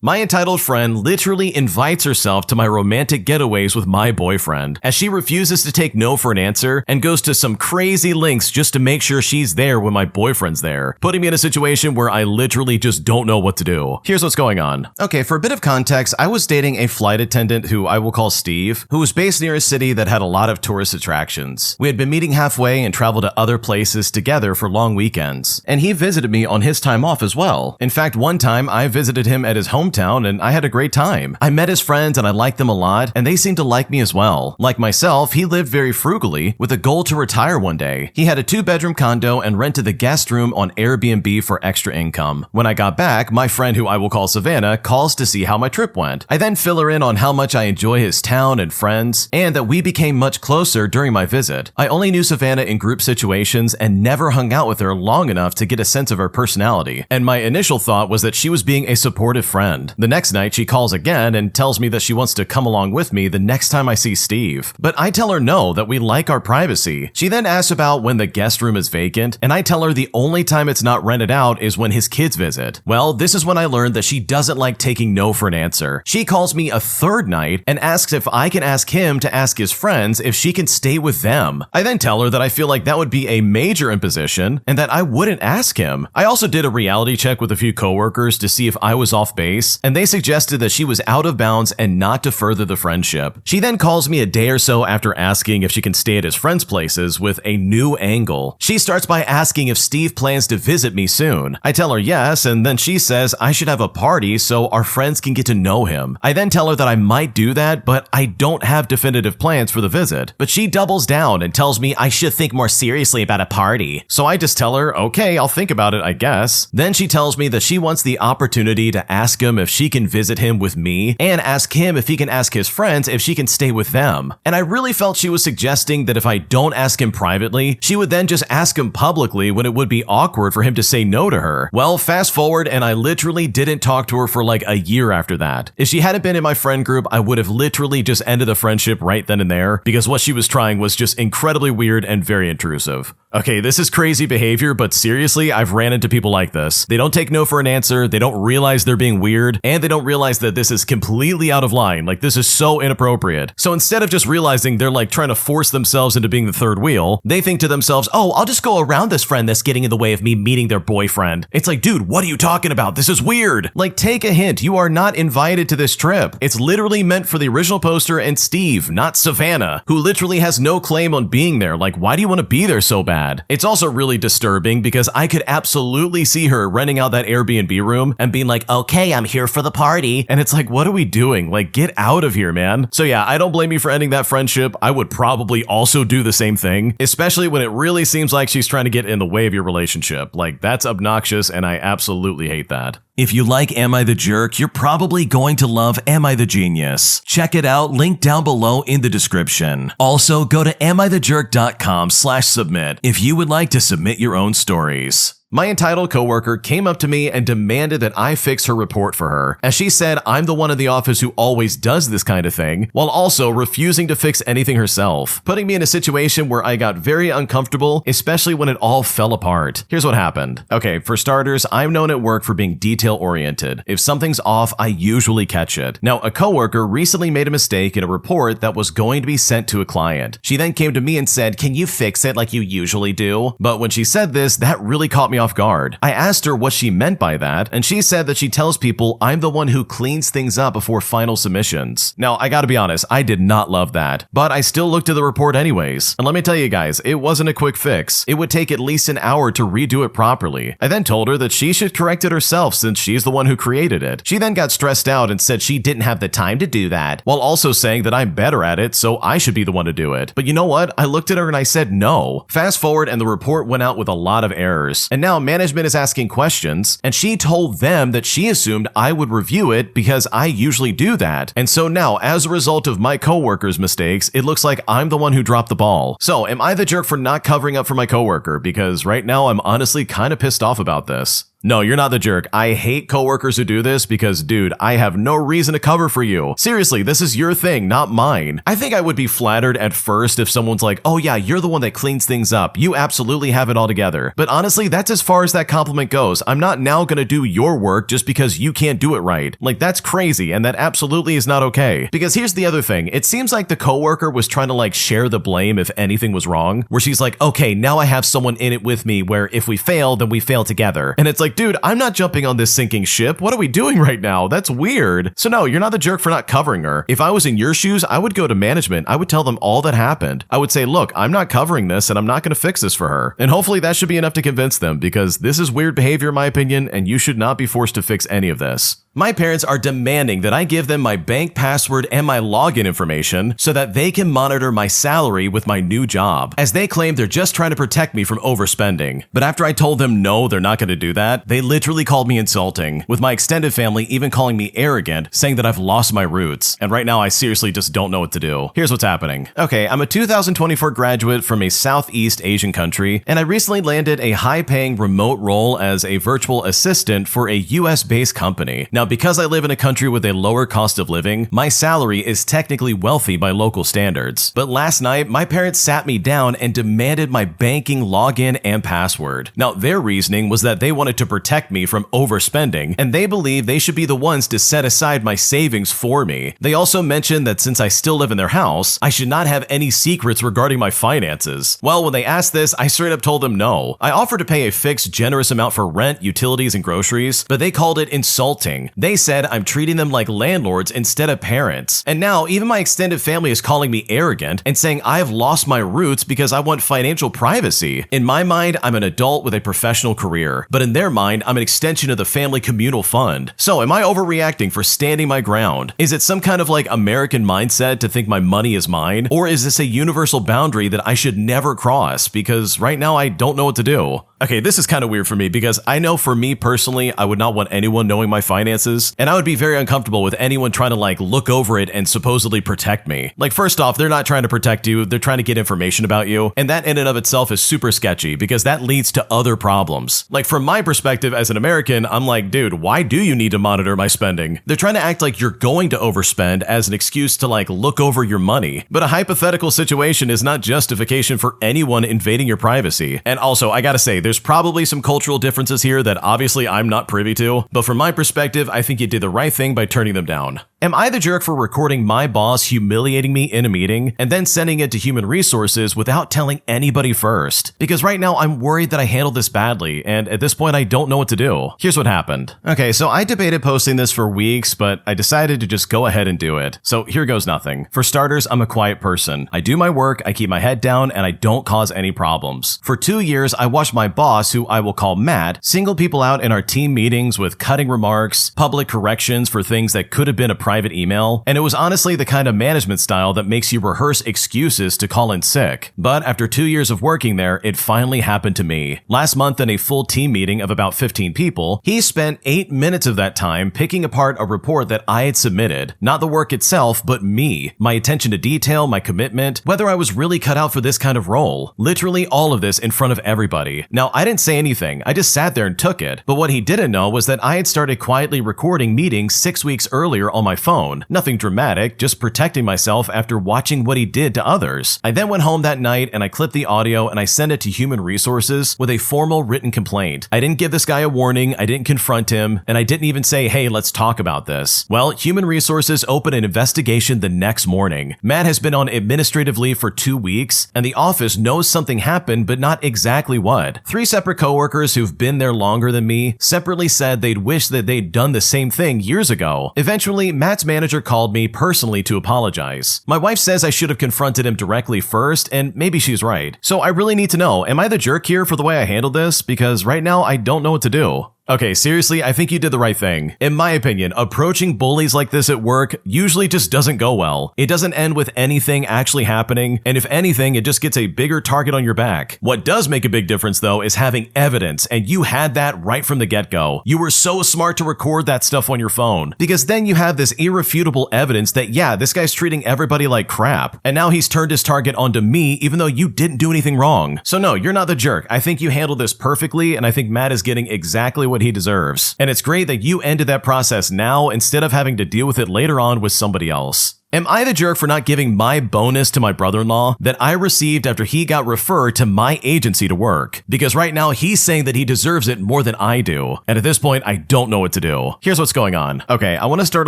My entitled friend literally invites herself to my romantic getaways with my boyfriend, as she refuses to take no for an answer and goes to some crazy lengths just to make sure she's there when my boyfriend's there, putting me in a situation where I literally just don't know what to do. Here's what's going on. Okay, for a bit of context, I was dating a flight attendant who I will call Steve, who was based near a city that had a lot of tourist attractions. We had been meeting halfway and traveled to other places together for long weekends, and he visited me on his time off as well. In fact, one time I visited him at his hometown and I had a great time. I met his friends and I liked them a lot, and they seemed to like me as well. Like myself, he lived very frugally with a goal to retire one day. He had a 2-bedroom condo and rented the guest room on Airbnb for extra income. When I got back, my friend, who I will call Savannah, calls to see how my trip went. I then fill her in on how much I enjoy his town and friends, and that we became much closer during my visit. I only knew Savannah in group situations and never hung out with her long enough to get a sense of her personality, and my initial thought was that she was being a supportive friend. The next night, she calls again and tells me that she wants to come along with me the next time I see Steve. But I tell her no, that we like our privacy. She then asks about when the guest room is vacant, and I tell her the only time it's not rented out is when his kids visit. Well, this is when I learned that she doesn't like taking no for an answer. She calls me a third night and asks if I can ask him to ask his friends if she can stay with them. I then tell her that I feel like that would be a major imposition and that I wouldn't ask him. I also did a reality check with a few coworkers to see if I was off base, and they suggested that she was out of bounds and not to further the friendship. She then calls me a day or so after asking if she can stay at his friends' places with a new angle. She starts by asking if Steve plans to visit me soon. I tell her yes, and then she says I should have a party so our friends can get to know him. I then tell her that I might do that, but I don't have definitive plans for the visit. But she doubles down and tells me I should think more seriously about a party. So I just tell her, okay, I'll think about it, I guess. Then she tells me that she wants the opportunity to ask him if she can visit him with me and ask him if he can ask his friends if she can stay with them. And I really felt she was suggesting that if I don't ask him privately, she would then just ask him publicly when it would be awkward for him to say no to her. Well, fast forward, and I literally didn't talk to her for like a year after that. If she hadn't been in my friend group, I would have literally just ended the friendship right then and there, because what she was trying was just incredibly weird and very intrusive. Okay, this is crazy behavior, but seriously, I've ran into people like this. They don't take no for an answer, they don't realize they're being weird, and they don't realize that this is completely out of line. Like, this is so inappropriate. So instead of just realizing they're like trying to force themselves into being the third wheel, they think to themselves, oh, I'll just go around this friend that's getting in the way of me meeting their boyfriend. It's like, dude, what are you talking about? This is weird. Like, take a hint. You are not invited to this trip. It's literally meant for the original poster and Steve, not Savannah, who literally has no claim on being there. Like, why do you want to be there so bad? It's also really disturbing because I could absolutely see her renting out that Airbnb room and being like, okay, I'm here for the party. And it's like, what are we doing? Like, get out of here, man. So yeah, I don't blame you for ending that friendship. I would probably also do the same thing, especially when it really seems like she's trying to get in the way of your relationship. Like, that's obnoxious, and I absolutely hate that. If you like Am I the Jerk, you're probably going to love Am I the Genius. Check it out, link down below in the description. Also, go to amithejerk.com/submit if you would like to submit your own stories. My entitled coworker came up to me and demanded that I fix her report for her, as she said I'm the one in the office who always does this kind of thing, while also refusing to fix anything herself, putting me in a situation where I got very uncomfortable, especially when it all fell apart. Here's what happened. Okay, for starters, I'm known at work for being detail-oriented. If something's off, I usually catch it. Now, a coworker recently made a mistake in a report that was going to be sent to a client. She then came to me and said, can you fix it like you usually do? But when she said this, that really caught me off guard. I asked her what she meant by that, and she said that she tells people I'm the one who cleans things up before final submissions. Now, I gotta be honest, I did not love that, but I still looked at the report anyways. And let me tell you guys, it wasn't a quick fix. It would take at least an hour to redo it properly. I then told her that she should correct it herself since she's the one who created it. She then got stressed out and said she didn't have the time to do that, while also saying that I'm better at it, so I should be the one to do it. But you know what? I looked at her and I said no. Fast forward, and the report went out with a lot of errors. And now management is asking questions, and she told them that she assumed I would review it because I usually do that. And so now, as a result of my coworker's mistakes, it looks like I'm the one who dropped the ball. So am I the jerk for not covering up for my coworker? Because right now I'm honestly kind of pissed off about this. No, you're not the jerk. I hate coworkers who do this because, dude, I have no reason to cover for you. Seriously, this is your thing, not mine. I think I would be flattered at first if someone's like, oh yeah, you're the one that cleans things up. You absolutely have it all together. But honestly, that's as far as that compliment goes. I'm not now gonna do your work just because you can't do it right. Like, that's crazy, and that absolutely is not okay. Because here's the other thing. It seems like the coworker was trying to like share the blame if anything was wrong, where she's like, okay, now I have someone in it with me where if we fail, then we fail together. And it's like, dude, I'm not jumping on this sinking ship. What are we doing right now? That's weird. So no, you're not the jerk for not covering her. If I was in your shoes, I would go to management. I would tell them all that happened. I would say, look, I'm not covering this and I'm not going to fix this for her. And hopefully that should be enough to convince them, because this is weird behavior in my opinion, and you should not be forced to fix any of this. My parents are demanding that I give them my bank password and my login information so that they can monitor my salary with my new job, as they claim they're just trying to protect me from overspending. But after I told them no, they're not going to do that, they literally called me insulting, with my extended family even calling me arrogant, saying that I've lost my roots. And right now I seriously just don't know what to do. Here's what's happening. Okay, I'm a 2024 graduate from a Southeast Asian country, and I recently landed a high-paying remote role as a virtual assistant for a US-based company. Now, because I live in a country with a lower cost of living, my salary is technically wealthy by local standards. But last night, my parents sat me down and demanded my banking login and password. Now, their reasoning was that they wanted to protect me from overspending, and they believe they should be the ones to set aside my savings for me. They also mentioned that since I still live in their house, I should not have any secrets regarding my finances. Well, when they asked this, I straight up told them no. I offered to pay a fixed, generous amount for rent, utilities, and groceries, but they called it insulting. They said I'm treating them like landlords instead of parents. And now even my extended family is calling me arrogant and saying I've lost my roots because I want financial privacy. In my mind, I'm an adult with a professional career, but in their mind, I'm an extension of the family communal fund. So am I overreacting for standing my ground? Is it some kind of like American mindset to think my money is mine? Or is this a universal boundary that I should never cross? Because right now I don't know what to do. Okay, this is kind of weird for me because I know for me personally, I would not want anyone knowing my finances, and I would be very uncomfortable with anyone trying to like look over it and supposedly protect me. Like, first off, they're not trying to protect you, they're trying to get information about you, and that in and of itself is super sketchy because that leads to other problems. Like, from my perspective as an American, I'm like, dude, why do you need to monitor my spending? They're trying to act like you're going to overspend as an excuse to like look over your money. But a hypothetical situation is not justification for anyone invading your privacy. And also, I gotta say, there's probably some cultural differences here that obviously I'm not privy to, but from my perspective, I think you did the right thing by turning them down. Am I the jerk for recording my boss humiliating me in a meeting and then sending it to human resources without telling anybody first? Because right now I'm worried that I handled this badly, and at this point I don't know what to do. Here's what happened. Okay, so I debated posting this for weeks, but I decided to just go ahead and do it. So here goes nothing. For starters, I'm a quiet person. I do my work, I keep my head down, and I don't cause any problems. For 2 years, I watched my boss, who I will call Matt, single people out in our team meetings with cutting remarks, public corrections for things that could have been a private email, and it was honestly the kind of management style that makes you rehearse excuses to call in sick. But after 2 years of working there, it finally happened to me. Last month in a full team meeting of about 15 people, he spent 8 minutes of that time picking apart a report that I had submitted. Not the work itself, but me, my attention to detail, my commitment, whether I was really cut out for this kind of role. Literally all of this in front of everybody. Now, I didn't say anything, I just sat there and took it. But what he didn't know was that I had started quietly recording meetings 6 weeks earlier on my phone. Nothing dramatic, just protecting myself after watching what he did to others. I then went home that night and I clipped the audio and I sent it to human resources with a formal written complaint. I didn't give this guy a warning, I didn't confront him, and I didn't even say, hey, let's talk about this. Well, human resources opened an investigation the next morning. Matt has been on administrative leave for 2 weeks, and the office knows something happened, but not exactly what. 3 separate coworkers who've been there longer than me separately said they'd wish that they'd done the same thing years ago. Eventually, Matt's manager called me personally to apologize. My wife says I should have confronted him directly first, and maybe she's right. So I really need to know, am I the jerk here for the way I handled this? Because right now I don't know what to do. Okay, seriously, I think you did the right thing. In my opinion, approaching bullies like this at work usually just doesn't go well. It doesn't end with anything actually happening, and if anything, it just gets a bigger target on your back. What does make a big difference though is having evidence, and you had that right from the get-go. You were so smart to record that stuff on your phone, because then you have this irrefutable evidence that yeah, this guy's treating everybody like crap, and now he's turned his target onto me even though you didn't do anything wrong. So no, you're not the jerk. I think you handled this perfectly, and I think Matt is getting exactly what what he deserves. And it's great that you ended that process now instead of having to deal with it later on with somebody else. Am I the jerk for not giving my bonus to my brother-in-law that I received after he got referred to my agency to work? Because right now he's saying that he deserves it more than I do. And at this point, I don't know what to do. Here's what's going on. Okay, I want to start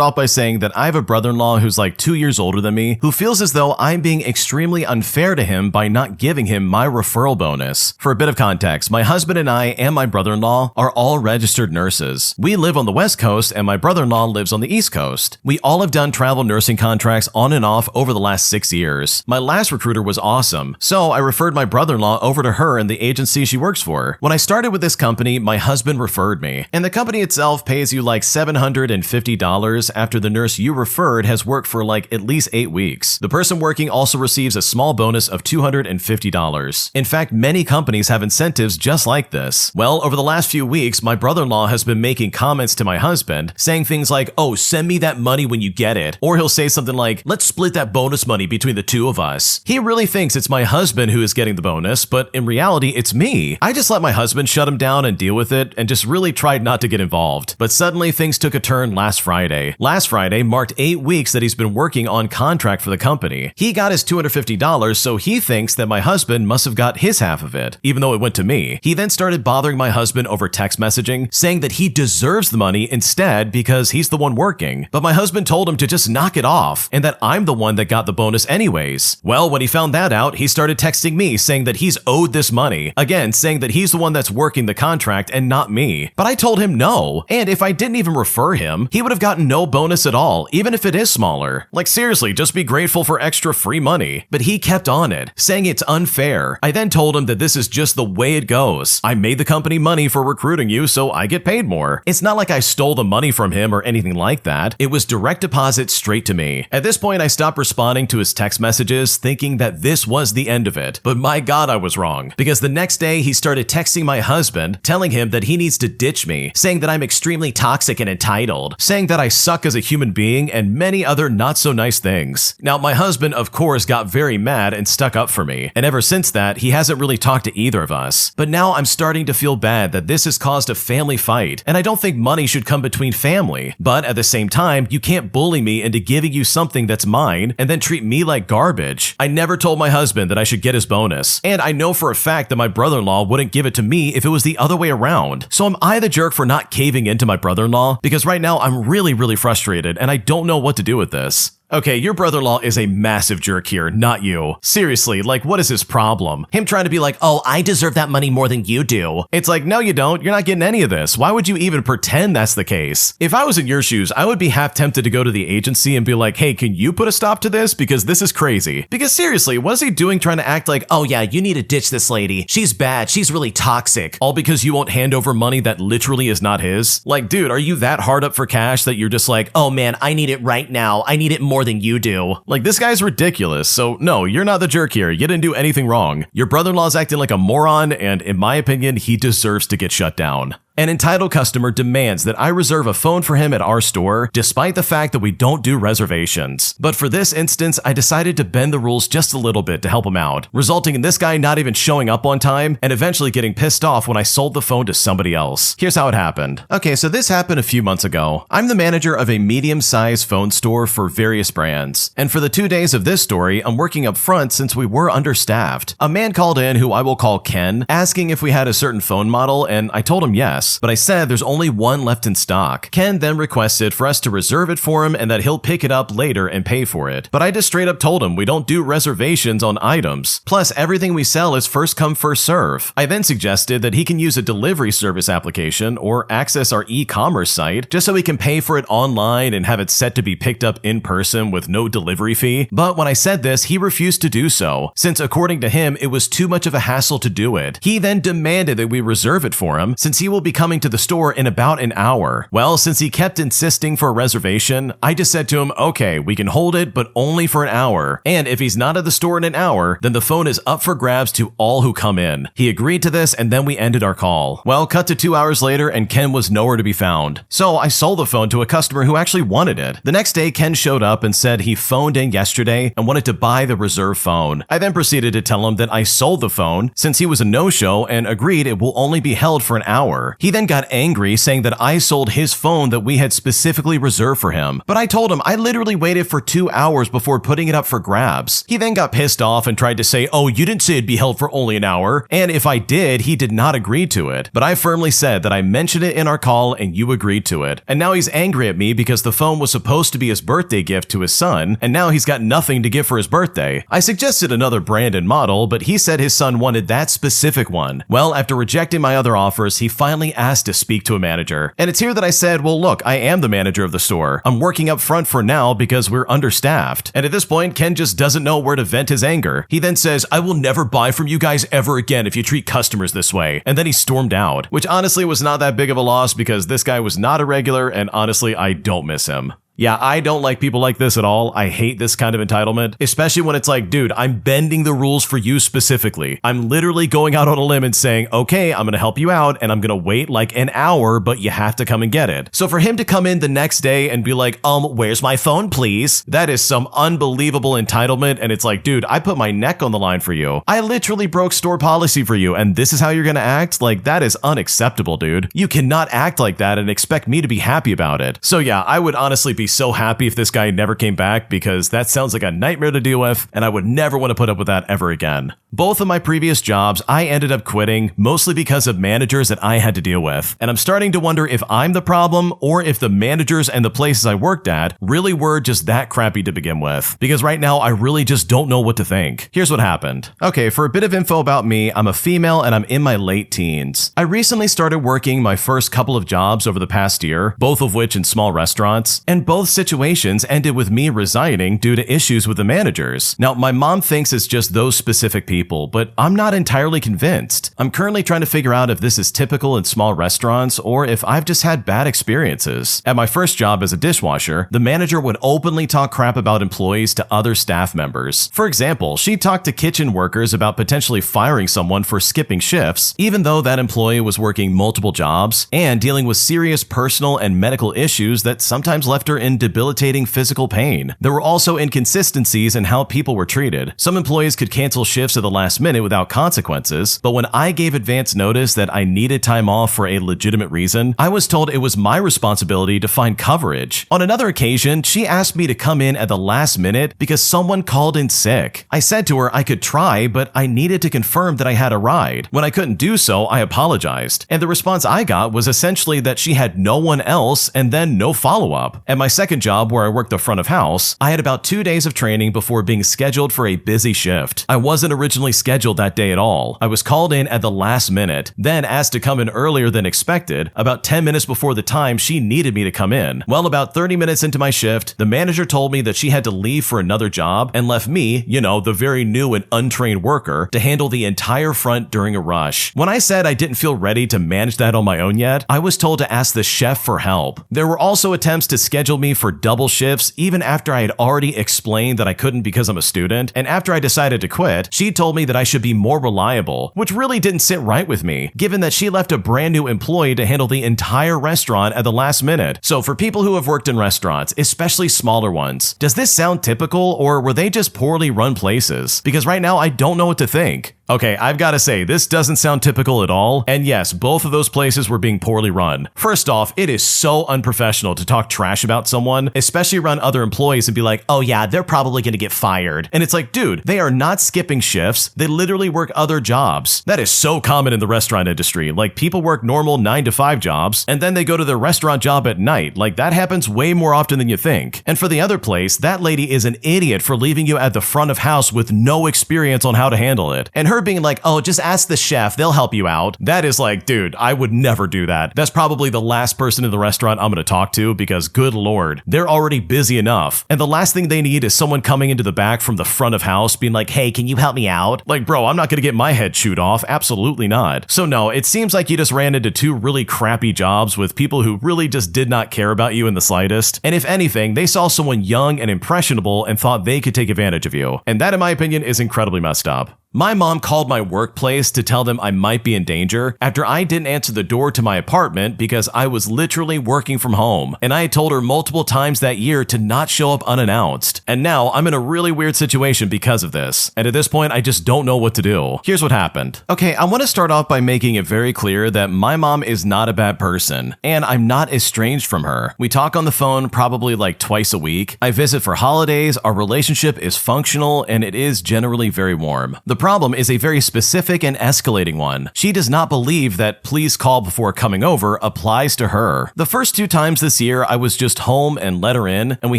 off by saying that I have a brother-in-law who's like 2 years older than me, who feels as though I'm being extremely unfair to him by not giving him my referral bonus. For a bit of context, my husband and I and my brother-in-law are all registered nurses. We live on the West Coast and my brother-in-law lives on the East Coast. We all have done travel nursing contracts on and off over the last 6 years. My last recruiter was awesome, so I referred my brother-in-law over to her and the agency she works for. When I started with this company, my husband referred me, and the company itself pays you like $750 after the nurse you referred has worked for like at least 8 weeks. The person working also receives a small bonus of $250. In fact, many companies have incentives just like this. Well, over the last few weeks, my brother-in-law has been making comments to my husband, saying things like, "Oh, send me that money when you get it," or he'll say something like, "Let's split that bonus money between the two of us." He really thinks it's my husband who is getting the bonus, but in reality, it's me. I just let my husband shut him down and deal with it and just really tried not to get involved. But suddenly things took a turn last Friday. Last Friday marked 8 weeks that he's been working on contract for the company. He got his $250, so he thinks that my husband must have got his half of it, even though it went to me. He then started bothering my husband over text messaging, saying that he deserves the money instead because he's the one working. But my husband told him to just knock it off, and that I'm the one that got the bonus anyways. Well, when he found that out, he started texting me saying that he's owed this money. Again, saying that he's the one that's working the contract and not me. But I told him no. And if I didn't even refer him, he would have gotten no bonus at all, even if it is smaller. Like seriously, just be grateful for extra free money. But he kept on it, saying it's unfair. I then told him that this is just the way it goes. I made the company money for recruiting you, so I get paid more. It's not like I stole the money from him or anything like that. It was direct deposit straight to me. At this point, I stopped responding to his text messages, thinking that this was the end of it. But my God, I was wrong. Because the next day, he started texting my husband, telling him that he needs to ditch me, saying that I'm extremely toxic and entitled, saying that I suck as a human being, and many other not so nice things. Now, my husband, of course, got very mad and stuck up for me. And ever since that, he hasn't really talked to either of us. But now I'm starting to feel bad that this has caused a family fight, and I don't think money should come between family. But at the same time, you can't bully me into giving you something that's mine and then treat me like garbage. I never told my husband that I should get his bonus, and I know for a fact that my brother-in-law wouldn't give it to me if it was the other way around. So am I the jerk for not caving into my brother-in-law? Because right now I'm really frustrated and I don't know what to do with this. Okay, your brother-in-law is a massive jerk here, not you. Seriously, like what is his problem? Him trying to be like, "Oh, I deserve that money more than you do." It's like, no you don't, you're not getting any of this. Why would you even pretend that's the case? If I was in your shoes, I would be half tempted to go to the agency and be like, "Hey, can you put a stop to this? Because this is crazy." Because seriously, what is he doing trying to act like, "Oh yeah, you need to ditch this lady. She's bad, she's really toxic." All because you won't hand over money that literally is not his? Like, dude, are you that hard up for cash that you're just like, "Oh man, I need it right now. I need it more than you do." Like, this guy's ridiculous. So no, you're not the jerk here. You didn't do anything wrong. Your brother-in-law's acting like a moron, and in my opinion, he deserves to get shut down. An entitled customer demands that I reserve a phone for him at our store, despite the fact that we don't do reservations. But for this instance, I decided to bend the rules just a little bit to help him out, resulting in this guy not even showing up on time and eventually getting pissed off when I sold the phone to somebody else. Here's how it happened. Okay, so this happened a few months ago. I'm the manager of a medium-sized phone store for various brands. And for the 2 days of this story, I'm working up front since we were understaffed. A man called in who I will call Ken, asking if we had a certain phone model, and I told him yes. But I said there's only one left in stock. Ken then requested for us to reserve it for him and that he'll pick it up later and pay for it. But I just straight up told him we don't do reservations on items. Plus, everything we sell is first come, first serve. I then suggested that he can use a delivery service application or access our e-commerce site just so he can pay for it online and have it set to be picked up in person with no delivery fee. But when I said this, he refused to do so, since according to him, it was too much of a hassle to do it. He then demanded that we reserve it for him since he will be coming to the store in about an hour. Well, since he kept insisting for a reservation, I just said to him, okay, we can hold it, but only for an hour. And if he's not at the store in an hour, then the phone is up for grabs to all who come in. He agreed to this, and then we ended our call. Well, cut to 2 hours later, and Ken was nowhere to be found. So I sold the phone to a customer who actually wanted it. The next day, Ken showed up and said he phoned in yesterday and wanted to buy the reserve phone. I then proceeded to tell him that I sold the phone since he was a no-show and agreed it will only be held for an hour. He then got angry, saying that I sold his phone that we had specifically reserved for him. But I told him I literally waited for 2 hours before putting it up for grabs. He then got pissed off and tried to say, oh, you didn't say it'd be held for only an hour. And if I did, he did not agree to it. But I firmly said that I mentioned it in our call and you agreed to it. And now he's angry at me because the phone was supposed to be his birthday gift to his son, and now he's got nothing to give for his birthday. I suggested another brand and model, but he said his son wanted that specific one. Well, after rejecting my other offers, he finally asked to speak to a manager. And it's here that I said, well, look, I am the manager of the store. I'm working up front for now because we're understaffed. And at this point, Ken just doesn't know where to vent his anger. He then says, I will never buy from you guys ever again if you treat customers this way. And then he stormed out, which honestly was not that big of a loss because this guy was not a regular, and honestly, I don't miss him. Yeah, I don't like people like this at all. I hate this kind of entitlement, especially when it's like, dude, I'm bending the rules for you specifically. I'm literally going out on a limb and saying, okay, I'm going to help you out and I'm going to wait like an hour, but you have to come and get it. So for him to come in the next day and be like, where's my phone, please? That is some unbelievable entitlement. And it's like, dude, I put my neck on the line for you. I literally broke store policy for you. And this is how you're going to act? Like, that is unacceptable, dude. You cannot act like that and expect me to be happy about it. So yeah, I would honestly be so happy if this guy never came back because that sounds like a nightmare to deal with, and I would never want to put up with that ever again. Both of my previous jobs, I ended up quitting mostly because of managers that I had to deal with, and I'm starting to wonder if I'm the problem or if the managers and the places I worked at really were just that crappy to begin with, because right now I really just don't know what to think. Here's what happened. Okay, for a bit of info about me, I'm a female and I'm in my late teens. I recently started working my first couple of jobs over the past year, both of which in small restaurants, and both situations ended with me resigning due to issues with the managers. Now, my mom thinks it's just those specific people, but I'm not entirely convinced. I'm currently trying to figure out if this is typical in small restaurants or if I've just had bad experiences. At my first job as a dishwasher, the manager would openly talk crap about employees to other staff members. For example, she talked to kitchen workers about potentially firing someone for skipping shifts, even though that employee was working multiple jobs and dealing with serious personal and medical issues that sometimes left her in debilitating physical pain. There were also inconsistencies in how people were treated. Some employees could cancel shifts at the last minute without consequences, but when I gave advance notice that I needed time off for a legitimate reason, I was told it was my responsibility to find coverage. On another occasion, she asked me to come in at the last minute because someone called in sick. I said to her I could try, but I needed to confirm that I had a ride. When I couldn't do so, I apologized, and the response I got was essentially that she had no one else and then no follow-up. At my second job, where I worked the front of house, I had about 2 days of training before being scheduled for a busy shift. I wasn't originally scheduled that day at all. I was called in at the last minute, then asked to come in earlier than expected, about 10 minutes before the time she needed me to come in. Well, about 30 minutes into my shift, the manager told me that she had to leave for another job and left me, the very new and untrained worker, to handle the entire front during a rush. When I said I didn't feel ready to manage that on my own yet, I was told to ask the chef for help. There were also attempts to schedule me for double shifts even after I had already explained that I couldn't because I'm a student, and after I decided to quit, she told me that I should be more reliable, which really didn't sit right with me, given that she left a brand new employee to handle the entire restaurant at the last minute. So for people who have worked in restaurants, especially smaller ones, does this sound typical or were they just poorly run places? Because right now I don't know what to think. Okay, I've got to say, this doesn't sound typical at all, and yes, both of those places were being poorly run. First off, it is so unprofessional to talk trash about someone, especially around other employees and be like, oh yeah, they're probably going to get fired. And it's like, dude, they are not skipping shifts, they literally work other jobs. That is so common in the restaurant industry. Like, people work normal 9 to 5 jobs, and then they go to their restaurant job at night. Like, that happens way more often than you think. And for the other place, that lady is an idiot for leaving you at the front of house with no experience on how to handle it. And her being like, oh, just ask the chef, they'll help you out. That is like, dude, I would never do that. That's probably the last person in the restaurant I'm going to talk to because good lord, they're already busy enough. And the last thing they need is someone coming into the back from the front of house being like, hey, can you help me out? Like, bro, I'm not going to get my head chewed off. Absolutely not. So no, it seems like you just ran into 2 really crappy jobs with people who really just did not care about you in the slightest. And if anything, they saw someone young and impressionable and thought they could take advantage of you. And that, in my opinion, is incredibly messed up. My mom called my workplace to tell them I might be in danger after I didn't answer the door to my apartment because I was literally working from home, and I had told her multiple times that year to not show up unannounced. And now I'm in a really weird situation because of this, and at this point I just don't know what to do. Here's what happened. Okay, I want to start off by making it very clear that my mom is not a bad person, and I'm not estranged from her. We talk on the phone probably like twice a week. I visit for holidays, our relationship is functional, and it is generally very warm. The problem is a very specific and escalating one. She does not believe that please call before coming over applies to her. The first 2 times this year, I was just home and let her in, and we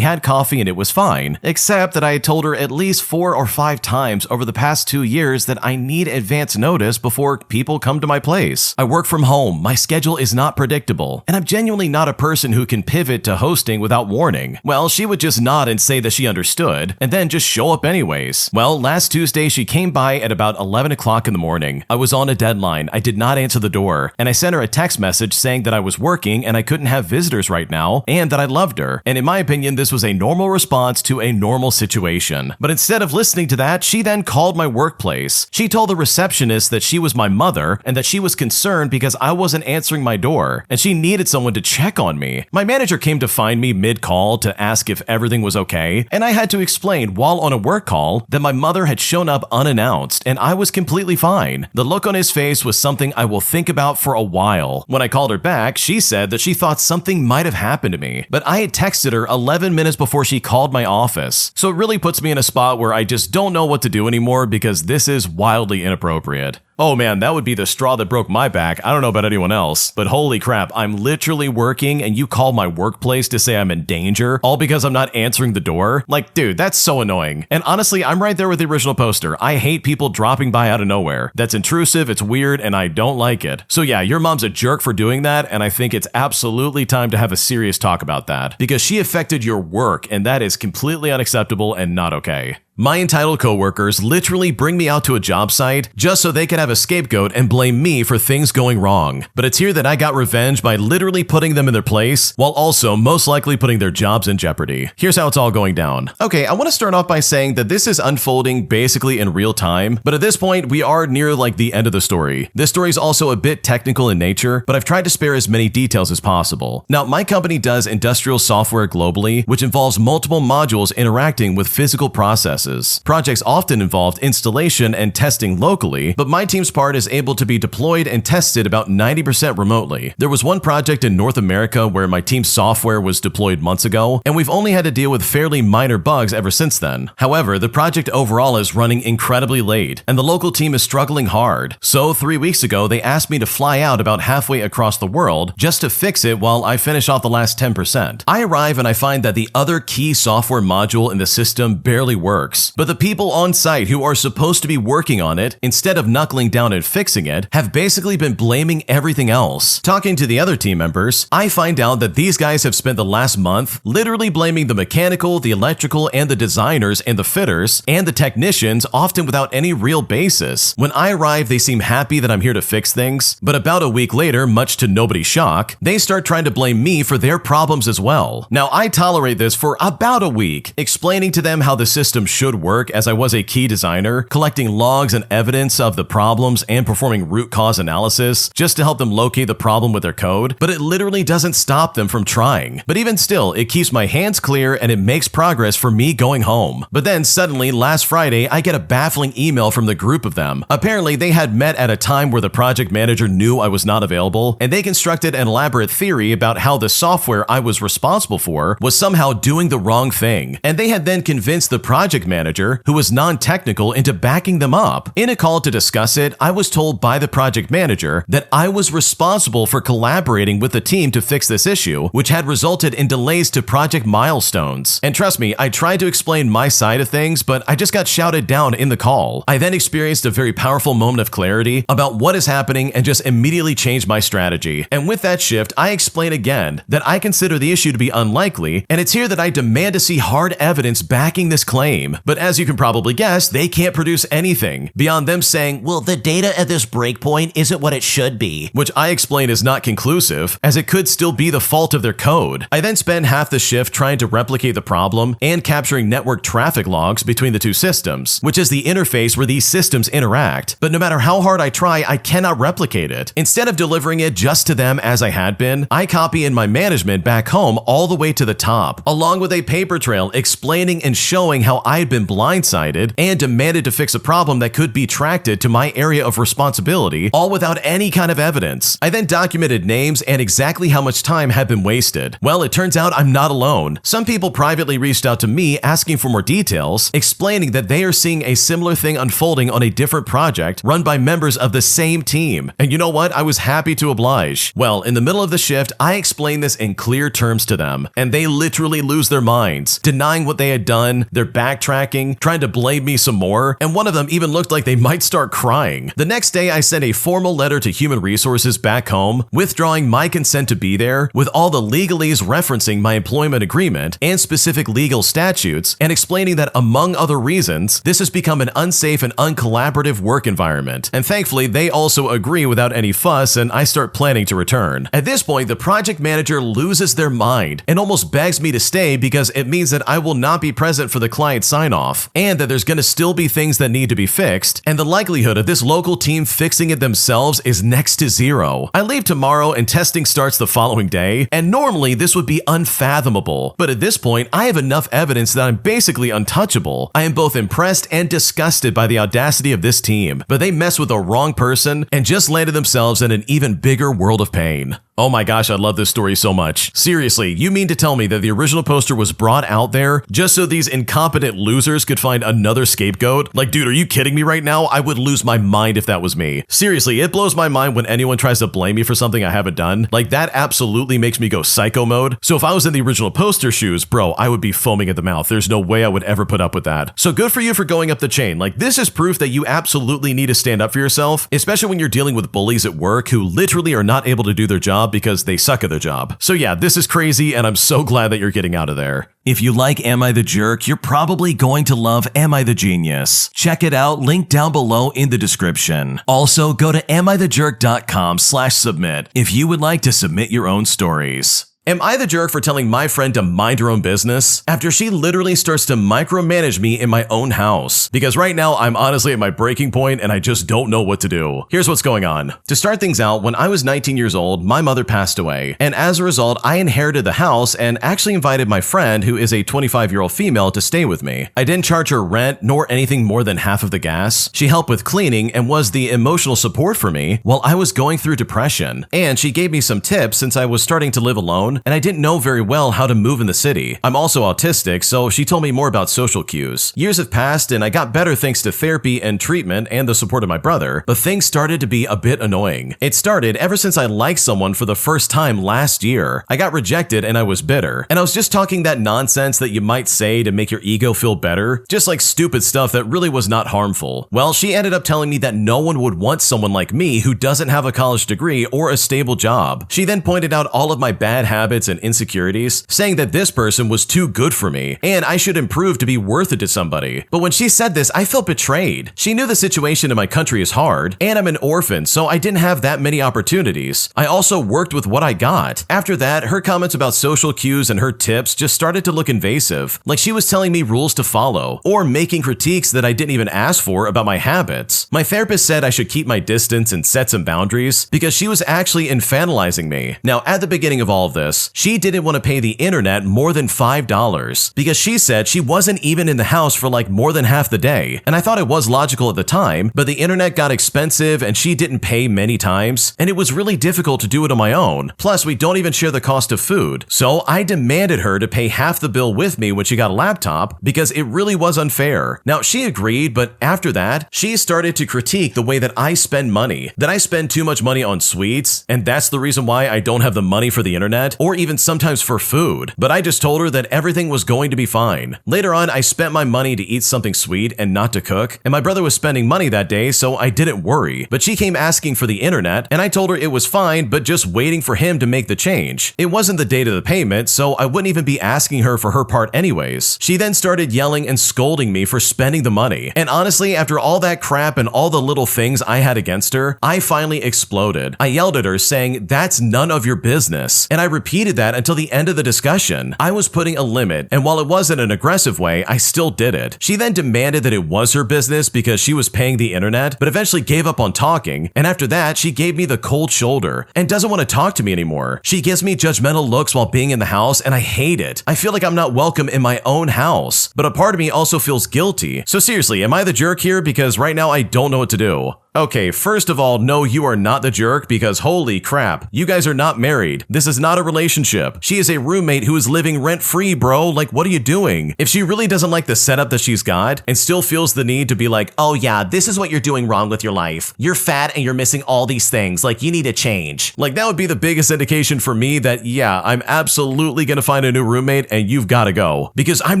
had coffee and it was fine, except that I had told her at least 4 or 5 times over the past 2 years that I need advance notice before people come to my place. I work from home, my schedule is not predictable, and I'm genuinely not a person who can pivot to hosting without warning. Well, she would just nod and say that she understood, and then just show up anyways. Well, last Tuesday she came by at about 11 o'clock in the morning. I was on a deadline, I did not answer the door, and I sent her a text message saying that I was working and I couldn't have visitors right now, and that I loved her. And in my opinion, this was a normal response to a normal situation. But instead of listening to that, she then called my workplace. She told the receptionist that she was my mother and that she was concerned because I wasn't answering my door, and she needed someone to check on me. My manager came to find me mid-call to ask if everything was okay, and I had to explain while on a work call that my mother had shown up unannounced and I was completely fine. The look on his face was something I will think about for a while. When I called her back, she said that she thought something might have happened to me, but I had texted her 11 minutes before she called my office. So it really puts me in a spot where I just don't know what to do anymore because this is wildly inappropriate. Oh man, that would be the straw that broke my back. I don't know about anyone else, but holy crap, I'm literally working and you call my workplace to say I'm in danger, all because I'm not answering the door? Like, dude, that's so annoying. And honestly, I'm right there with the original poster. I hate people dropping by out of nowhere. That's intrusive, it's weird, and I don't like it. So yeah, your mom's a jerk for doing that, and I think it's absolutely time to have a serious talk about that, because she affected your work, and that is completely unacceptable and not okay. My entitled coworkers literally bring me out to a job site just so they can have a scapegoat and blame me for things going wrong. But it's here that I got revenge by literally putting them in their place, while also most likely putting their jobs in jeopardy. Here's how it's all going down. Okay, I want to start off by saying that this is unfolding basically in real time, but at this point we are near like the end of the story. This story is also a bit technical in nature, but I've tried to spare as many details as possible. Now, my company does industrial software globally, which involves multiple modules interacting with physical processes. Projects often involved installation and testing locally, but my team's part is able to be deployed and tested about 90% remotely. There was one project in North America where my team's software was deployed months ago, and we've only had to deal with fairly minor bugs ever since then. However, the project overall is running incredibly late, and the local team is struggling hard. So 3 weeks ago, they asked me to fly out about halfway across the world just to fix it while I finish off the last 10%. I arrive and I find that the other key software module in the system barely works. But the people on site who are supposed to be working on it, instead of knuckling down and fixing it, have basically been blaming everything else. Talking to the other team members, I find out that these guys have spent the last month literally blaming the mechanical, the electrical, and the designers and the fitters and the technicians, often without any real basis. When I arrive, they seem happy that I'm here to fix things, but about a week later, much to nobody's shock, they start trying to blame me for their problems as well. Now, I tolerate this for about a week, explaining to them how the system should work as I was a key designer, collecting logs and evidence of the problems and performing root cause analysis just to help them locate the problem with their code, but it literally doesn't stop them from trying. But even still, it keeps my hands clear and it makes progress for me going home. But then suddenly, last Friday, I get a baffling email from the group of them. Apparently, they had met at a time where the project manager knew I was not available, and they constructed an elaborate theory about how the software I was responsible for was somehow doing the wrong thing. And they had then convinced the project manager, who was non-technical, into backing them up. In a call to discuss it, I was told by the project manager that I was responsible for collaborating with the team to fix this issue, which had resulted in delays to project milestones. And trust me, I tried to explain my side of things, but I just got shouted down in the call. I then experienced a very powerful moment of clarity about what is happening and just immediately changed my strategy. And with that shift, I explain again that I consider the issue to be unlikely, and it's here that I demand to see hard evidence backing this claim. But as you can probably guess, they can't produce anything beyond them saying, well, the data at this breakpoint isn't what it should be, which I explain is not conclusive, as it could still be the fault of their code. I then spend half the shift trying to replicate the problem and capturing network traffic logs between the two systems, which is the interface where these systems interact. But no matter how hard I try, I cannot replicate it. Instead of delivering it just to them as I had been, I copy in my management back home all the way to the top, along with a paper trail explaining and showing how I had been blindsided and demanded to fix a problem that could be tracked to my area of responsibility, all without any kind of evidence. I then documented names and exactly how much time had been wasted. Well, it turns out I'm not alone. Some people privately reached out to me asking for more details, explaining that they are seeing a similar thing unfolding on a different project run by members of the same team. And you know what? I was happy to oblige. Well, in the middle of the shift, I explained this in clear terms to them, and they literally lose their minds, denying what they had done. They're backtracking, trying to blame me some more, and one of them even looked like they might start crying. The next day, I sent a formal letter to Human Resources back home, withdrawing my consent to be there, with all the legalese referencing my employment agreement and specific legal statutes, and explaining that, among other reasons, this has become an unsafe and uncollaborative work environment. And thankfully, they also agree without any fuss, and I start planning to return. At this point, the project manager loses their mind and almost begs me to stay because it means that I will not be present for the client sign-off, and that there's going to still be things that need to be fixed, and the likelihood of this local team fixing it themselves is next to zero. I leave tomorrow and testing starts the following day, and normally this would be unfathomable, but at this point, I have enough evidence that I'm basically untouchable. I am both impressed and disgusted by the audacity of this team, but they mess with the wrong person and just landed themselves in an even bigger world of pain. Oh my gosh, I love this story so much. Seriously, you mean to tell me that the original poster was brought out there just so these incompetent losers could find another scapegoat? Like, dude, are you kidding me right now? I would lose my mind if that was me. Seriously, it blows my mind when anyone tries to blame me for something I haven't done. Like, that absolutely makes me go psycho mode. So if I was in the original poster shoes, bro, I would be foaming at the mouth. There's no way I would ever put up with that. So good for you for going up the chain. Like, this is proof that you absolutely need to stand up for yourself, especially when you're dealing with bullies at work who literally are not able to do their job because they suck at their job. So yeah, this is crazy, and I'm so glad that you're getting out of there. If you like Am I the Jerk, you're probably going to love Am I the Genius. Check it out, link down below in the description. Also, go to amithejerk.com/submit if you would like to submit your own stories. Am I the jerk for telling my friend to mind her own business after she literally starts to micromanage me in my own house? Because right now, I'm honestly at my breaking point and I just don't know what to do. Here's what's going on. To start things out, when I was 19 years old, my mother passed away. And as a result, I inherited the house and actually invited my friend, who is a 25-year-old female, to stay with me. I didn't charge her rent nor anything more than half of the gas. She helped with cleaning and was the emotional support for me while I was going through depression. And she gave me some tips since I was starting to live alone and I didn't know very well how to move in the city. I'm also autistic, so she told me more about social cues. Years have passed and I got better thanks to therapy and treatment and the support of my brother, but things started to be a bit annoying. It started ever since I liked someone for the first time last year. I got rejected and I was bitter. And I was just talking that nonsense that you might say to make your ego feel better, just like stupid stuff that really was not harmful. Well, she ended up telling me that no one would want someone like me who doesn't have a college degree or a stable job. She then pointed out all of my bad habits and insecurities, saying that this person was too good for me and I should improve to be worth it to somebody. But when she said this, I felt betrayed. She knew the situation in my country is hard and I'm an orphan, so I didn't have that many opportunities. I also worked with what I got. After that, her comments about social cues and her tips just started to look invasive, like she was telling me rules to follow or making critiques that I didn't even ask for about my habits. My therapist said I should keep my distance and set some boundaries because she was actually infantilizing me. Now, at the beginning of all of this, she didn't want to pay the internet more than $5 because she said she wasn't even in the house for like more than half the day. And I thought it was logical at the time, but the internet got expensive and she didn't pay many times, and it was really difficult to do it on my own. Plus, we don't even share the cost of food. So I demanded her to pay half the bill with me when she got a laptop because it really was unfair. Now, she agreed, but after that, she started to critique the way that I spend money, that I spend too much money on sweets, and that's the reason why I don't have the money for the internet, or even sometimes for food, but I just told her that everything was going to be fine. Later on, I spent my money to eat something sweet and not to cook, and my brother was spending money that day, so I didn't worry. But she came asking for the internet, and I told her it was fine, but just waiting for him to make the change. It wasn't the date of the payment, so I wouldn't even be asking her for her part anyways. She then started yelling and scolding me for spending the money. And honestly, after all that crap and all the little things I had against her, I finally exploded. I yelled at her saying, "That's none of your business." And I repeated that until the end of the discussion. I was putting a limit, and while it wasn't an aggressive way, I still did it. She then demanded that it was her business because she was paying the internet, but eventually gave up on talking, and after that, she gave me the cold shoulder and doesn't want to talk to me anymore. She gives me judgmental looks while being in the house, and I hate it. I feel like I'm not welcome in my own house, but a part of me also feels guilty. So seriously, am I the jerk here? Because right now I don't know what to do. Okay, first of all, no, you are not the jerk because holy crap, you guys are not married. This is not a relationship. She is a roommate who is living rent-free, bro. Like, what are you doing? If she really doesn't like the setup that she's got and still feels the need to be like, oh yeah, this is what you're doing wrong with your life. You're fat and you're missing all these things. Like, you need to change. Like, that would be the biggest indication for me that, yeah, I'm absolutely gonna find a new roommate and you've gotta go. Because I'm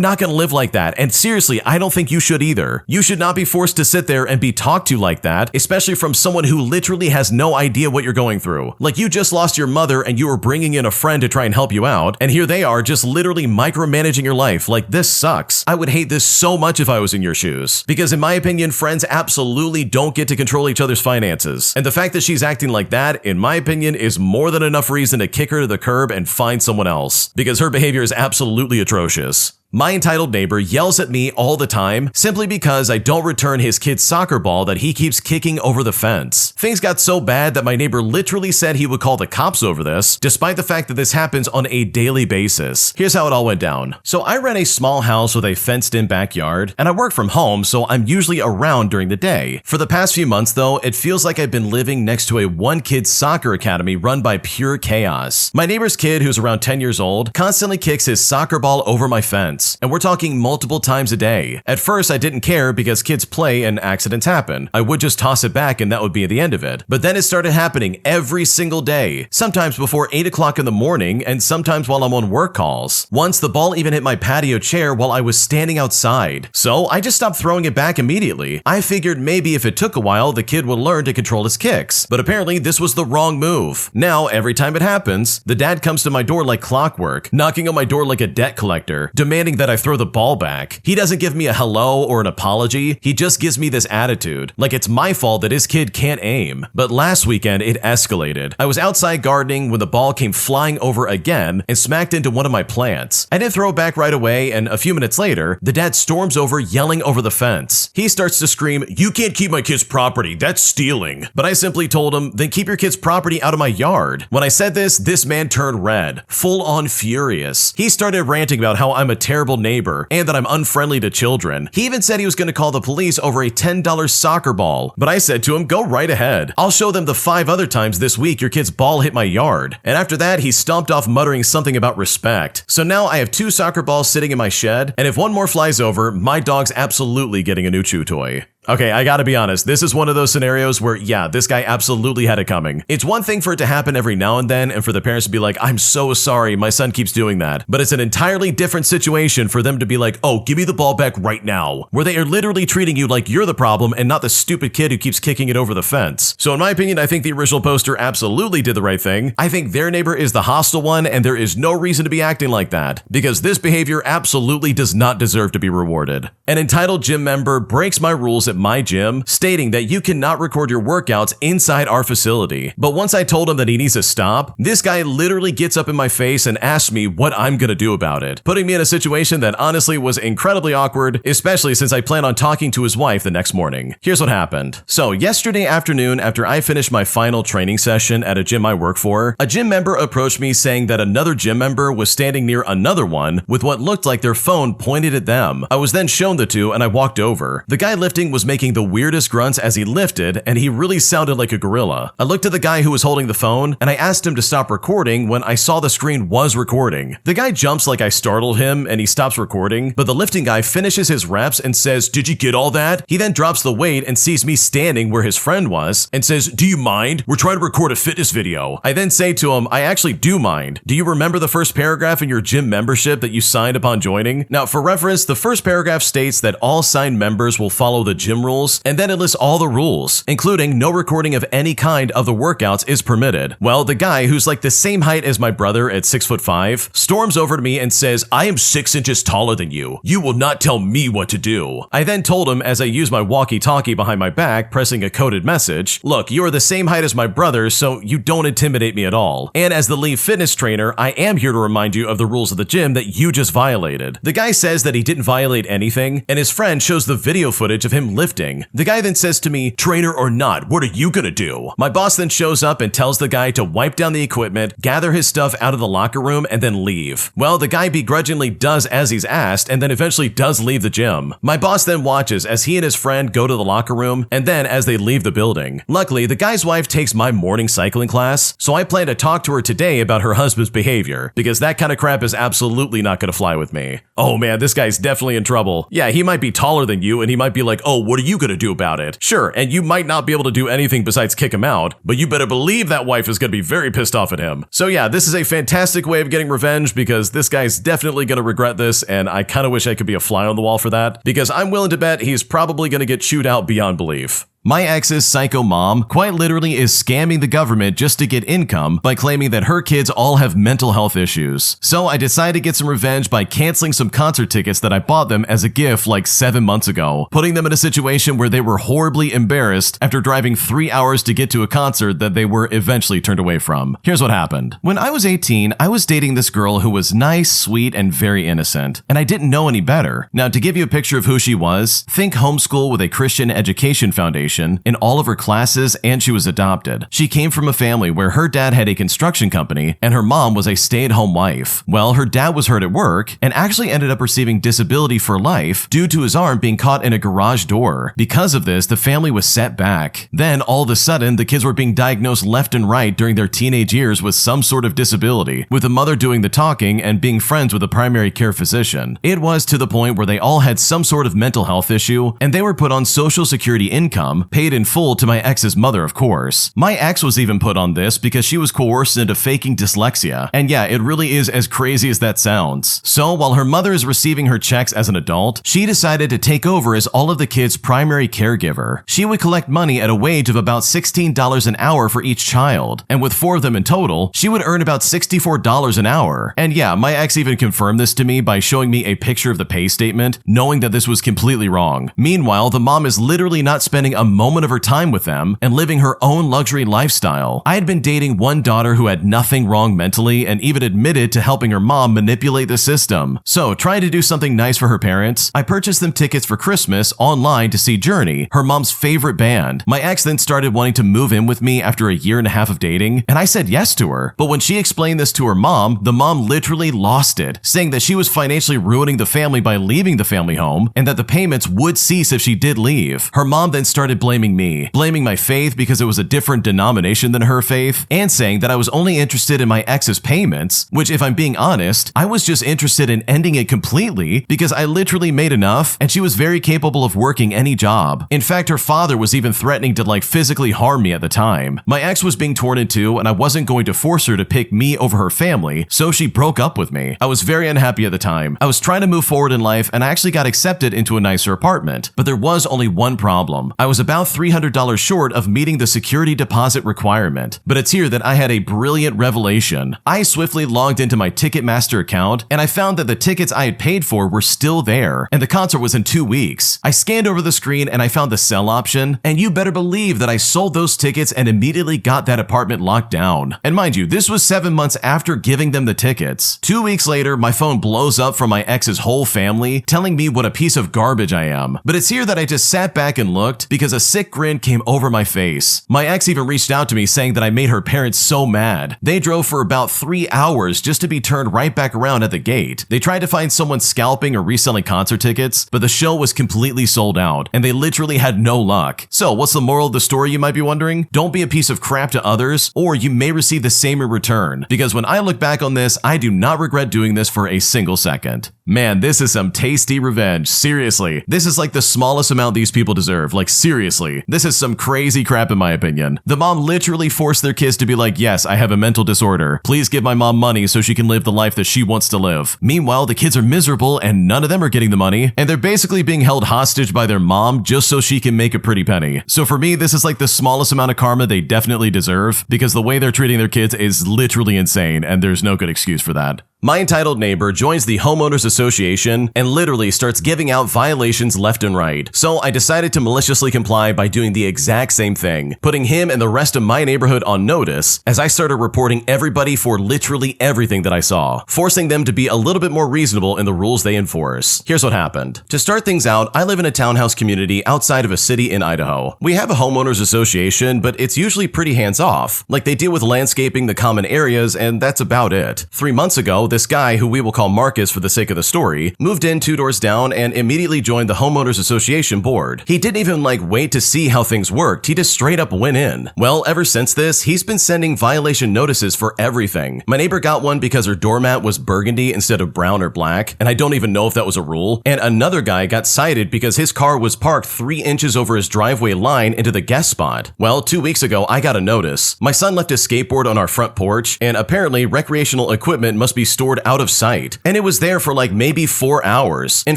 not gonna live like that. And seriously, I don't think you should either. You should not be forced to sit there and be talked to like that, especially from someone who literally has no idea what you're going through. Like, you just lost your mother and you were bringing in a friend to try and help you out, and here they are just literally micromanaging your life. Like, this sucks. I would hate this so much if I was in your shoes. Because in my opinion, friends absolutely don't get to control each other's finances. And the fact that she's acting like that, in my opinion, is more than enough reason to kick her to the curb and find someone else. Because her behavior is absolutely atrocious. My entitled neighbor yells at me all the time simply because I don't return his kid's soccer ball that he keeps kicking over the fence. Things got so bad that my neighbor literally said he would call the cops over this, despite the fact that this happens on a daily basis. Here's how it all went down. So I rent a small house with a fenced-in backyard, and I work from home, so I'm usually around during the day. For the past few months, though, it feels like I've been living next to a one-kid soccer academy run by pure chaos. My neighbor's kid, who's around 10 years old, constantly kicks his soccer ball over my fence. And we're talking multiple times a day. At first, I didn't care because kids play and accidents happen. I would just toss it back and that would be the end of it. But then it started happening every single day, sometimes before 8 o'clock in the morning and sometimes while I'm on work calls. Once, the ball even hit my patio chair while I was standing outside. So I just stopped throwing it back immediately. I figured maybe if it took a while, the kid would learn to control his kicks. But apparently, this was the wrong move. Now, every time it happens, the dad comes to my door like clockwork, knocking on my door like a debt collector, demanding that I throw the ball back. He doesn't give me a hello or an apology. He just gives me this attitude, like it's my fault that his kid can't aim. But last weekend, it escalated. I was outside gardening when the ball came flying over again and smacked into one of my plants. I didn't throw it back right away, and a few minutes later, the dad storms over yelling over the fence. He starts to scream, "You can't keep my kid's property, that's stealing." But I simply told him, then keep your kid's property out of my yard. When I said this man turned red, full on furious. He started ranting about how I'm a terrible neighbor and that I'm unfriendly to children. He even said he was going to call the police over a $10 soccer ball. But I said to him, go right ahead. I'll show them the 5 other times this week your kid's ball hit my yard. And after that, he stomped off muttering something about respect. So now I have 2 soccer balls sitting in my shed, and if one more flies over, my dog's absolutely getting a new chew toy. Okay, I gotta be honest, this is one of those scenarios where, yeah, this guy absolutely had it coming. It's one thing for it to happen every now and then and for the parents to be like, I'm so sorry, my son keeps doing that. But it's an entirely different situation for them to be like, oh, give me the ball back right now, where they are literally treating you like you're the problem and not the stupid kid who keeps kicking it over the fence. So in my opinion, I think the original poster absolutely did the right thing. I think their neighbor is the hostile one and there is no reason to be acting like that, because this behavior absolutely does not deserve to be rewarded. An entitled gym member breaks my rules at my gym, stating that you cannot record your workouts inside our facility. But once I told him that he needs to stop, this guy literally gets up in my face and asks me what I'm gonna do about it, putting me in a situation that honestly was incredibly awkward, especially since I plan on talking to his wife the next morning. Here's what happened. So yesterday afternoon, after I finished my final training session at a gym I work for, a gym member approached me saying that another gym member was standing near another one with what looked like their phone pointed at them. I was then shown the two and I walked over. The guy lifting was was making the weirdest grunts as he lifted, and he really sounded like a gorilla. I looked at the guy who was holding the phone, and I asked him to stop recording when I saw the screen was recording. The guy jumps like I startled him, and he stops recording, but the lifting guy finishes his reps and says, "Did you get all that?" He then drops the weight and sees me standing where his friend was, and says, "Do you mind? We're trying to record a fitness video." I then say to him, "I actually do mind. Do you remember the first paragraph in your gym membership that you signed upon joining?" Now, for reference, the first paragraph states that all signed members will follow the gym rules, and then it lists all the rules, including no recording of any kind of the workouts is permitted. Well, the guy, who's like the same height as my brother at 6'5", storms over to me and says, "I am 6 inches taller than you. You will not tell me what to do." I then told him, as I used my walkie-talkie behind my back, pressing a coded message, "Look, you are the same height as my brother, so you don't intimidate me at all. And as the lead fitness trainer, I am here to remind you of the rules of the gym that you just violated." The guy says that he didn't violate anything, and his friend shows the video footage of him lifting. The guy then says to me, "Trainer or not, what are you gonna do?" My boss then shows up and tells the guy to wipe down the equipment, gather his stuff out of the locker room, and then leave. Well, the guy begrudgingly does as he's asked, and then eventually does leave the gym. My boss then watches as he and his friend go to the locker room, and then as they leave the building. Luckily, the guy's wife takes my morning cycling class, so I plan to talk to her today about her husband's behavior, because that kind of crap is absolutely not gonna fly with me. Oh man, this guy's definitely in trouble. Yeah, he might be taller than you, and he might be like, "Oh, what are you gonna do about it?" Sure, and you might not be able to do anything besides kick him out, but you better believe that wife is gonna be very pissed off at him. So yeah, this is a fantastic way of getting revenge, because this guy's definitely gonna regret this, and I kinda wish I could be a fly on the wall for that, because I'm willing to bet he's probably gonna get chewed out beyond belief. My ex's psycho mom quite literally is scamming the government just to get income by claiming that her kids all have mental health issues. So I decided to get some revenge by canceling some concert tickets that I bought them as a gift like 7 months ago, putting them in a situation where they were horribly embarrassed after driving 3 hours to get to a concert that they were eventually turned away from. Here's what happened. When I was 18, I was dating this girl who was nice, sweet, and very innocent, and I didn't know any better. Now, to give you a picture of who she was, think homeschool with a Christian education foundation in all of her classes, and she was adopted. She came from a family where her dad had a construction company and her mom was a stay-at-home wife. Well, her dad was hurt at work and actually ended up receiving disability for life due to his arm being caught in a garage door. Because of this, the family was set back. Then, all of a sudden, the kids were being diagnosed left and right during their teenage years with some sort of disability, with the mother doing the talking and being friends with a primary care physician. It was to the point where they all had some sort of mental health issue, and they were put on Social Security income, paid in full to my ex's mother, of course. My ex was even put on this because she was coerced into faking dyslexia. And yeah, it really is as crazy as that sounds. So while her mother is receiving her checks as an adult, she decided to take over as all of the kids' primary caregiver. She would collect money at a wage of about $16 an hour for each child. And with 4 of them in total, she would earn about $64 an hour. And yeah, my ex even confirmed this to me by showing me a picture of the pay statement, knowing that this was completely wrong. Meanwhile, the mom is literally not spending a moment of her time with them and living her own luxury lifestyle. I had been dating one daughter who had nothing wrong mentally and even admitted to helping her mom manipulate the system. So, trying to do something nice for her parents, I purchased them tickets for Christmas online to see Journey, her mom's favorite band. My ex then started wanting to move in with me after a year and a half of dating, and I said yes to her. But when she explained this to her mom, the mom literally lost it, saying that she was financially ruining the family by leaving the family home and that the payments would cease if she did leave. Her mom then started blaming me, blaming my faith because it was a different denomination than her faith, and saying that I was only interested in my ex's payments, which if I'm being honest, I was just interested in ending it completely because I literally made enough and she was very capable of working any job. In fact, her father was even threatening to physically harm me at the time. My ex was being torn in two and I wasn't going to force her to pick me over her family, so she broke up with me. I was very unhappy at the time. I was trying to move forward in life and I actually got accepted into a nicer apartment, but there was only one problem. I was about $300 short of meeting the security deposit requirement. But it's here that I had a brilliant revelation. I swiftly logged into my Ticketmaster account and I found that the tickets I had paid for were still there, and the concert was in 2 weeks. I scanned over the screen and I found the sell option, and you better believe that I sold those tickets and immediately got that apartment locked down. And mind you, this was 7 months after giving them the tickets. 2 weeks later, my phone blows up from my ex's whole family telling me what a piece of garbage I am. But it's here that I just sat back and looked because because a sick grin came over my face. My ex even reached out to me saying that I made her parents so mad. They drove for about 3 hours just to be turned right back around at the gate. They tried to find someone scalping or reselling concert tickets, but the show was completely sold out, and they literally had no luck. So what's the moral of the story, you might be wondering? Don't be a piece of crap to others, or you may receive the same in return. Because when I look back on this, I do not regret doing this for a single second. Man, this is some tasty revenge. Seriously. This is like the smallest amount these people deserve. Like, seriously. This is some crazy crap in my opinion. The mom literally forced their kids to be like, yes, I have a mental disorder. Please give my mom money so she can live the life that she wants to live. Meanwhile, the kids are miserable and none of them are getting the money, and they're basically being held hostage by their mom just so she can make a pretty penny. So for me, this is like the smallest amount of karma they definitely deserve, because the way they're treating their kids is literally insane, and there's no good excuse for that. My entitled neighbor joins the homeowners association and literally starts giving out violations left and right. So I decided to maliciously comply by doing the exact same thing, putting him and the rest of my neighborhood on notice as I started reporting everybody for literally everything that I saw, forcing them to be a little bit more reasonable in the rules they enforce. Here's what happened. To start things out, I live in a townhouse community outside of a city in Idaho. We have a homeowners association, but it's usually pretty hands-off. Like, they deal with landscaping the common areas, and that's about it. 3 months ago, this guy, who we will call Marcus for the sake of the story, moved in 2 doors down and immediately joined the homeowners association board. He didn't even wait to see how things worked. He just straight up went in. Well, ever since this, he's been sending violation notices for everything. My neighbor got one because her doormat was burgundy instead of brown or black, and I don't even know if that was a rule. And another guy got cited because his car was parked 3 inches over his driveway line into the guest spot. Well, 2 weeks ago, I got a notice. My son left his skateboard on our front porch, and apparently recreational equipment must be stored out of sight, and it was there for maybe 4 hours. In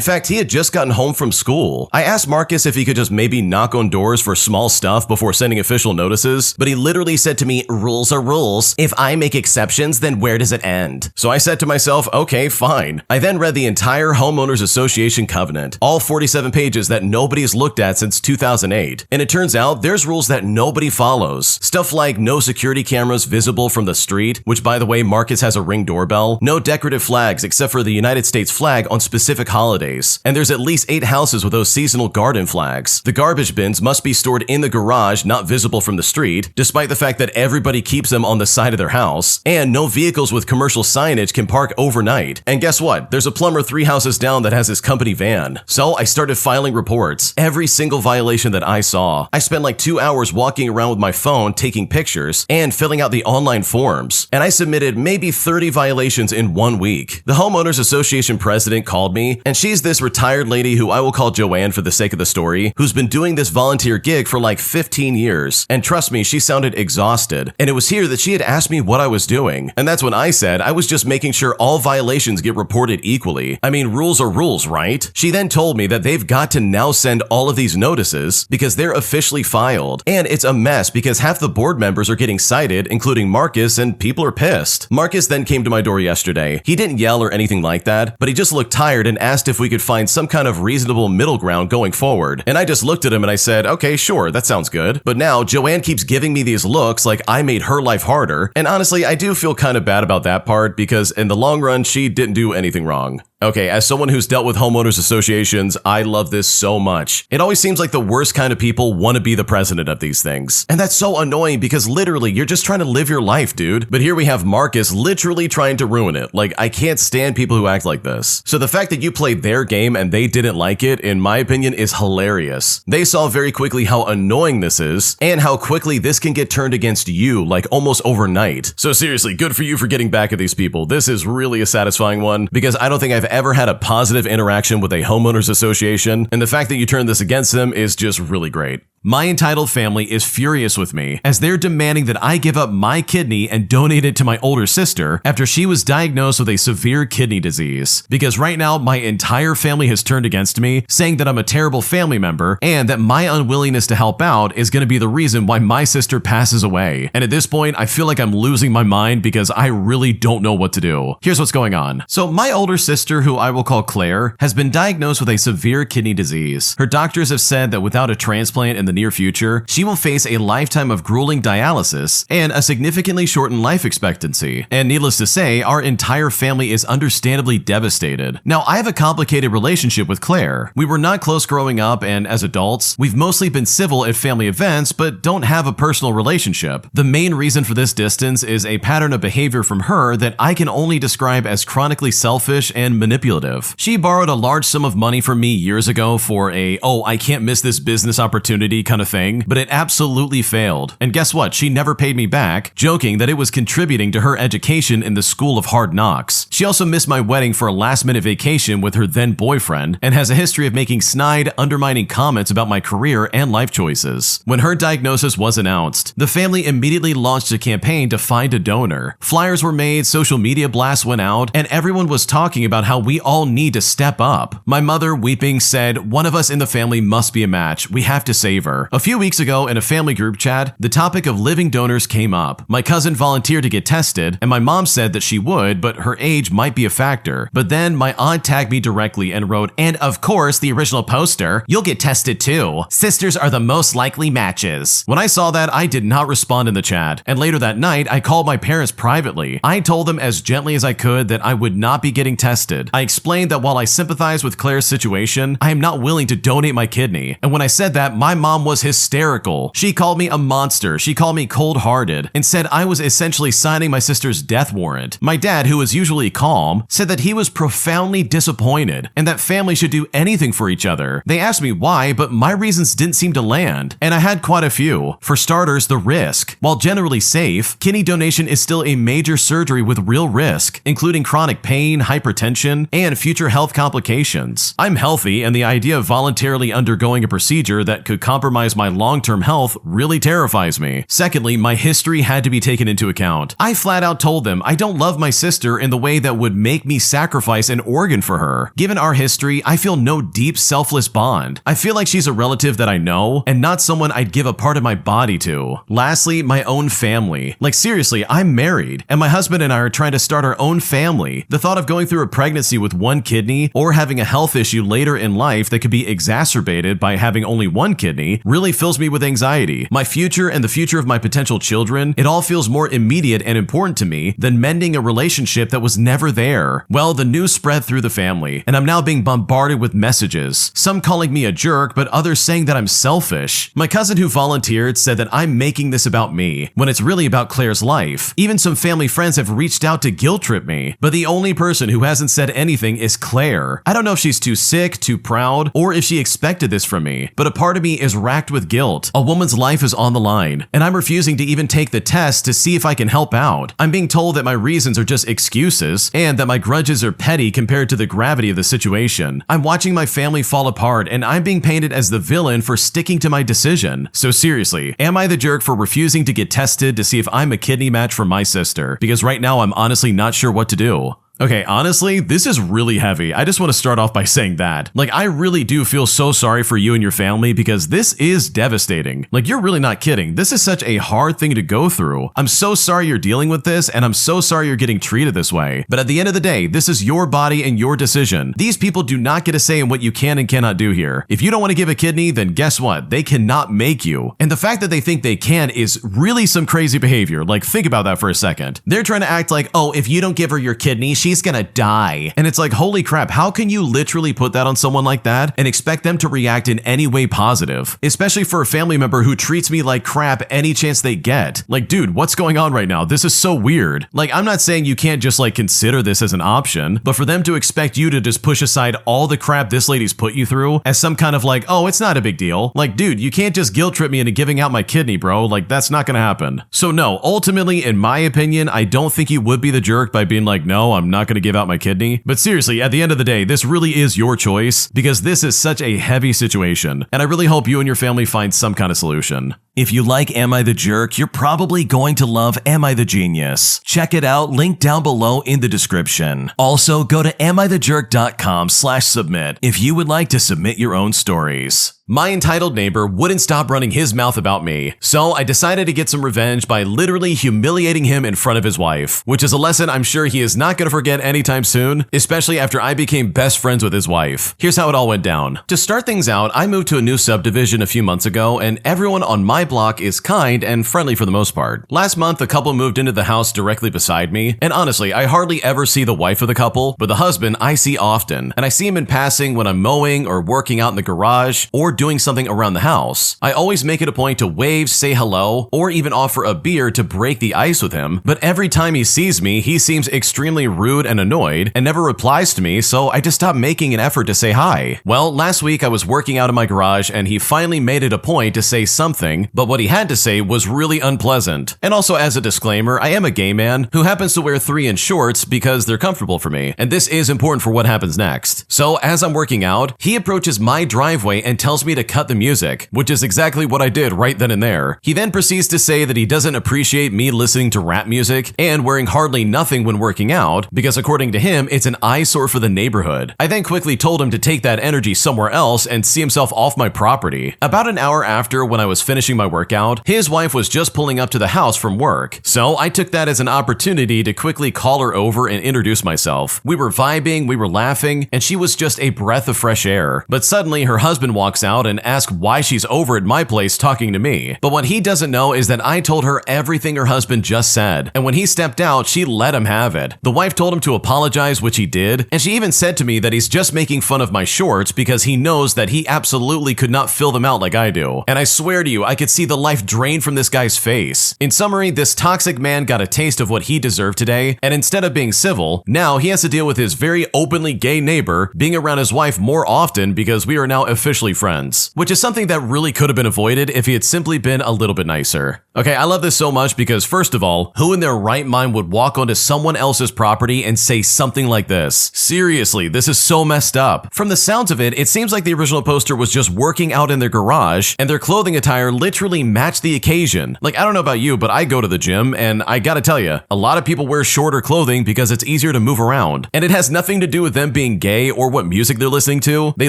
fact, he had just gotten home from school. I asked Marcus if he could just maybe knock on doors for small stuff before sending official notices, but he literally said to me, rules are rules. If I make exceptions, then where does it end? So I said to myself, okay, fine. I then read the entire homeowners association covenant, all 47 pages that nobody's looked at since 2008, and it turns out there's rules that nobody follows. Stuff like no security cameras visible from the street, which by the way, Marcus has a Ring doorbell, no decorative flags except for the United States flag on specific holidays, and there's at least 8 houses with those seasonal garden flags. The garbage bins must be stored in the garage, not visible from the street, despite the fact that everybody keeps them on the side of their house, and no vehicles with commercial signage can park overnight. And guess what? There's a plumber 3 houses down that has his company van. So I started filing reports. Every single violation that I saw. I spent 2 hours walking around with my phone taking pictures and filling out the online forms, and I submitted maybe 30 violations in 1 week. The homeowners association president called me, and she's this retired lady who I will call Joanne for the sake of the story, who's been doing this volunteer gig for 15 years. And trust me, she sounded exhausted. And it was here that she had asked me what I was doing. And that's when I said I was just making sure all violations get reported equally. I mean, rules are rules, right? She then told me that they've got to now send all of these notices because they're officially filed. And it's a mess because half the board members are getting cited, including Marcus, and people are pissed. Marcus then came to my door yesterday. He didn't yell or anything like that, but he just looked tired and asked if we could find some kind of reasonable middle ground going forward. And I just looked at him and I said, okay, sure, that sounds good. But now Joanne keeps giving me these looks like I made her life harder. And honestly, I do feel kind of bad about that part because in the long run, she didn't do anything wrong. Okay, as someone who's dealt with homeowners associations, I love this so much. It always seems like the worst kind of people want to be the president of these things. And that's so annoying because literally, you're just trying to live your life, dude. But here we have Marcus literally trying to ruin it. I can't stand people who act like this. So the fact that you played their game and they didn't like it, in my opinion, is hilarious. They saw very quickly how annoying this is and how quickly this can get turned against you, almost overnight. So seriously, good for you for getting back at these people. This is really a satisfying one because I don't think I've ever had a positive interaction with a homeowners association, and the fact that you turned this against them is just really great. My entitled family is furious with me as they're demanding that I give up my kidney and donate it to my older sister after she was diagnosed with a severe kidney disease. Because right now, my entire family has turned against me, saying that I'm a terrible family member and that my unwillingness to help out is going to be the reason why my sister passes away. And at this point, I feel like I'm losing my mind because I really don't know what to do. Here's what's going on. So my older sister, who I will call Claire, has been diagnosed with a severe kidney disease. Her doctors have said that without a transplant in the near future, she will face a lifetime of grueling dialysis and a significantly shortened life expectancy. And needless to say, our entire family is understandably devastated. Now, I have a complicated relationship with Claire. We were not close growing up, and as adults, we've mostly been civil at family events, but don't have a personal relationship. The main reason for this distance is a pattern of behavior from her that I can only describe as chronically selfish and manipulative. She borrowed a large sum of money from me years ago for a, oh, I can't miss this business opportunity kind of thing, but it absolutely failed. And guess what? She never paid me back, joking that it was contributing to her education in the school of hard knocks. She also missed my wedding for a last-minute vacation with her then boyfriend and has a history of making snide, undermining comments about my career and life choices. When her diagnosis was announced, the family immediately launched a campaign to find a donor. Flyers were made, social media blasts went out, and everyone was talking about how we all need to step up. My mother, weeping, said, "One of us in the family must be a match. We have to save her." A few weeks ago in a family group chat, the topic of living donors came up. My cousin volunteered to get tested, and my mom said that she would, but her age might be a factor. But then my aunt tagged me directly and wrote, "And of course, the original poster, you'll get tested too. Sisters are the most likely matches." When I saw that, I did not respond in the chat, and later that night, I called my parents privately. I told them as gently as I could that I would not be getting tested. I explained that while I sympathize with Claire's situation, I am not willing to donate my kidney. And when I said that, my mom was hysterical. She called me a monster, she called me cold-hearted, and said I was essentially signing my sister's death warrant. My dad, who was usually calm, said that he was profoundly disappointed and that families should do anything for each other. They asked me why, but my reasons didn't seem to land, and I had quite a few. For starters, the risk. While generally safe, kidney donation is still a major surgery with real risk, including chronic pain, hypertension, and future health complications. I'm healthy, and the idea of voluntarily undergoing a procedure that could compromise my long-term health really terrifies me. Secondly, my history had to be taken into account. I flat out told them I don't love my sister in the way that would make me sacrifice an organ for her. Given our history, I feel no deep, selfless bond. I feel like she's a relative that I know, and not someone I'd give a part of my body to. Lastly, my own family. Like seriously, I'm married, and my husband and I are trying to start our own family. The thought of going through a pregnancy with one kidney or having a health issue later in life that could be exacerbated by having only one kidney really fills me with anxiety. My future and the future of my potential children, it all feels more immediate and important to me than mending a relationship that was never there. Well, the news spread through the family, and I'm now being bombarded with messages. Some calling me a jerk, but others saying that I'm selfish. My cousin who volunteered said that I'm making this about me, when it's really about Claire's life. Even some family friends have reached out to guilt trip me, but the only person who hasn't said anything is Claire. I don't know if she's too sick, too proud, or if she expected this from me, but a part of me is racked with guilt. A woman's life is on the line, and I'm refusing to even take the test to see if I can help out. I'm being told that my reasons are just excuses, and that my grudges are petty compared to the gravity of the situation. I'm watching my family fall apart, and I'm being painted as the villain for sticking to my decision. So seriously, am I the jerk for refusing to get tested to see if I'm a kidney match for my sister? Because right now I'm honestly not sure what to do. Okay, honestly, this is really heavy. I just want to start off by saying that. Like, I really do feel so sorry for you and your family because this is devastating. Like, you're really not kidding. This is such a hard thing to go through. I'm so sorry you're dealing with this, and I'm so sorry you're getting treated this way. But at the end of the day, this is your body and your decision. These people do not get a say in what you can and cannot do here. If you don't want to give a kidney, then guess what? They cannot make you. And the fact that they think they can is really some crazy behavior. Like, think about that for a second. They're trying to act like, oh, if you don't give her your kidney, she's gonna die. And it's like, holy crap, how can you literally put that on someone like that and expect them to react in any way positive? Especially for a family member who treats me like crap any chance they get. Like, dude, what's going on right now? This is so weird. Like, I'm not saying you can't just like consider this as an option, but for them to expect you to just push aside all the crap this lady's put you through as some kind of like, oh, it's not a big deal. Like, dude, you can't just guilt trip me into giving out my kidney, bro. Like, that's not gonna happen. So no, ultimately, in my opinion, I don't think you would be the jerk by being like, no, I'm not gonna give out my kidney. But seriously, at the end of the day, this really is your choice because this is such a heavy situation, and I really hope you and your family find some kind of solution. If you like Am I the Jerk, you're probably going to love Am I the Genius. Check it out, link down below in the description. Also, go to amithejerk.com/submit if you would like to submit your own stories. My entitled neighbor wouldn't stop running his mouth about me, so I decided to get some revenge by literally humiliating him in front of his wife, which is a lesson I'm sure he is not going to forget anytime soon, especially after I became best friends with his wife. Here's how it all went down. To start things out, I moved to a new subdivision a few months ago, and everyone on my block is kind and friendly for the most part. Last month, a couple moved into the house directly beside me, and honestly, I hardly ever see the wife of the couple, but the husband I see often, and I see him in passing when I'm mowing or working out in the garage or doing something around the house. I always make it a point to wave, say hello, or even offer a beer to break the ice with him, but every time he sees me, he seems extremely rude and annoyed and never replies to me, so I just stopped making an effort to say hi. Well, last week I was working out in my garage and he finally made it a point to say something, but what he had to say was really unpleasant. And also, as a disclaimer, I am a gay man who happens to wear 3-inch shorts because they're comfortable for me, and this is important for what happens next. So as I'm working out, he approaches my driveway and tells me to cut the music, which is exactly what I did right then and there. He then proceeds to say that he doesn't appreciate me listening to rap music and wearing hardly nothing when working out because according to him, it's an eyesore for the neighborhood. I then quickly told him to take that energy somewhere else and see himself off my property. About an hour after, when I was finishing my workout, his wife was just pulling up to the house from work, so I took that as an opportunity to quickly call her over and introduce myself. We were vibing, we were laughing, and she was just a breath of fresh air. But suddenly her husband walks out and asks why she's over at my place talking to me. But what he doesn't know is that I told her everything her husband just said, and when he stepped out, she let him have it. The wife told him to apologize, which he did, and she even said to me that he's just making fun of my shorts because he knows that he absolutely could not fill them out like I do. And I swear to you, I could see the life drain from this guy's face. In summary, this toxic man got a taste of what he deserved today, and instead of being civil, now he has to deal with his very openly gay neighbor being around his wife more often because we are now officially friends, which is something that really could have been avoided if he had simply been a little bit nicer. Okay, I love this so much because first of all, who in their right mind would walk onto someone else's property and say something like this? Seriously, this is so messed up. From the sounds of it, it seems like the original poster was just working out in their garage and their clothing attire literally matched the occasion. Like, I don't know about you, but I go to the gym and I gotta tell you, a lot of people wear shorter clothing because it's easier to move around. And it has nothing to do with them being gay or what music they're listening to. They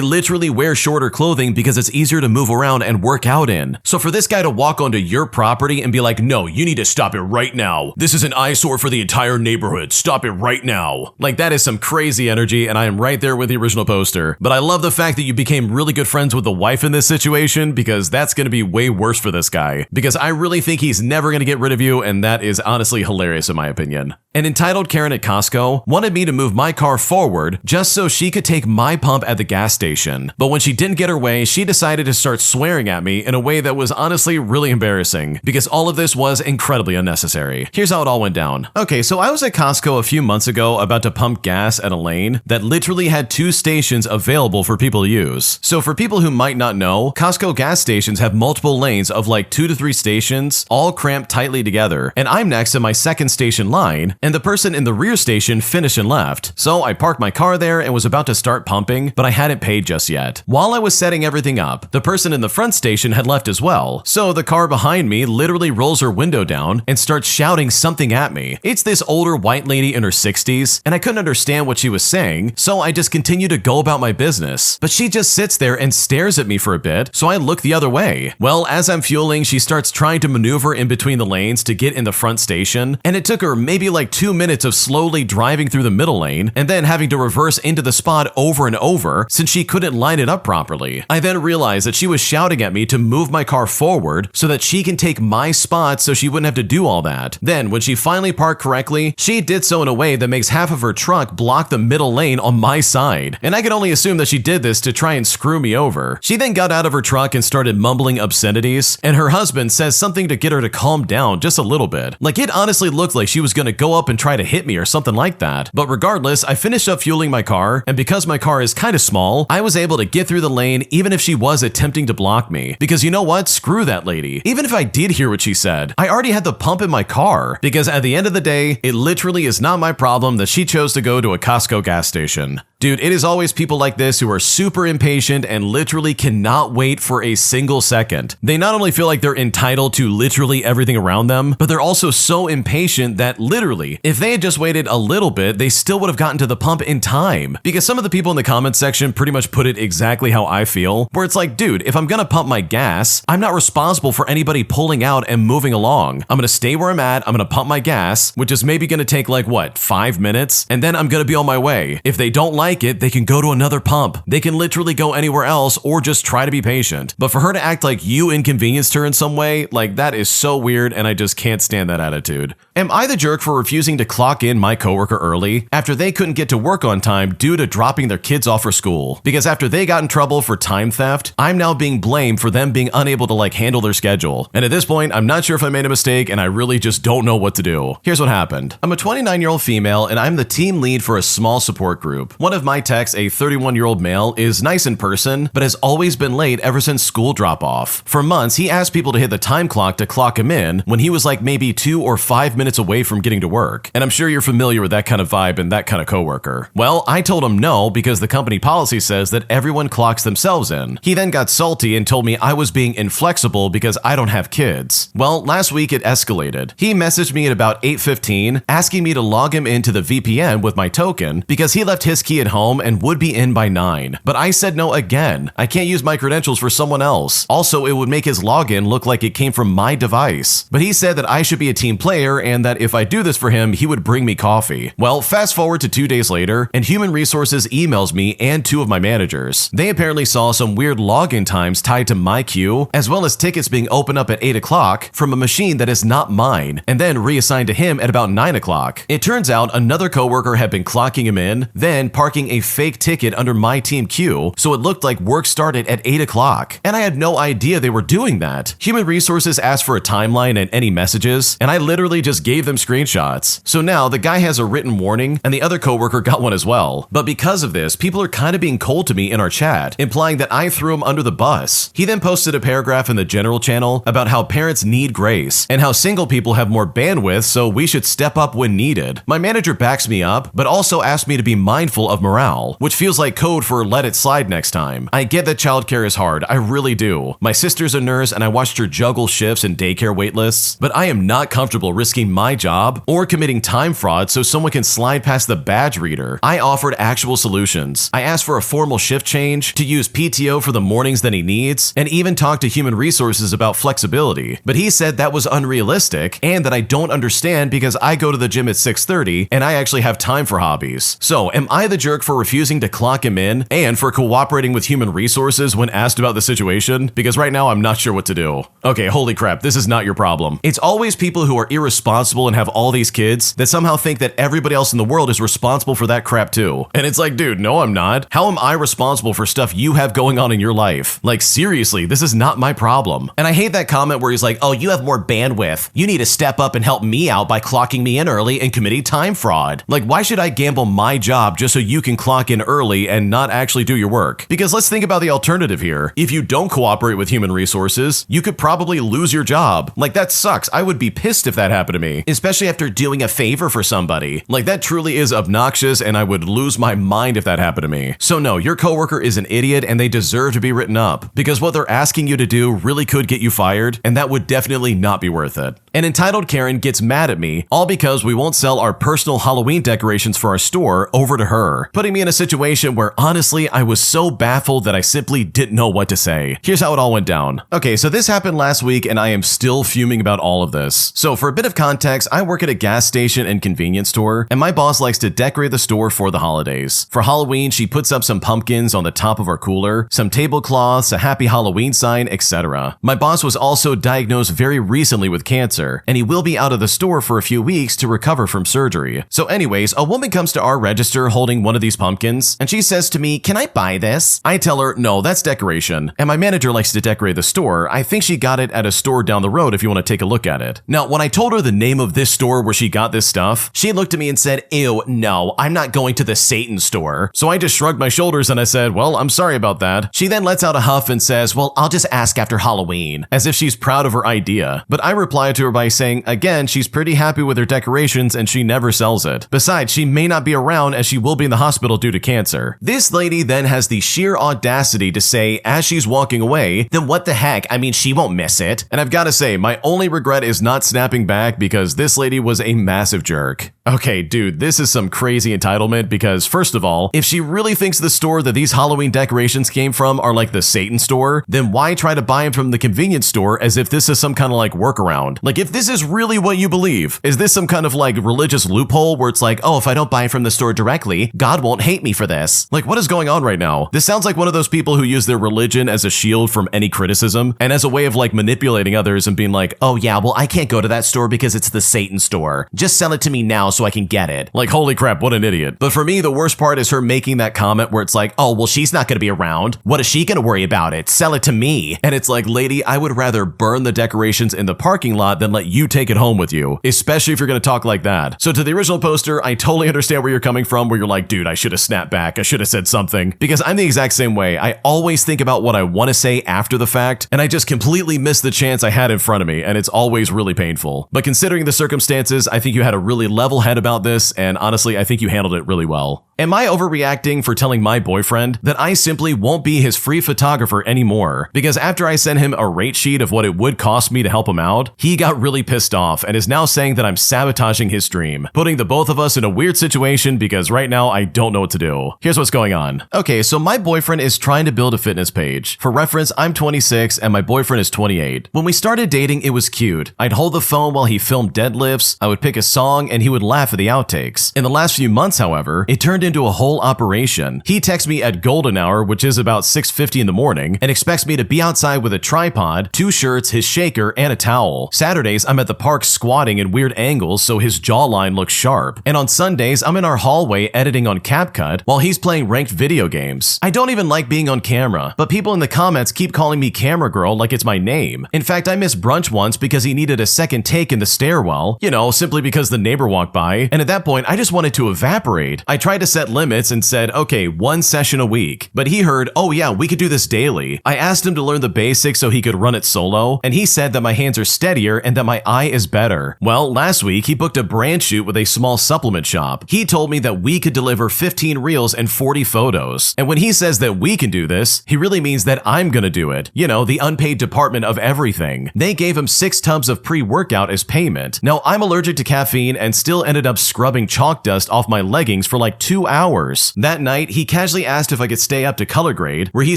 literally wear shorter clothing because it's easier to move around and work out in. So for this guy to walk onto your property and be like, no, you need to stop it right now. This is an eyesore for the entire neighborhood. Stop it right now. Like, that is some crazy energy, and I am right there with the original poster. But I love the fact that you became really good friends with the wife in this situation because that's going to be way worse for this guy. Because I really think he's never going to get rid of you, and that is honestly hilarious in my opinion. An entitled Karen at Costco wanted me to move my car forward just so she could take my pump at the gas station. But when she didn't get her way, she decided to start swearing at me in a way that was honestly really embarrassing because all of this was incredibly unnecessary. Here's how it all went down. Okay, so I was at Costco a few months ago about to pump gas at a lane that literally had 2 stations available for people to use. So for people who might not know, Costco gas stations have multiple lanes of like 2 to 3 stations, all cramped tightly together. And I'm next to my second station line, and the person in the rear station finished and left. So I parked my car there and was about to start pumping, but I hadn't paid just yet. While I was setting everything up, the person in the front station had left as well. So the car behind me literally rolls her window down and starts shouting something at me. It's this older white lady in her 60s, and I couldn't understand what she was saying, so I just continued to go about my business. But she just sits there and stares at me for a bit, so I look the other way. Well, as I'm fueling, she starts trying to maneuver in between the lanes to get in the front station, and it took her maybe like 2 minutes of slowly driving through the middle lane and then having to reverse into the spot over and over since she couldn't line it up properly. I then realized that she was shouting at me to move my car forward so that she can take my spot so she wouldn't have to do all that. Then, when she finally parked correctly, she did so in a way that makes half of her truck block the middle lane on my side. And I can only assume that she did this to try and screw me over. She then got out of her truck and started mumbling obscenities, and her husband says something to get her to calm down just a little bit. Like, it honestly looked like she was gonna go up and try to hit me or something like that. But regardless, I finished up fueling my car, and because my car is kind of small, I was able to get through the lane even if she was attempting to block me. Because you know what? Screw that lady. Even if I did hear what she said, I already had the pump in my car. Because at the end of the day, it literally is not my problem that she chose to go to a Costco gas station. Dude, it is always people like this who are super impatient and literally cannot wait for a single second. They not only feel like they're entitled to literally everything around them, but they're also so impatient that literally, if they had just waited a little bit, they still would have gotten to the pump in time. Because some of the people in the comments section pretty much put it exactly how I feel, where it's like, dude, if I'm gonna pump my gas, I'm not responsible for anybody pulling out and moving along. I'm gonna stay where I'm at, I'm gonna pump my gas, which is maybe gonna take like, what, 5 minutes? And then I'm gonna be on my way. If they don't like it, they can go to another pump. They can literally go anywhere else or just try to be patient. But for her to act like you inconvenienced her in some way, like that is so weird and I just can't stand that attitude. Am I the jerk for refusing to clock in my coworker early after they couldn't get to work on time due to dropping their kids off for school? Because after they got in trouble for time theft, I'm now being blamed for them being unable to handle their schedule. And at this point, I'm not sure if I made a mistake and I really just don't know what to do. Here's what happened. I'm a 29-year-old female and I'm the team lead for a small support group. One of my techs, a 31-year-old male, is nice in person, but has always been late ever since school drop-off. For months, he asked people to hit the time clock to clock him in when he was like maybe 2 or 5 minutes away from getting to work. And I'm sure you're familiar with that kind of vibe and that kind of coworker. Well, I told him no because the company policy says that everyone clocks themselves in. He then got salty and told me I was being inflexible because I don't have kids. Well, last week it escalated. He messaged me at about 8:15 asking me to log him into the VPN with my token because he left his key at home and would be in by 9. But I said no again. I can't use my credentials for someone else. Also, it would make his login look like it came from my device. But he said that I should be a team player and that if I do this for him, he would bring me coffee. Well, fast forward to 2 days later, and Human Resources emails me and 2 of my managers. They apparently saw some weird login times tied to my queue, as well as tickets being opened up at 8 o'clock from a machine that is not mine, and then reassigned to him at about 9 o'clock. It turns out another coworker had been clocking him in, then parking a fake ticket under my team queue, so it looked like work started at 8 o'clock. And I had no idea they were doing that. Human Resources asked for a timeline and any messages, and I literally just gave them screenshots. So now the guy has a written warning, and the other coworker got one as well. But because of this, people are kind of being cold to me in our chat, implying that I threw him under the bus. He then posted a paragraph in the general channel about how parents need grace, and how single people have more bandwidth, so we should step up when needed. My manager backs me up, but also asked me to be mindful of morale, which feels like code for let it slide next time. I get that childcare is hard, I really do. My sister's a nurse and I watched her juggle shifts and daycare waitlists, but I am not comfortable risking my job or committing time fraud so someone can slide past the badge reader. I offered actual solutions. I asked for a formal shift change, to use PTO for the mornings that he needs, and even talked to Human Resources about flexibility. But he said that was unrealistic and that I don't understand because I go to the gym at 6:30 and I actually have time for hobbies. So am I the jerk for refusing to clock him in and for cooperating with Human Resources when asked about the situation? Because right now I'm not sure what to do. Okay, holy crap, this is not your problem. It's always people who are irresponsible and have all these kids that somehow think that everybody else in the world is responsible for that crap too. And it's like, dude, no, I'm not. How am I responsible for stuff you have going on in your life? Like, seriously, this is not my problem. And I hate that comment where he's like, oh, you have more bandwidth. You need to step up and help me out by clocking me in early and committing time fraud. Like, why should I gamble my job just so you can clock in early and not actually do your work? Because let's think about the alternative here. If you don't cooperate with Human Resources, you could probably lose your job. Like, that sucks. I would be pissed if that happened to me, especially after doing a favor for somebody. Like, that truly is obnoxious and I would lose my mind if that happened to me. So no, your coworker is an idiot and they deserve to be written up because what they're asking you to do really could get you fired, and that would definitely not be worth it. An entitled Karen gets mad at me, all because we won't sell our personal Halloween decorations for our store over to her, putting me in a situation where honestly I was so baffled that I simply didn't know what to say. Here's how it all went down. Okay, so this happened last week and I am still fuming about all of this. So for a bit of context, I work at a gas station and convenience store, and my boss likes to decorate the store for the holidays. For Halloween, she puts up some pumpkins on the top of our cooler, some tablecloths, a happy Halloween sign, etc. My boss was also diagnosed very recently with cancer, and he will be out of the store for a few weeks to recover from surgery. So anyways, a woman comes to our register holding one of these pumpkins, and she says to me, "Can I buy this?" I tell her, "No, that's decoration." And my manager likes to decorate the store. I think she got it at a store down the road if you want to take a look at it. Now, when I told her the name of this store where she got this stuff? She looked at me and said, ew, no, I'm not going to the Satan store. So I just shrugged my shoulders and I said, well, I'm sorry about that. She then lets out a huff and says, well, I'll just ask after Halloween, as if she's proud of her idea. But I replied to her by saying, again, she's pretty happy with her decorations and she never sells it. Besides, she may not be around as she will be in the hospital due to cancer. This lady then has the sheer audacity to say, as she's walking away, then what the heck? I mean, she won't miss it. And I've got to say, my only regret is not snapping back because this lady was a massive jerk. Okay, dude, this is some crazy entitlement because, first of all, if she really thinks the store that these Halloween decorations came from are like the Satan store, then why try to buy them from the convenience store as if this is some kind of like workaround? Like, if this is really what you believe, is this some kind of like religious loophole where it's like, oh, if I don't buy from the store directly, God won't hate me for this? Like, what is going on right now? This sounds like one of those people who use their religion as a shield from any criticism and as a way of like manipulating others and being like, oh yeah, well, I can't go to that store because it's the Satan store. Just sell it to me now so I can get it. Like, holy crap, what an idiot. But for me, the worst part is her making that comment where it's like, oh, well, she's not going to be around. What is she going to worry about it? Sell it to me. And it's like, lady, I would rather burn the decorations in the parking lot than let you take it home with you, especially if you're going to talk like that. So to the original poster, I totally understand where you're coming from, where you're like, dude, I should have snapped back. I should have said something, because I'm the exact same way. I always think about what I want to say after the fact, and I just completely miss the chance I had in front of me, and it's always really painful. But considering the circumstances, I think you had a really level head about this, and honestly, I think you handled it really well. Am I overreacting for telling my boyfriend that I simply won't be his free photographer anymore? Because after I sent him a rate sheet of what it would cost me to help him out, he got really pissed off and is now saying that I'm sabotaging his dream, putting the both of us in a weird situation because right now I don't know what to do. Here's what's going on. Okay, so my boyfriend is trying to build a fitness page. For reference, I'm 26 and my boyfriend is 28. When we started dating, it was cute. I'd hold the phone while he filmed deadlifts, I would pick a song, and he would laugh at the outtakes. In the last few months, however, it turned into a whole operation. He texts me at golden hour, which is about 6:50 in the morning, and expects me to be outside with a tripod, 2 shirts, his shaker, and a towel. Saturdays, I'm at the park squatting in weird angles so his jawline looks sharp. And on Sundays, I'm in our hallway editing on CapCut while he's playing ranked video games. I don't even like being on camera, but people in the comments keep calling me camera girl like it's my name. In fact, I missed brunch once because he needed a second take in the stairwell, simply because the neighbor walked by, and at that point, I just wanted to evaporate. I tried to set limits and said, okay, 1 session a week, but he heard, oh yeah, we could do this daily. I asked him to learn the basics so he could run it solo, and he said that my hands are steadier and that my eye is better. Well, last week, he booked a brand shoot with a small supplement shop. He told me that we could deliver 15 reels and 40 photos. And when he says that we can do this, he really means that I'm gonna do it. The unpaid department of everything. They gave him 6 tubs of pre-workout as payment. Now, I'm allergic to caffeine and still ended up scrubbing chalk dust off my leggings for like 2 hours. That night, he casually asked if I could stay up to color grade, where he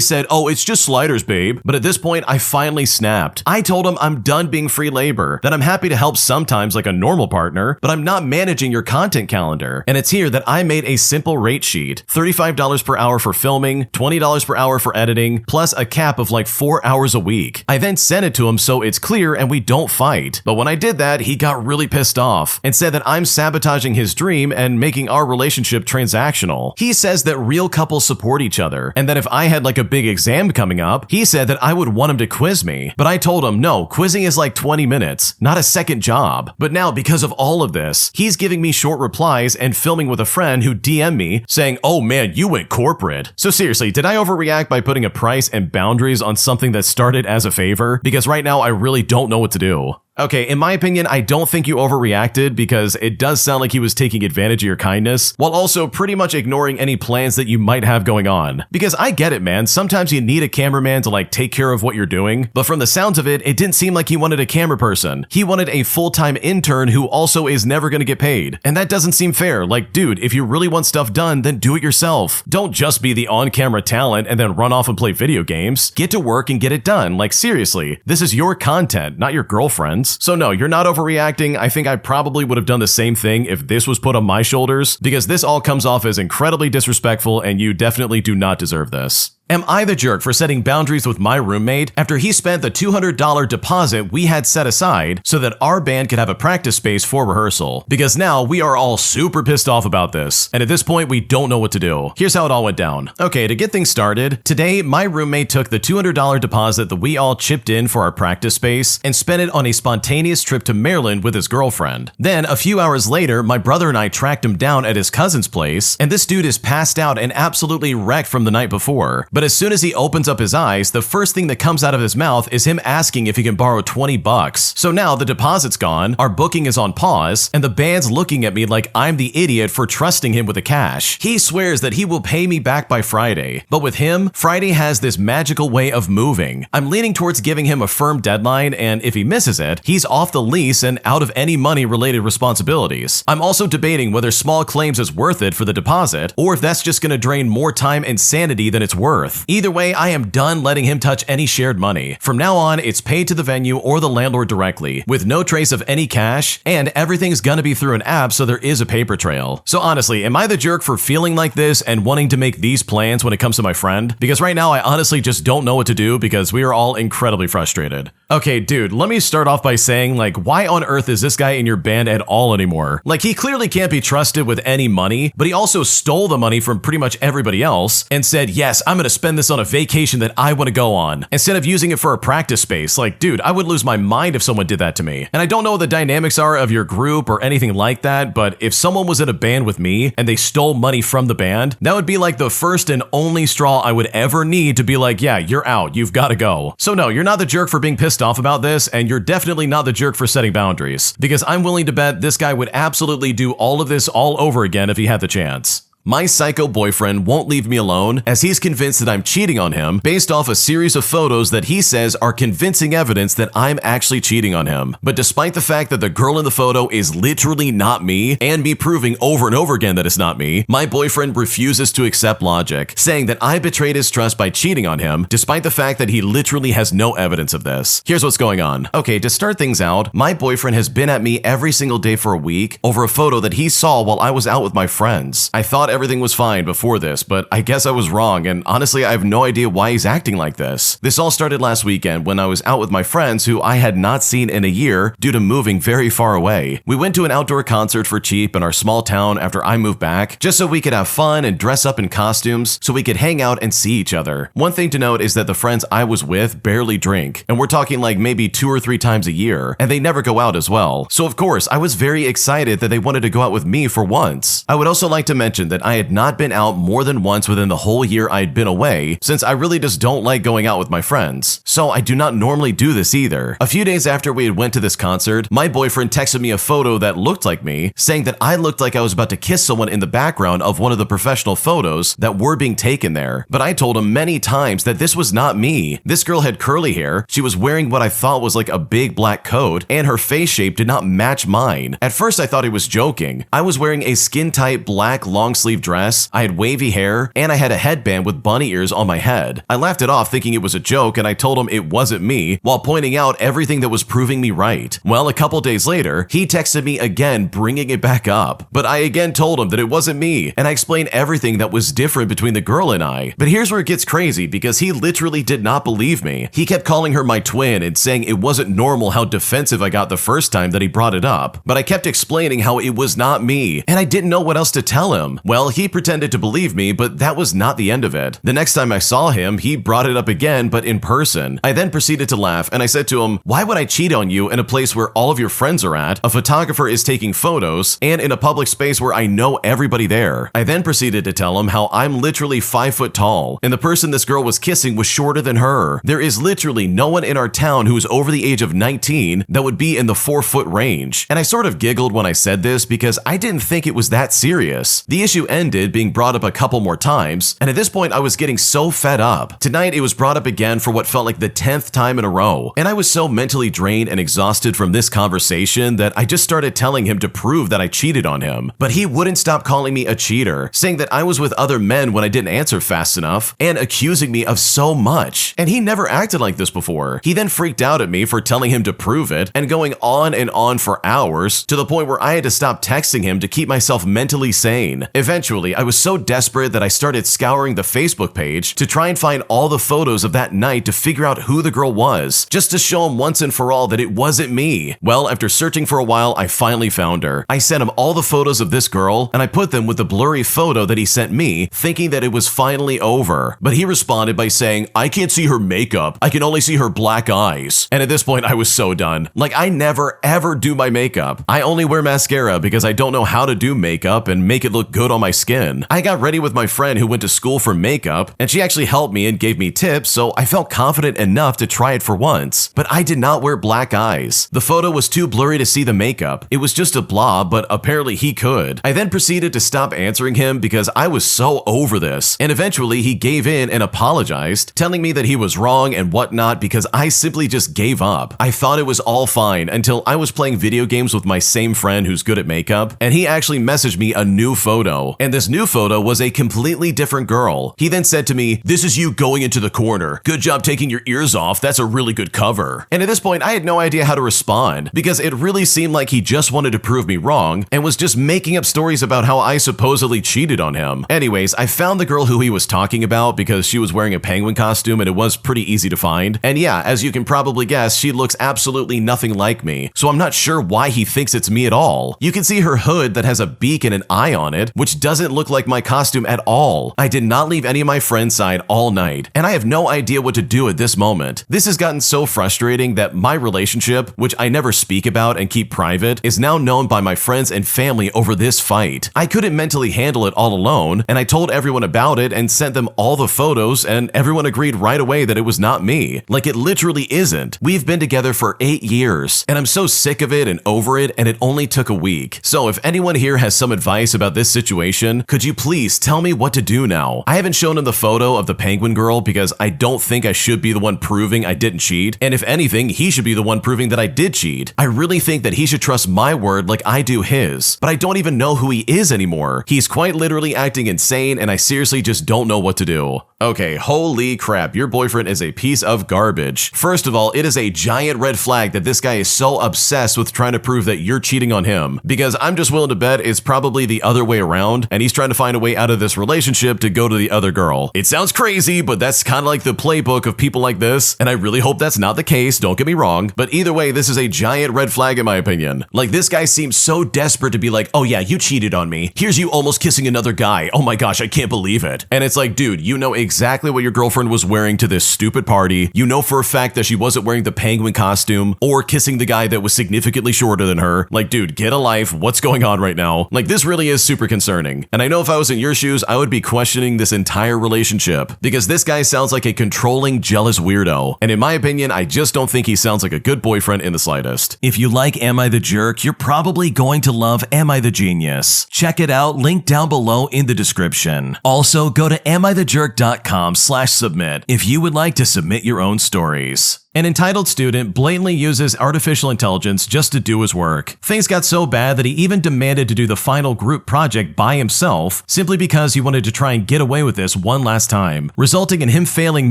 said, oh, it's just sliders, babe. But at this point, I finally snapped. I told him I'm done being free labor, that I'm happy to help sometimes like a normal partner, but I'm not managing your content calendar. And it's here that I made a simple rate sheet, $35 per hour for filming, $20 per hour for editing, plus a cap of like 4 hours a week. I then sent it to him so it's clear and we don't fight. But when I did that, he got really pissed off and said that I'm sabotaging his dream and making our relationship transactional. He says that real couples support each other, and that if I had like a big exam coming up, he said that I would want him to quiz me. But I told him, no, quizzing is like 20 minutes, not a second job. But now, because of all of this, he's giving me short replies and filming with a friend who DM'd me saying, oh man, you went corporate. So seriously, did I overreact by putting a price and boundaries on something that started as a favor? Because right now, I really don't know what to do. Okay, in my opinion, I don't think you overreacted because it does sound like he was taking advantage of your kindness while also pretty much ignoring any plans that you might have going on. Because I get it, man. Sometimes you need a cameraman to like take care of what you're doing. But from the sounds of it, it didn't seem like he wanted a camera person. He wanted a full-time intern who also is never going to get paid. And that doesn't seem fair. Like, dude, if you really want stuff done, then do it yourself. Don't just be the on-camera talent and then run off and play video games. Get to work and get it done. Like, seriously, this is your content, not your girlfriend's. So no, you're not overreacting. I think I probably would have done the same thing if this was put on my shoulders, because this all comes off as incredibly disrespectful and you definitely do not deserve this. Am I the jerk for setting boundaries with my roommate after he spent the $200 deposit we had set aside so that our band could have a practice space for rehearsal? Because now we are all super pissed off about this, and at this point we don't know what to do. Here's how it all went down. Okay, to get things started, today my roommate took the $200 deposit that we all chipped in for our practice space and spent it on a spontaneous trip to Maryland with his girlfriend. Then, a few hours later, my brother and I tracked him down at his cousin's place, and this dude is passed out and absolutely wrecked from the night before. But as soon as he opens up his eyes, the first thing that comes out of his mouth is him asking if he can borrow $20. So now the deposit's gone, our booking is on pause, and the band's looking at me like I'm the idiot for trusting him with the cash. He swears that he will pay me back by Friday, but with him, Friday has this magical way of moving. I'm leaning towards giving him a firm deadline, and if he misses it, he's off the lease and out of any money-related responsibilities. I'm also debating whether small claims is worth it for the deposit, or if that's just gonna drain more time and sanity than it's worth. Either way, I am done letting him touch any shared money. From now on, it's paid to the venue or the landlord directly, with no trace of any cash, and everything's gonna be through an app so there is a paper trail. So honestly, am I the jerk for feeling like this and wanting to make these plans when it comes to my friend? Because right now I honestly just don't know what to do because we are all incredibly frustrated. Okay, dude, let me start off by saying, like, why on earth is this guy in your band at all anymore? Like, he clearly can't be trusted with any money, but he also stole the money from pretty much everybody else and said, yes, I'm gonna spend this on a vacation that I want to go on, instead of using it for a practice space. Like, dude, I would lose my mind if someone did that to me. And I don't know what the dynamics are of your group or anything like that, but if someone was in a band with me and they stole money from the band, that would be like the first and only straw I would ever need to be like, yeah, you're out, you've got to go. So no, you're not the jerk for being pissed off about this, and you're definitely not the jerk for setting boundaries, because I'm willing to bet this guy would absolutely do all of this all over again if he had the chance. My psycho boyfriend won't leave me alone as he's convinced that I'm cheating on him based off a series of photos that he says are convincing evidence that I'm actually cheating on him. But despite the fact that the girl in the photo is literally not me and me proving over and over again that it's not me, my boyfriend refuses to accept logic, saying that I betrayed his trust by cheating on him despite the fact that he literally has no evidence of this. Here's what's going on. Okay, to start things out, my boyfriend has been at me every single day for a week over a photo that he saw while I was out with my friends. I thought everything was fine before this, but I guess I was wrong, and honestly I have no idea why he's acting like this. This all started last weekend when I was out with my friends who I had not seen in a year due to moving very far away. We went to an outdoor concert for cheap in our small town after I moved back, just so we could have fun and dress up in costumes so we could hang out and see each other. One thing to note is that the friends I was with barely drink, and we're talking like maybe 2 or 3 times a year, and they never go out as well. So of course, I was very excited that they wanted to go out with me for once. I would also like to mention that I had not been out more than once within the whole year I'd been away, since I really just don't like going out with my friends. So I do not normally do this either. A few days after we had went to this concert, my boyfriend texted me a photo that looked like me, saying that I looked like I was about to kiss someone in the background of one of the professional photos that were being taken there. But I told him many times that this was not me. This girl had curly hair, she was wearing what I thought was like a big black coat, and her face shape did not match mine. At first I thought he was joking. I was wearing a skin-tight black long-sleeve dress, I had wavy hair, and I had a headband with bunny ears on my head. I laughed it off thinking it was a joke, and I told him it wasn't me, while pointing out everything that was proving me right. Well, a couple days later, he texted me again bringing it back up, but I again told him that it wasn't me, and I explained everything that was different between the girl and I. But here's where it gets crazy, because he literally did not believe me. He kept calling her my twin and saying it wasn't normal how defensive I got the first time that he brought it up, but I kept explaining how it was not me, and I didn't know what else to tell him. Well, he pretended to believe me, but that was not the end of it. The next time I saw him, he brought it up again, but in person. I then proceeded to laugh, and I said to him, why would I cheat on you in a place where all of your friends are at, a photographer is taking photos, and in a public space where I know everybody there? I then proceeded to tell him how I'm literally 5 foot tall, and the person this girl was kissing was shorter than her. There is literally no one in our town who is over the age of 19 that would be in the 4-foot range. And I sort of giggled when I said this because I didn't think it was that serious. The issue ended being brought up a couple more times, and at this point I was getting so fed up. Tonight it was brought up again for what felt like the 10th time in a row, and I was so mentally drained and exhausted from this conversation that I just started telling him to prove that I cheated on him. But he wouldn't stop calling me a cheater, saying that I was with other men when I didn't answer fast enough, and accusing me of so much. And he never acted like this before. He then freaked out at me for telling him to prove it, and going on and on for hours, to the point where I had to stop texting him to keep myself mentally sane. Eventually, Eventually, I was so desperate that I started scouring the Facebook page to try and find all the photos of that night to figure out who the girl was, just to show him once and for all that it wasn't me. Well, after searching for a while, I finally found her. I sent him all the photos of this girl, and I put them with the blurry photo that he sent me, thinking that it was finally over. But he responded by saying, "I can't see her makeup. I can only see her black eyes." And at this point, I was so done. Like, I never ever do my makeup. I only wear mascara because I don't know how to do makeup and make it look good on my skin. I got ready with my friend who went to school for makeup, and she actually helped me and gave me tips, so I felt confident enough to try it for once. But I did not wear black eyes. The photo was too blurry to see the makeup. It was just a blob, but apparently he could. I then proceeded to stop answering him because I was so over this, and eventually he gave in and apologized, telling me that he was wrong and whatnot because I simply just gave up. I thought it was all fine until I was playing video games with my same friend who's good at makeup, and he actually messaged me a new photo, and this new photo was a completely different girl. He then said to me, "This is you going into the corner. Good job taking your ears off. That's a really good cover." And at this point, I had no idea how to respond because it really seemed like he just wanted to prove me wrong and was just making up stories about how I supposedly cheated on him. Anyways, I found the girl who he was talking about because she was wearing a penguin costume and it was pretty easy to find. And yeah, as you can probably guess, she looks absolutely nothing like me, so I'm not sure why he thinks it's me at all. You can see her hood that has a beak and an eye on it, which doesn't look like my costume at all. I did not leave any of my friends' side all night, and I have no idea what to do at this moment. This has gotten so frustrating that my relationship, which I never speak about and keep private, is now known by my friends and family over this fight. I couldn't mentally handle it all alone, and I told everyone about it and sent them all the photos, and everyone agreed right away that it was not me. Like, it literally isn't. We've been together for 8 years, and I'm so sick of it and over it, and it only took a week. So if anyone here has some advice about this situation, could you please tell me what to do now? I haven't shown him the photo of the penguin girl because I don't think I should be the one proving I didn't cheat, and if anything, he should be the one proving that I did cheat. I really think that he should trust my word like I do his, but I don't even know who he is anymore. He's quite literally acting insane, and I seriously just don't know what to do. Okay, holy crap, your boyfriend is a piece of garbage. First of all, it is a giant red flag that this guy is so obsessed with trying to prove that you're cheating on him, because I'm just willing to bet it's probably the other way around, and he's trying to find a way out of this relationship to go to the other girl. It sounds crazy, but that's kind of like the playbook of people like this, and I really hope that's not the case, don't get me wrong, but either way, this is a giant red flag in my opinion. Like, this guy seems so desperate to be like, "Oh yeah, you cheated on me. Here's you almost kissing another guy. Oh my gosh, I can't believe it." And it's like, dude, you know exactly what your girlfriend was wearing to this stupid party. You know for a fact that she wasn't wearing the penguin costume or kissing the guy that was significantly shorter than her. Like, dude, get a life. What's going on right now? Like, this really is super concerning. And I know if I was in your shoes, I would be questioning this entire relationship because this guy sounds like a controlling, jealous weirdo. And in my opinion, I just don't think he sounds like a good boyfriend in the slightest. If you like Am I the Jerk, you're probably going to love Am I the Genius. Check it out, link down below in the description. Also, go to amithejerk.com/submit if you would like to submit your own stories. An entitled student blatantly uses artificial intelligence just to do his work. Things got so bad that he even demanded to do the final group project by himself simply because he wanted to try and get away with this one last time, resulting in him failing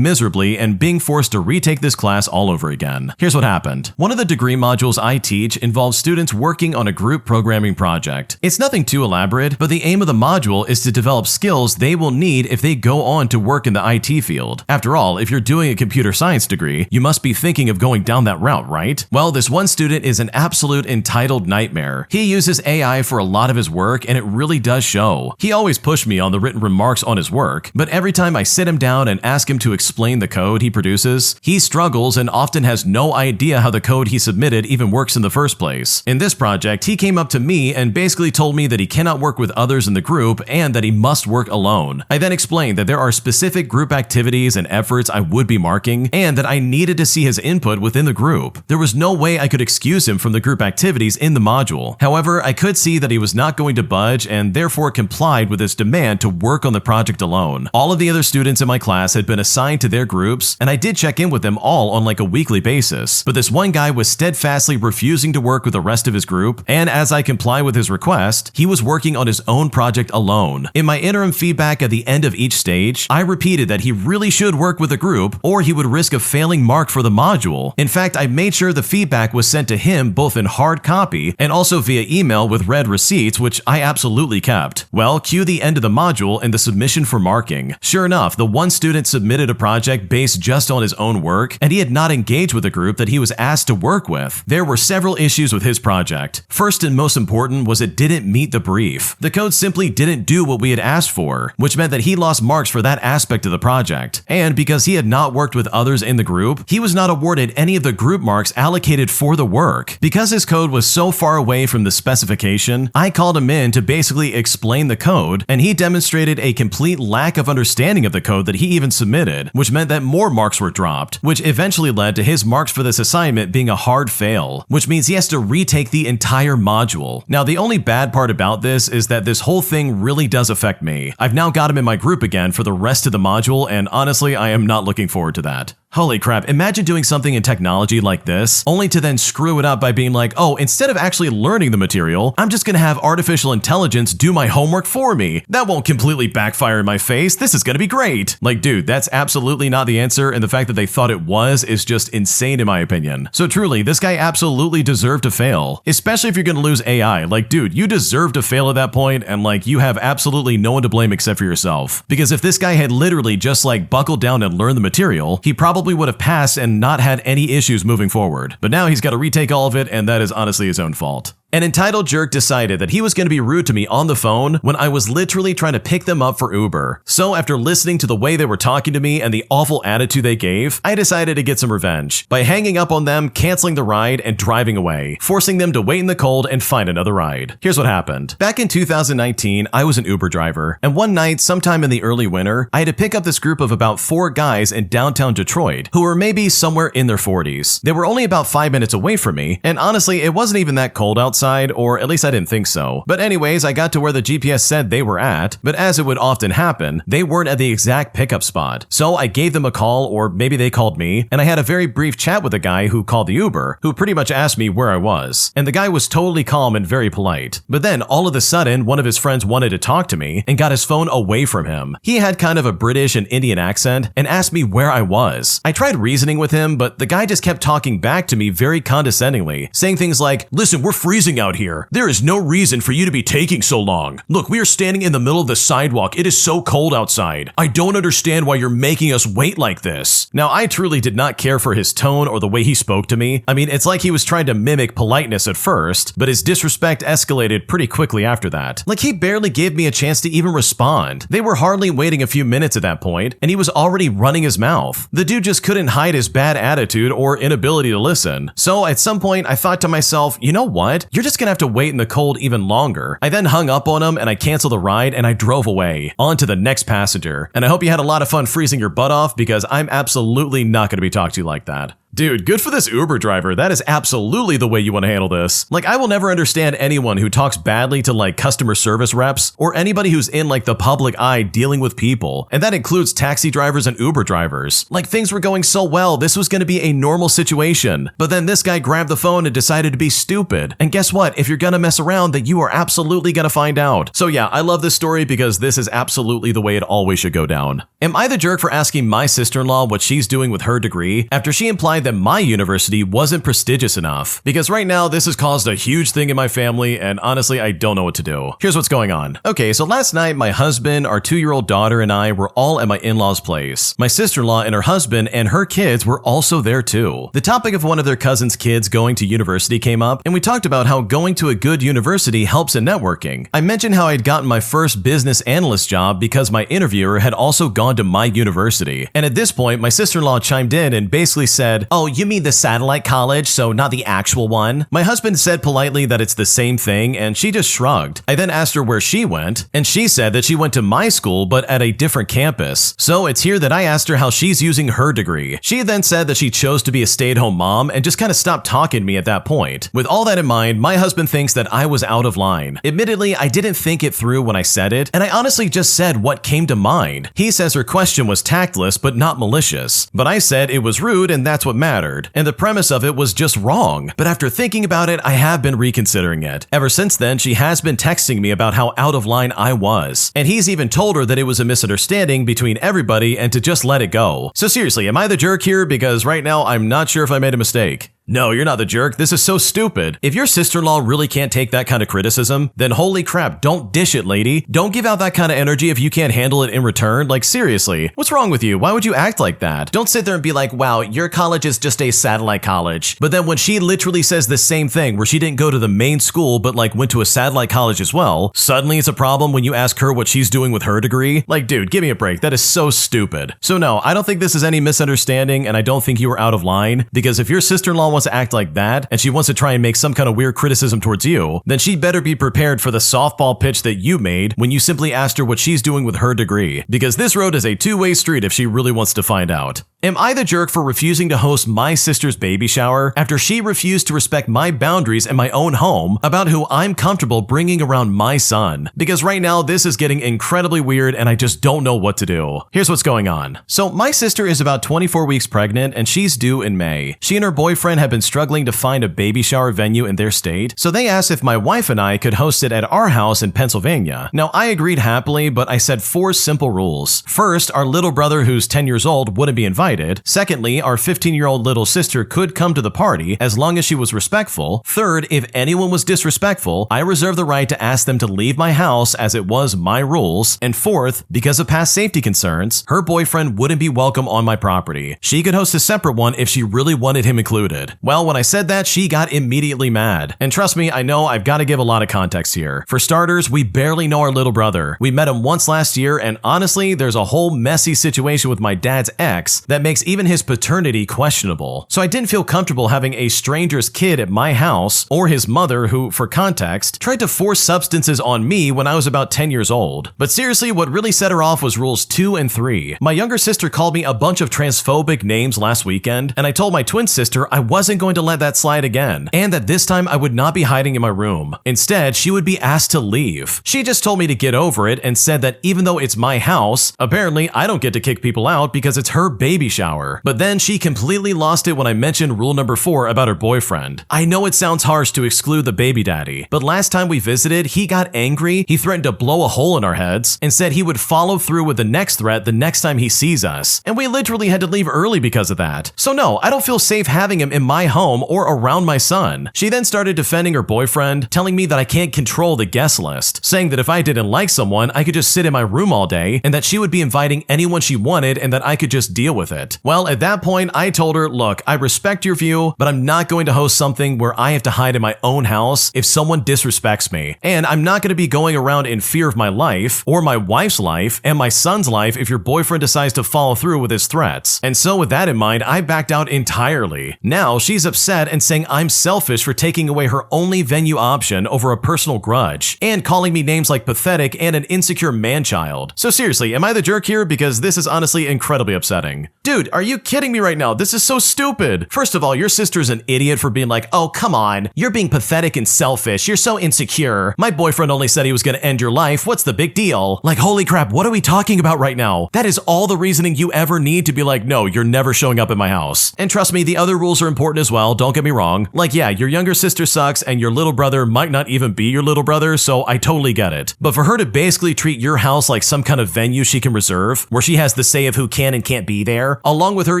miserably and being forced to retake this class all over again. Here's what happened. One of the degree modules I teach involves students working on a group programming project. It's nothing too elaborate, but the aim of the module is to develop skills they will need if they go on to work in the IT field. After all, if you're doing a computer science degree, you must be thinking of going down that route, right? Well, this one student is an absolute entitled nightmare. He uses AI for a lot of his work, and it really does show. He always pushed me on the written remarks on his work, but every time I sit him down and ask him to explain the code he produces, he struggles and often has no idea how the code he submitted even works in the first place. In this project, he came up to me and basically told me that he cannot work with others in the group and that he must work alone. I then explained that there are specific group activities and efforts I would be marking, and that I needed to see his input within the group. There was no way I could excuse him from the group activities in the module. However, I could see that he was not going to budge and therefore complied with his demand to work on the project alone. All of the other students in my class had been assigned to their groups, and I did check in with them all on like a weekly basis, but this one guy was steadfastly refusing to work with the rest of his group, and as I complied with his request, he was working on his own project alone. In my interim feedback at the end of each stage, I repeated that he really should work with a group or he would risk a failing mark for the module. In fact, I made sure the feedback was sent to him both in hard copy and also via email with read receipts, which I absolutely kept. Well, cue the end of the module and the submission for marking. Sure enough, the one student submitted a project based just on his own work, and he had not engaged with a group that he was asked to work with. There were several issues with his project. First and most important was it didn't meet the brief. The code simply didn't do what we had asked for, which meant that he lost marks for that aspect of the project. And because he had not worked with others in the group, he was not awarded any of the group marks allocated for the work. Because his code was so far away from the specification, I called him in to basically explain the code, and he demonstrated a complete lack of understanding of the code that he even submitted, which meant that more marks were dropped, which eventually led to his marks for this assignment being a hard fail, which means he has to retake the entire module. Now, the only bad part about this is that this whole thing really does affect me. I've now got him in my group again for the rest of the module, and honestly, I am not looking forward to that. Holy crap, imagine doing something in technology like this, only to then screw it up by being like, oh, instead of actually learning the material, I'm just gonna have artificial intelligence do my homework for me. That won't completely backfire in my face. This is gonna be great. Like, dude, that's absolutely not the answer, and the fact that they thought it was is just insane in my opinion. So truly, this guy absolutely deserved to fail, especially if you're gonna lose AI. Like, dude, you deserve to fail at that point, and like, you have absolutely no one to blame except for yourself. Because if this guy had literally just like buckled down and learned the material, he probably would have passed and not had any issues moving forward. But now he's got to retake all of it, and that is honestly his own fault. An entitled jerk decided that he was going to be rude to me on the phone when I was literally trying to pick them up for Uber. So after listening to the way they were talking to me and the awful attitude they gave, I decided to get some revenge by hanging up on them, canceling the ride, and driving away, forcing them to wait in the cold and find another ride. Here's what happened. Back in 2019, I was an Uber driver, and one night, sometime in the early winter, I had to pick up this group of about 4 guys in downtown Detroit who were maybe somewhere in their 40s. They were only about 5 minutes away from me, and honestly, it wasn't even that cold outside, or at least I didn't think so. But anyways, I got to where the GPS said they were at, but as it would often happen, they weren't at the exact pickup spot. So I gave them a call, or maybe they called me, and I had a very brief chat with the guy who called the Uber, who pretty much asked me where I was. And the guy was totally calm and very polite. But then all of a sudden, one of his friends wanted to talk to me and got his phone away from him. He had kind of a British and Indian accent and asked me where I was. I tried reasoning with him, but the guy just kept talking back to me very condescendingly, saying things like, "Listen, we're freezing out here. There is no reason for you to be taking so long. Look, we are standing in the middle of the sidewalk. It is so cold outside. I don't understand why you're making us wait like this." Now, I truly did not care for his tone or the way he spoke to me. I mean, it's like he was trying to mimic politeness at first, but his disrespect escalated pretty quickly after that. Like, he barely gave me a chance to even respond. They were hardly waiting a few minutes at that point, and he was already running his mouth. The dude just couldn't hide his bad attitude or inability to listen. So at some point, I thought to myself, you know what? You're just gonna have to wait in the cold even longer. I then hung up on him and I canceled the ride and I drove away, on to the next passenger. And I hope you had a lot of fun freezing your butt off, because I'm absolutely not going to be talked to like that. Dude, good for this Uber driver. That is absolutely the way you want to handle this. Like, I will never understand anyone who talks badly to like customer service reps or anybody who's in like the public eye dealing with people. And that includes taxi drivers and Uber drivers. Like, things were going so well, this was going to be a normal situation. But then this guy grabbed the phone and decided to be stupid. And guess what? If you're going to mess around, then you are absolutely going to find out. So yeah, I love this story because this is absolutely the way it always should go down. Am I the jerk for asking my sister-in-law what she's doing with her degree after she implied that my university wasn't prestigious enough? Because right now, this has caused a huge thing in my family, and honestly, I don't know what to do. Here's what's going on. Okay, so last night, my husband, our 2-year-old daughter, and I were all at my in-laws' place. My sister-in-law and her husband and her kids were also there too. The topic of one of their cousin's kids going to university came up, and we talked about how going to a good university helps in networking. I mentioned how I'd gotten my first business analyst job because my interviewer had also gone to my university. And at this point, my sister-in-law chimed in and basically said, "Oh, you mean the satellite college, so not the actual one?" My husband said politely that it's the same thing, and she just shrugged. I then asked her where she went, and she said that she went to my school but at a different campus. So it's here that I asked her how she's using her degree. She then said that she chose to be a stay-at-home mom and just kind of stopped talking to me at that point. With all that in mind, my husband thinks that I was out of line. Admittedly, I didn't think it through when I said it, and I honestly just said what came to mind. He says her question was tactless but not malicious, but I said it was rude and that's what mattered, and the premise of it was just wrong. But after thinking about it, I have been reconsidering it. Ever since then, she has been texting me about how out of line I was, and he's even told her that it was a misunderstanding between everybody and to just let it go. So seriously, am I the jerk here? Because right now, I'm not sure if I made a mistake. No, you're not the jerk. This is so stupid. If your sister-in-law really can't take that kind of criticism, then holy crap, don't dish it, lady. Don't give out that kind of energy if you can't handle it in return. Like, seriously, what's wrong with you? Why would you act like that? Don't sit there and be like, wow, your college is just a satellite college. But then when she literally says the same thing, where she didn't go to the main school, but like went to a satellite college as well, suddenly it's a problem when you ask her what she's doing with her degree? Like, dude, give me a break. That is so stupid. So no, I don't think this is any misunderstanding, and I don't think you were out of line, because if your sister-in-law wants to act like that, and she wants to try and make some kind of weird criticism towards you, then she'd better be prepared for the softball pitch that you made when you simply asked her what she's doing with her degree, because this road is a two-way street if she really wants to find out. Am I the jerk for refusing to host my sister's baby shower after she refused to respect my boundaries in my own home about who I'm comfortable bringing around my son? Because right now, this is getting incredibly weird and I just don't know what to do. Here's what's going on. So my sister is about 24 weeks pregnant and she's due in May. She and her boyfriend have been struggling to find a baby shower venue in their state, so they asked if my wife and I could host it at our house in Pennsylvania. Now, I agreed happily, but I set 4 simple rules. First, our little brother who's 10 years old wouldn't be invited. Secondly, our 15-year-old little sister could come to the party as long as she was respectful. Third, if anyone was disrespectful, I reserve the right to ask them to leave my house as it was my rules. And fourth, because of past safety concerns, her boyfriend wouldn't be welcome on my property. She could host a separate one if she really wanted him included. Well, when I said that, she got immediately mad. And trust me, I know I've got to give a lot of context here. For starters, we barely know our little brother. We met him once last year, and honestly, there's a whole messy situation with my dad's ex that makes even his paternity questionable. So I didn't feel comfortable having a stranger's kid at my house, or his mother who, for context, tried to force substances on me when I was about 10 years old. But seriously, what really set her off was rules 2 and 3. My younger sister called me a bunch of transphobic names last weekend, and I told my twin sister I wasn't going to let that slide again, and that this time I would not be hiding in my room. Instead, she would be asked to leave. She just told me to get over it and said that even though it's my house, apparently I don't get to kick people out because it's her baby shower. But then she completely lost it when I mentioned rule number 4 about her boyfriend. I know it sounds harsh to exclude the baby daddy, but last time we visited, he got angry, he threatened to blow a hole in our heads, and said he would follow through with the next threat the next time he sees us. And we literally had to leave early because of that. So no, I don't feel safe having him in my home or around my son. She then started defending her boyfriend, telling me that I can't control the guest list, saying that if I didn't like someone, I could just sit in my room all day, and that she would be inviting anyone she wanted and that I could just deal with it. Well, at that point, I told her, look, I respect your view, but I'm not going to host something where I have to hide in my own house if someone disrespects me. And I'm not going to be going around in fear of my life, or my wife's life, and my son's life if your boyfriend decides to follow through with his threats. And so with that in mind, I backed out entirely. Now she's upset and saying I'm selfish for taking away her only venue option over a personal grudge, and calling me names like pathetic and an insecure man-child. So seriously, am I the jerk here? Because this is honestly incredibly upsetting. Dude, are you kidding me right now? This is so stupid. First of all, your sister's an idiot for being like, oh, come on. You're being pathetic and selfish. You're so insecure. My boyfriend only said he was going to end your life. What's the big deal? Like, holy crap, what are we talking about right now? That is all the reasoning you ever need to be like, no, you're never showing up at my house. And trust me, the other rules are important as well. Don't get me wrong. Like, yeah, your younger sister sucks and your little brother might not even be your little brother, so I totally get it. But for her to basically treat your house like some kind of venue she can reserve, where she has the say of who can and can't be there, along with her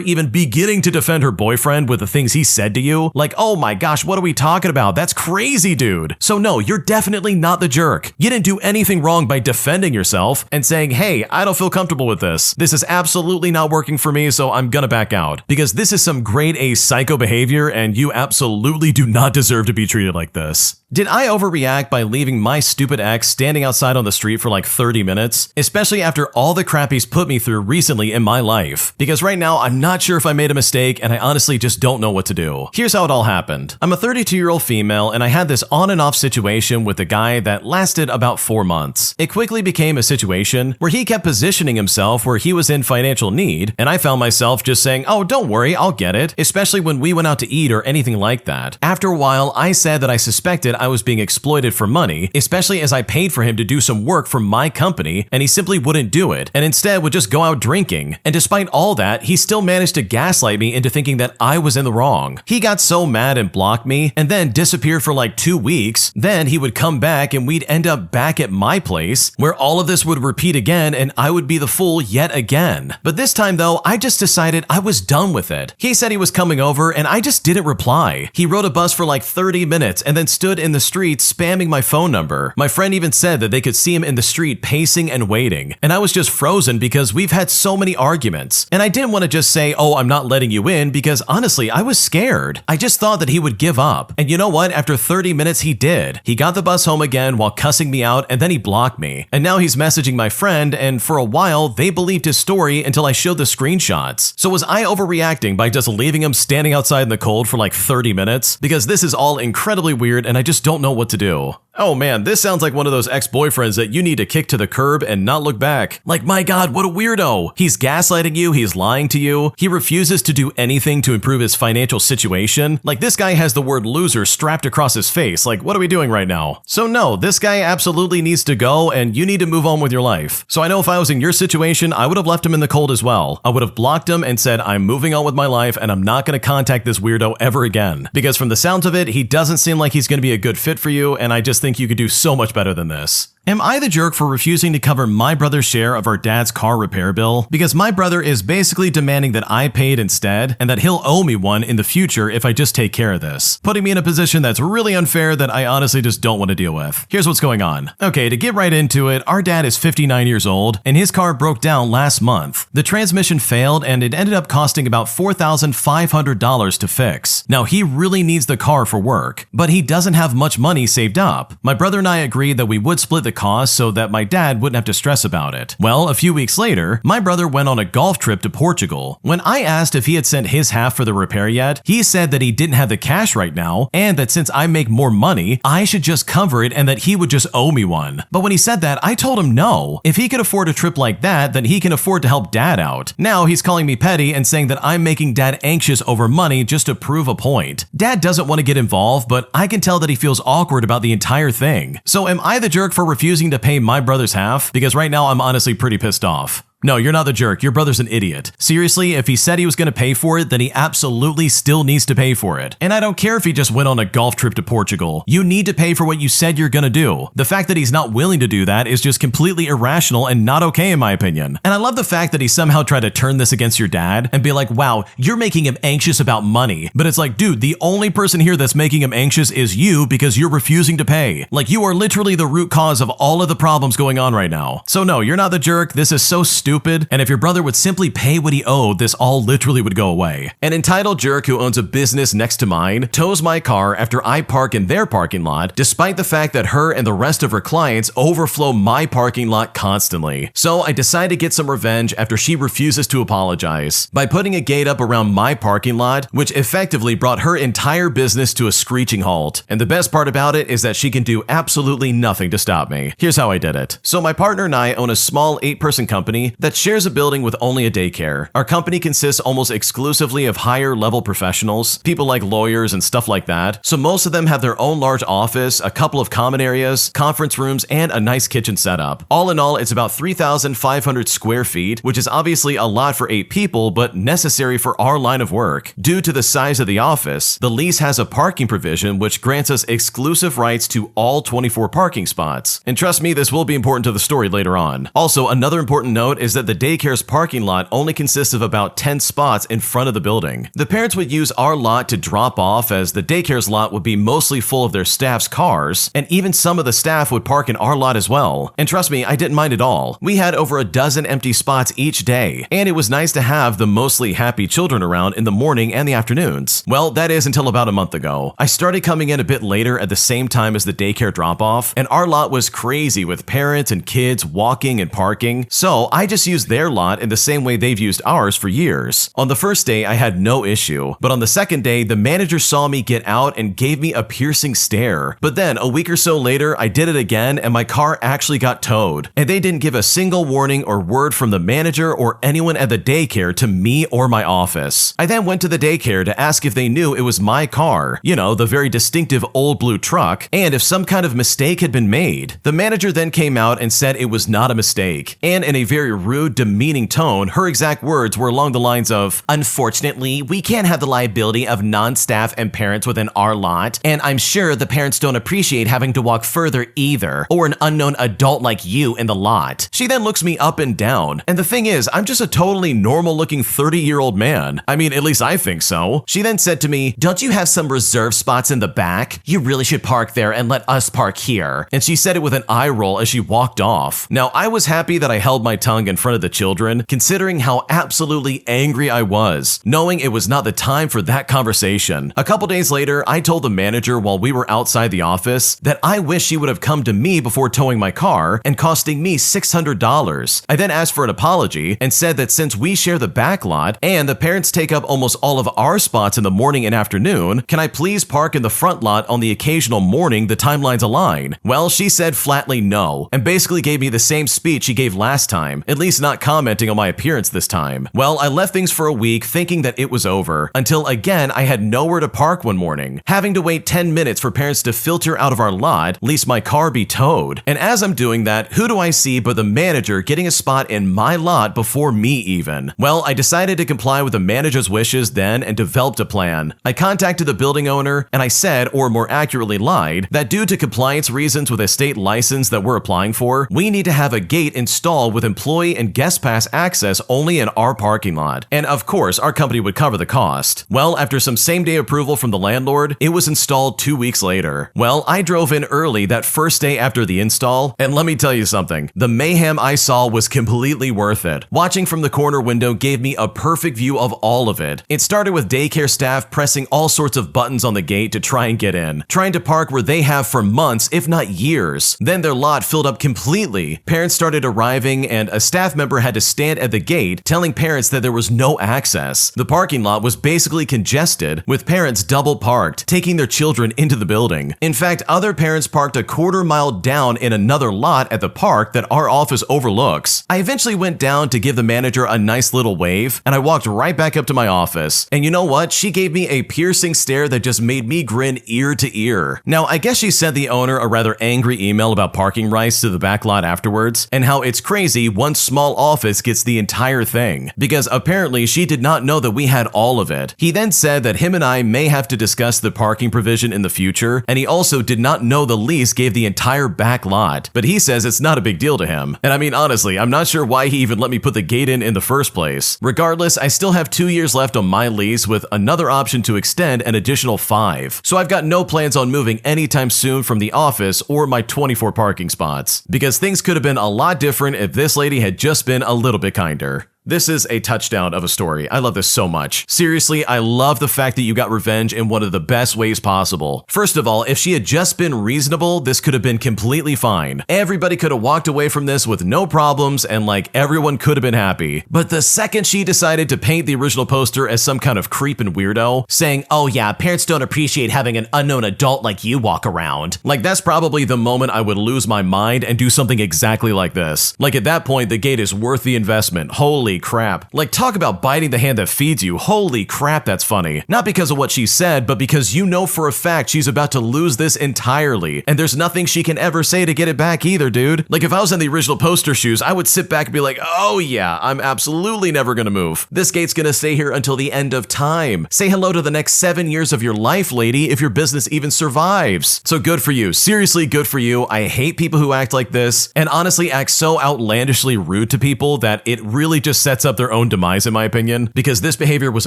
even beginning to defend her boyfriend with the things he said to you, like, oh my gosh, what are we talking about? That's crazy, dude. So no, you're definitely not the jerk. You didn't do anything wrong by defending yourself and saying, hey, I don't feel comfortable with this. This is absolutely not working for me, so I'm gonna back out. Because this is some grade A psycho behavior and you absolutely do not deserve to be treated like this. Did I overreact by leaving my stupid ex standing outside on the street for like 30 minutes? Especially after all the crap he's put me through recently in my life. Because right now, I'm not sure if I made a mistake and I honestly just don't know what to do. Here's how it all happened. I'm a 32-year-old female and I had this on and off situation with a guy that lasted about 4 months. It quickly became a situation where he kept positioning himself where he was in financial need, and I found myself just saying, oh, don't worry, I'll get it. Especially when we went went out to eat or anything like that. After a while, I said that I suspected I was being exploited for money, especially as I paid for him to do some work for my company, and he simply wouldn't do it, and instead would just go out drinking. And despite all that, he still managed to gaslight me into thinking that I was in the wrong. He got so mad and blocked me, and then disappeared for like 2 weeks. Then he would come back and we'd end up back at my place, where all of this would repeat again and I would be the fool yet again. But this time though, I just decided I was done with it. He said he was coming over and I just didn't reply. He rode a bus for like 30 minutes and then stood in the street spamming my phone number. My friend even said that they could see him in the street pacing and waiting. And I was just frozen because we've had so many arguments. And I didn't want to just say, oh, I'm not letting you in, because honestly, I was scared. I just thought that he would give up. And you know what? After 30 minutes, he did. He got the bus home again while cussing me out, and then he blocked me. And now he's messaging my friend, and for a while, they believed his story until I showed the screenshots. So was I overreacting by just leaving him standing outside in the cold for like 30 minutes? Because this is all incredibly weird and I just don't know what to do. Oh man, this sounds like one of those ex-boyfriends that you need to kick to the curb and not look back. Like, my God, what a weirdo. He's gaslighting you, he's lying to you, he refuses to do anything to improve his financial situation. Like, this guy has the word loser strapped across his face. Like, what are we doing right now? So no, this guy absolutely needs to go and you need to move on with your life. So I know if I was in your situation, I would have left him in the cold as well. I would have blocked him and said, I'm moving on with my life and I'm not going to contact this weirdo ever again. Because from the sounds of it, he doesn't seem like he's going to be a good fit for you, and I just think you could do so much better than this. Am I the jerk for refusing to cover my brother's share of our dad's car repair bill? Because my brother is basically demanding that I paid instead, and that he'll owe me one in the future if I just take care of this, putting me in a position that's really unfair that I honestly just don't want to deal with. Here's what's going on. Okay, to get right into it, our dad is 59 years old, and his car broke down last month. The transmission failed, and it ended up costing about $4,500 to fix. Now, he really needs the car for work, but he doesn't have much money saved up. My brother and I agreed that we would split the cost so that my dad wouldn't have to stress about it. Well, a few weeks later, my brother went on a golf trip to Portugal. When I asked if he had sent his half for the repair yet, he said that he didn't have the cash right now, and that since I make more money, I should just cover it and that he would just owe me one. But when he said that, I told him no. If he could afford a trip like that, then he can afford to help dad out. Now he's calling me petty and saying that I'm making dad anxious over money just to prove a point. Dad doesn't want to get involved, but I can tell that he feels awkward about the entire thing. So am I the jerk for refusing to pay my brother's half? Because right now I'm honestly pretty pissed off. No, you're not the jerk. Your brother's an idiot. Seriously, if he said he was going to pay for it, then he absolutely still needs to pay for it. And I don't care if he just went on a golf trip to Portugal. You need to pay for what you said you're going to do. The fact that he's not willing to do that is just completely irrational and not okay in my opinion. And I love the fact that he somehow tried to turn this against your dad and be like, wow, you're making him anxious about money. But it's like, dude, the only person here that's making him anxious is you because you're refusing to pay. Like, you are literally the root cause of all of the problems going on right now. So no, you're not the jerk. This is so stupid. And if your brother would simply pay what he owed, this all literally would go away. An entitled jerk who owns a business next to mine tows my car after I park in their parking lot, despite the fact that her and the rest of her clients overflow my parking lot constantly. So I decide to get some revenge after she refuses to apologize by putting a gate up around my parking lot, which effectively brought her entire business to a screeching halt. And the best part about it is that she can do absolutely nothing to stop me. Here's how I did it. So my partner and I own a small 8-person company that shares a building with only a daycare. Our company consists almost exclusively of higher level professionals, people like lawyers and stuff like that. So most of them have their own large office, a couple of common areas, conference rooms, and a nice kitchen setup. All in all, it's about 3,500 square feet, which is obviously a lot for 8 people, but necessary for our line of work. Due to the size of the office, the lease has a parking provision which grants us exclusive rights to all 24 parking spots. And trust me, this will be important to the story later on. Also, another important note is that the daycare's parking lot only consists of about 10 spots in front of the building. The parents would use our lot to drop off, as the daycare's lot would be mostly full of their staff's cars, and even some of the staff would park in our lot as well. And trust me, I didn't mind at all. We had over a dozen empty spots each day, and it was nice to have the mostly happy children around in the morning and the afternoons. Well, that is until about a month ago. I started coming in a bit later at the same time as the daycare drop-off, and our lot was crazy with parents and kids walking and parking, so I just just used their lot in the same way they've used ours for years. On the first day, I had no issue, but on the second day, the manager saw me get out and gave me a piercing stare. But then, a week or so later, I did it again and my car actually got towed. And they didn't give a single warning or word from the manager or anyone at the daycare to me or my office. I then went to the daycare to ask if they knew it was my car, you know, the very distinctive old blue truck, and if some kind of mistake had been made. The manager then came out and said it was not a mistake. And in a very rude, demeaning tone, her exact words were along the lines of, "Unfortunately, we can't have the liability of non-staff and parents within our lot, and I'm sure the parents don't appreciate having to walk further either, or an unknown adult like you in the lot." She then looks me up and down, and the thing is, I'm just a totally normal-looking 30-year-old man. I mean, at least I think so. She then said to me, "Don't you have some reserved spots in the back? You really should park there and let us park here." And she said it with an eye roll as she walked off. Now, I was happy that I held my tongue in front of the children, considering how absolutely angry I was, knowing it was not the time for that conversation. A couple days later, I told the manager while we were outside the office that I wish she would have come to me before towing my car and costing me $600. I then asked for an apology and said that since we share the back lot and the parents take up almost all of our spots in the morning and afternoon, can I please park in the front lot on the occasional morning the timelines align? Well, she said flatly no, and basically gave me the same speech she gave last time, at least not commenting on my appearance this time. Well, I left things for a week thinking that it was over, until again I had nowhere to park one morning, having to wait 10 minutes for parents to filter out of our lot, lest my car be towed. And as I'm doing that, who do I see but the manager getting a spot in my lot before me even? Well, I decided to comply with the manager's wishes then and developed a plan. I contacted the building owner and I said, or more accurately lied, that due to compliance reasons with a state license that we're applying for, we need to have a gate installed with employee and guest pass access only in our parking lot. And of course, our company would cover the cost. Well, after some same-day approval from the landlord, it was installed 2 weeks later. Well, I drove in early that first day after the install, and let me tell you something, the mayhem I saw was completely worth it. Watching from the corner window gave me a perfect view of all of it. It started with daycare staff pressing all sorts of buttons on the gate to try and get in, trying to park where they have for months, if not years. Then their lot filled up completely. Parents started arriving and a staff member had to stand at the gate telling parents that there was no access. The parking lot was basically congested, with parents double parked, taking their children into the building. In fact, other parents parked a quarter-mile down in another lot at the park that our office overlooks. I eventually went down to give the manager a nice little wave, and I walked right back up to my office. And you know what? She gave me a piercing stare that just made me grin ear to ear. Now, I guess she sent the owner a rather angry email about parking rights to the back lot afterwards, and how it's crazy one small office gets the entire thing, because apparently she did not know that we had all of it. He then said that him and I may have to discuss the parking provision in the future, and he also did not know the lease gave the entire back lot, but he says it's not a big deal to him. And I mean, honestly, I'm not sure why he even let me put the gate in the first place. Regardless, I still have 2 years left on my lease with another option to extend an additional 5. So I've got no plans on moving anytime soon from the office or my 24 parking spots, because things could have been a lot different if this lady had just been a little bit kinder. This is a touchdown of a story. I love this so much. Seriously, I love the fact that you got revenge in one of the best ways possible. First of all, if she had just been reasonable, this could have been completely fine. Everybody could have walked away from this with no problems and like everyone could have been happy. But the second she decided to paint the original poster as some kind of creep and weirdo, saying, "Oh yeah, parents don't appreciate having an unknown adult like you walk around," like that's probably the moment I would lose my mind and do something exactly like this. Like at that point, the gate is worth the investment. Holy crap. Like talk about biting the hand that feeds you. Holy crap, that's funny. Not because of what she said, but because you know for a fact she's about to lose this entirely, and there's nothing she can ever say to get it back either, dude. Like if I was in the original poster shoes, I would sit back and be like, "Oh yeah, I'm absolutely never gonna move. This gate's gonna stay here until the end of time. Say hello to the next 7 years of your life, lady, if your business even survives." So good for you. Seriously, good for you. I hate people who act like this, and honestly act so outlandishly rude to people that it really just sets up their own demise, in my opinion, because this behavior was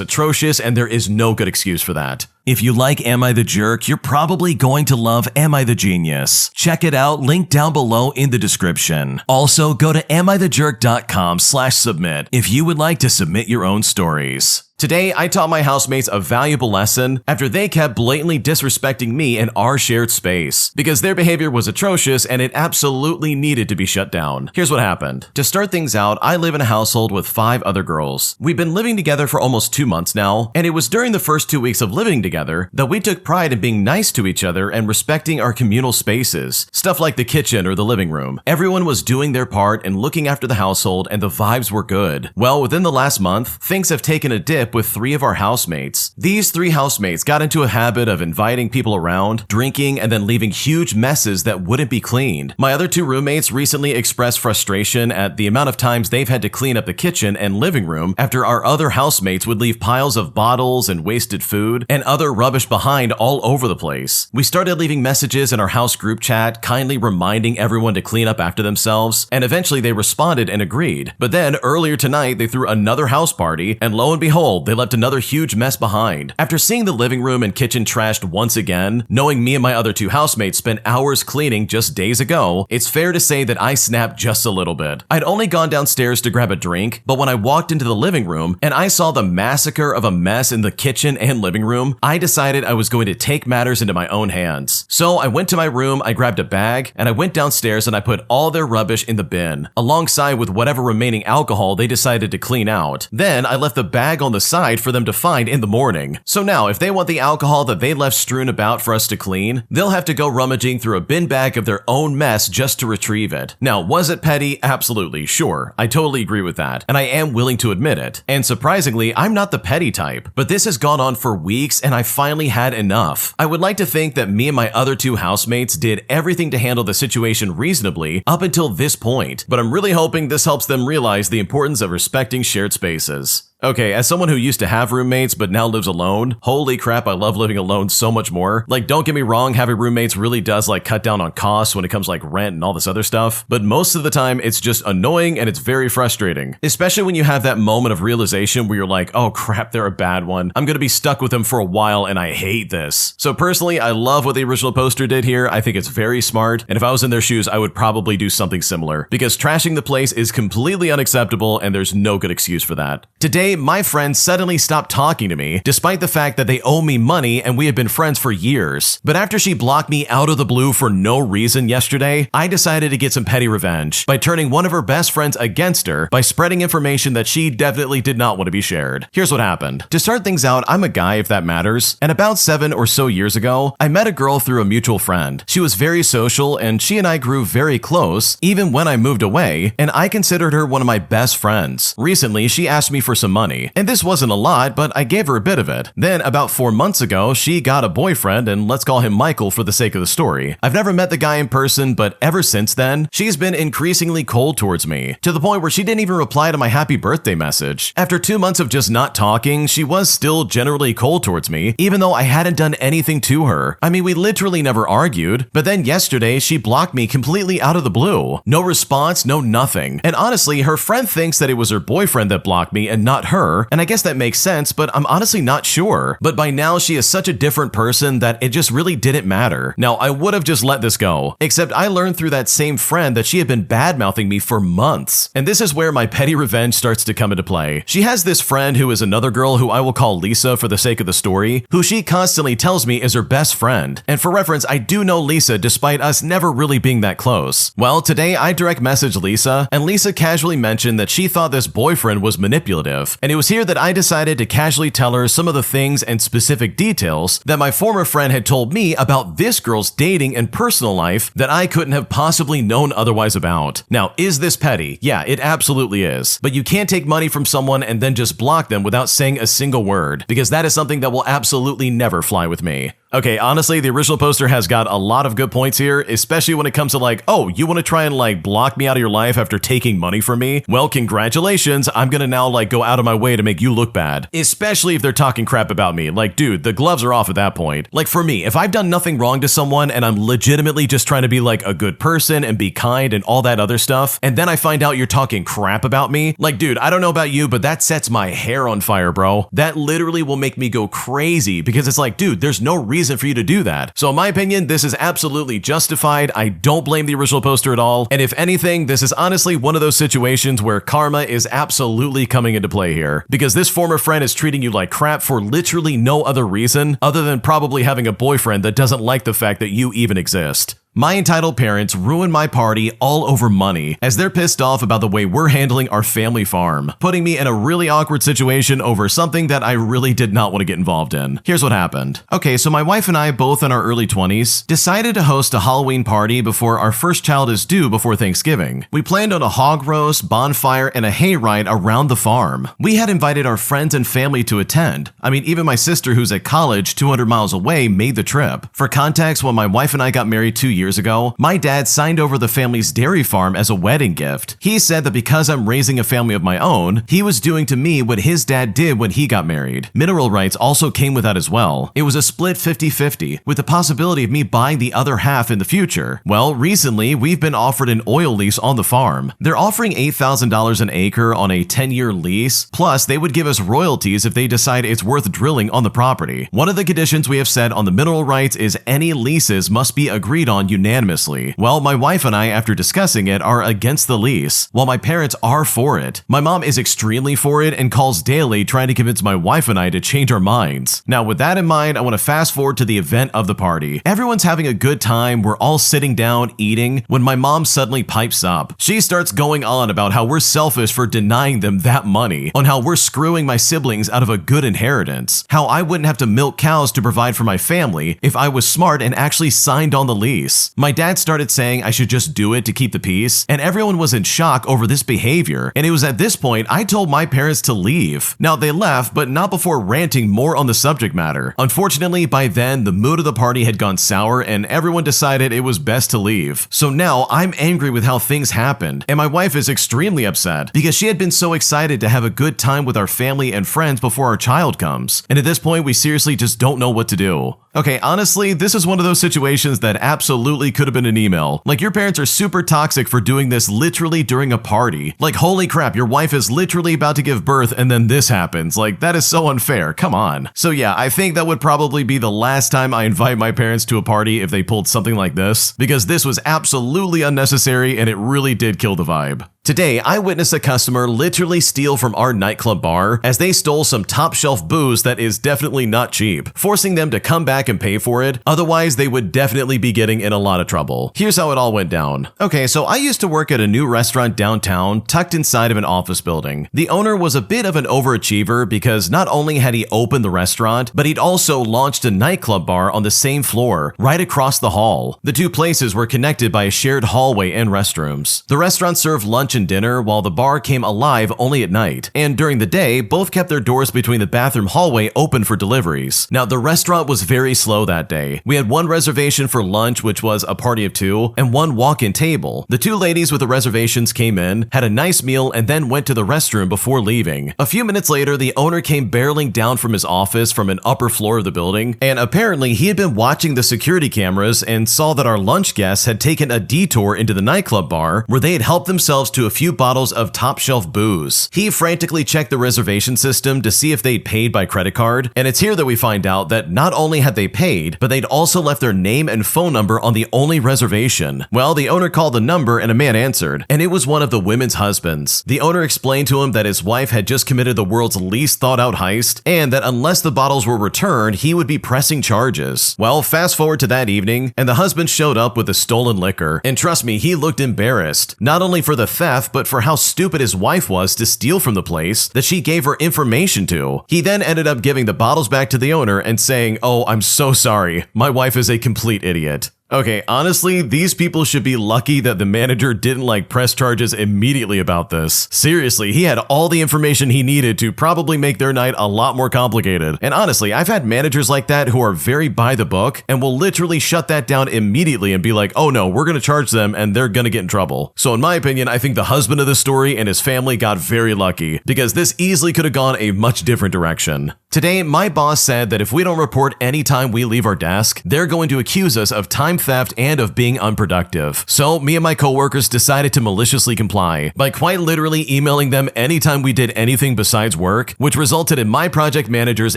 atrocious and there is no good excuse for that. If you like Am I the Jerk, you're probably going to love Am I the Genius. Check it out, link down below in the description. Also, go to amithejerk.com/submit if you would like to submit your own stories. Today, I taught my housemates a valuable lesson after they kept blatantly disrespecting me in our shared space, because their behavior was atrocious and it absolutely needed to be shut down. Here's what happened. To start things out, I live in a household with 5 other girls. We've been living together for almost 2 months now, and it was during the first 2 weeks of living together that we took pride in being nice to each other and respecting our communal spaces, stuff like the kitchen or the living room. Everyone was doing their part and looking after the household, and the vibes were good. Well, within the last month, things have taken a dip with 3 of our housemates. These 3 housemates got into a habit of inviting people around, drinking, and then leaving huge messes that wouldn't be cleaned. My other 2 roommates recently expressed frustration at the amount of times they've had to clean up the kitchen and living room after our other housemates would leave piles of bottles and wasted food and other rubbish behind all over the place. We started leaving messages in our house group chat, kindly reminding everyone to clean up after themselves, and eventually they responded and agreed. But then, earlier tonight, they threw another house party, and lo and behold, they left another huge mess behind. After seeing the living room and kitchen trashed once again, knowing me and my other 2 housemates spent hours cleaning just days ago, it's fair to say that I snapped just a little bit. I'd only gone downstairs to grab a drink, but when I walked into the living room and I saw the massacre of a mess in the kitchen and living room, I decided I was going to take matters into my own hands. So I went to my room, I grabbed a bag, and I went downstairs and I put all their rubbish in the bin, alongside with whatever remaining alcohol they decided to clean out. Then I left the bag on the side for them to find in the morning. So now, if they want the alcohol that they left strewn about for us to clean, they'll have to go rummaging through a bin bag of their own mess just to retrieve it. Now, was it petty? Absolutely, sure. I totally agree with that, and I am willing to admit it. And surprisingly, I'm not the petty type, but this has gone on for weeks and I finally had enough. I would like to think that me and my other 2 housemates did everything to handle the situation reasonably up until this point, but I'm really hoping this helps them realize the importance of respecting shared spaces. Okay, as someone who used to have roommates but now lives alone, holy crap, I love living alone so much more. Like, don't get me wrong, having roommates really does cut down on costs when it comes to rent and all this other stuff, but most of the time it's just annoying and it's very frustrating. Especially when you have that moment of realization where you're like, oh crap, they're a bad one. I'm gonna be stuck with them for a while and I hate this. So personally, I love what the original poster did here. I think it's very smart, and if I was in their shoes, I would probably do something similar, because trashing the place is completely unacceptable and there's no good excuse for that. Today, my friends suddenly stopped talking to me, despite the fact that they owe me money and we have been friends for years. But after she blocked me out of the blue for no reason yesterday, I decided to get some petty revenge by turning one of her best friends against her by spreading information that she definitely did not want to be shared. Here's what happened. To start things out, I'm a guy, if that matters, and about 7 or so years ago, I met a girl through a mutual friend. She was very social and she and I grew very close, even when I moved away, and I considered her one of my best friends. Recently, she asked me for some money, and this wasn't a lot, but I gave her a bit of it. Then about 4 months ago, she got a boyfriend, and let's call him Michael for the sake of the story. I've never met the guy in person, but ever since then, she's been increasingly cold towards me, to the point where she didn't even reply to my happy birthday message. After 2 months of just not talking, she was still generally cold towards me, even though I hadn't done anything to her. I mean, we literally never argued, but then yesterday, she blocked me completely out of the blue. No response, no nothing. And honestly, her friend thinks that it was her boyfriend that blocked me and not her, and I guess that makes sense, but I'm honestly not sure. But by now, she is such a different person that it just really didn't matter. Now, I would have just let this go, except I learned through that same friend that she had been bad-mouthing me for months. And this is where my petty revenge starts to come into play. She has this friend who is another girl who I will call Lisa for the sake of the story, who she constantly tells me is her best friend. And for reference, I do know Lisa despite us never really being that close. Well, today I direct messaged Lisa, and Lisa casually mentioned that she thought this boyfriend was manipulative, and it was here that I decided to casually tell her some of the things and specific details that my former friend had told me about this girl's dating and personal life that I couldn't have possibly known otherwise about. Now, is this petty? Yeah, it absolutely is. But you can't take money from someone and then just block them without saying a single word, because that is something that will absolutely never fly with me. Okay, honestly, the original poster has got a lot of good points here, especially when it comes to oh, you want to try and block me out of your life after taking money from me? Well, congratulations, I'm gonna now go out of my way to make you look bad. Especially if they're talking crap about me. Dude, the gloves are off at that point. For me, if I've done nothing wrong to someone and I'm legitimately just trying to be a good person and be kind and all that other stuff, and then I find out you're talking crap about me, dude, I don't know about you, but that sets my hair on fire, bro. That literally will make me go crazy, because it's dude, there's no reason reason for you to do that. So in my opinion, this is absolutely justified. I don't blame the original poster at all. And if anything, this is honestly one of those situations where karma is absolutely coming into play here, because this former friend is treating you like crap for literally no other reason other than probably having a boyfriend that doesn't like the fact that you even exist. My entitled parents ruined my party all over money, as they're pissed off about the way we're handling our family farm, putting me in a really awkward situation over something that I really did not want to get involved in. Here's what happened. Okay, so my wife and I, both in our early 20s, decided to host a Halloween party before our first child is due before Thanksgiving. We planned on a hog roast, bonfire, and a hayride around the farm. We had invited our friends and family to attend. I mean, even my sister, who's at college 200 miles away, made the trip. For context, when my wife and I got married 2 years ago, my dad signed over the family's dairy farm as a wedding gift. He said that because I'm raising a family of my own, he was doing to me what his dad did when he got married. Mineral rights also came with that as well. It was a split 50-50, with the possibility of me buying the other half in the future. Well, recently, we've been offered an oil lease on the farm. They're offering $8,000 an acre on a 10-year lease, plus they would give us royalties if they decide it's worth drilling on the property. One of the conditions we have set on the mineral rights is any leases must be agreed on unanimously. Well, my wife and I, after discussing it, are against the lease, while my parents are for it. My mom is extremely for it and calls daily trying to convince my wife and I to change our minds. Now, with that in mind, I want to fast forward to the event of the party. Everyone's having a good time, we're all sitting down, eating, when my mom suddenly pipes up. She starts going on about how we're selfish for denying them that money, on how we're screwing my siblings out of a good inheritance, how I wouldn't have to milk cows to provide for my family if I was smart and actually signed on the lease. My dad started saying I should just do it to keep the peace, and everyone was in shock over this behavior, and it was at this point I told my parents to leave. Now, they left, but not before ranting more on the subject matter. Unfortunately, by then, the mood of the party had gone sour, and everyone decided it was best to leave. So now, I'm angry with how things happened, and my wife is extremely upset, because she had been so excited to have a good time with our family and friends before our child comes, and at this point, we seriously just don't know what to do. Okay, honestly, this is one of those situations that absolutely could have been an email. Like, your parents are super toxic for doing this literally during a party. Like, holy crap, your wife is literally about to give birth and then this happens. Like, that is so unfair. Come on. So yeah, I think that would probably be the last time I invite my parents to a party if they pulled something like this, because this was absolutely unnecessary and it really did kill the vibe. Today, I witnessed a customer literally steal from our nightclub bar as they stole some top shelf booze that is definitely not cheap, forcing them to come back and pay for it. Otherwise, they would definitely be getting in a lot of trouble. Here's how it all went down. Okay, so I used to work at a new restaurant downtown, tucked inside of an office building. The owner was a bit of an overachiever because not only had he opened the restaurant, but he'd also launched a nightclub bar on the same floor, right across the hall. The two places were connected by a shared hallway and restrooms. The restaurant served lunch and dinner, while the bar came alive only at night. And during the day, both kept their doors between the bathroom hallway open for deliveries. Now, the restaurant was very slow that day. We had one reservation for lunch, which was a party of two, and one walk-in table. The two ladies with the reservations came in, had a nice meal, and then went to the restroom before leaving. A few minutes later, the owner came barreling down from his office from an upper floor of the building, and apparently he had been watching the security cameras and saw that our lunch guests had taken a detour into the nightclub bar where they had helped themselves to a few bottles of top-shelf booze. He frantically checked the reservation system to see if they'd paid by credit card, and it's here that we find out that not only had they paid, but they'd also left their name and phone number on the only reservation. Well, the owner called the number and a man answered, and it was one of the women's husbands. The owner explained to him that his wife had just committed the world's least thought-out heist, and that unless the bottles were returned, he would be pressing charges. Well, fast forward to that evening, and the husband showed up with the stolen liquor, and trust me, he looked embarrassed, not only for the theft, but for how stupid his wife was to steal from the place that she gave her information to. He then ended up giving the bottles back to the owner and saying, "Oh, I'm so sorry. My wife is a complete idiot." Okay, honestly, these people should be lucky that the manager didn't press charges immediately about this. Seriously, he had all the information he needed to probably make their night a lot more complicated. And honestly, I've had managers like that who are very by the book and will literally shut that down immediately and be like, "Oh no, we're gonna charge them and they're gonna get in trouble." So in my opinion, I think the husband of the story and his family got very lucky, because this easily could have gone a much different direction. Today, my boss said that if we don't report any time we leave our desk, they're going to accuse us of time time theft and of being unproductive. So me and my coworkers decided to maliciously comply by quite literally emailing them anytime we did anything besides work, which resulted in my project manager's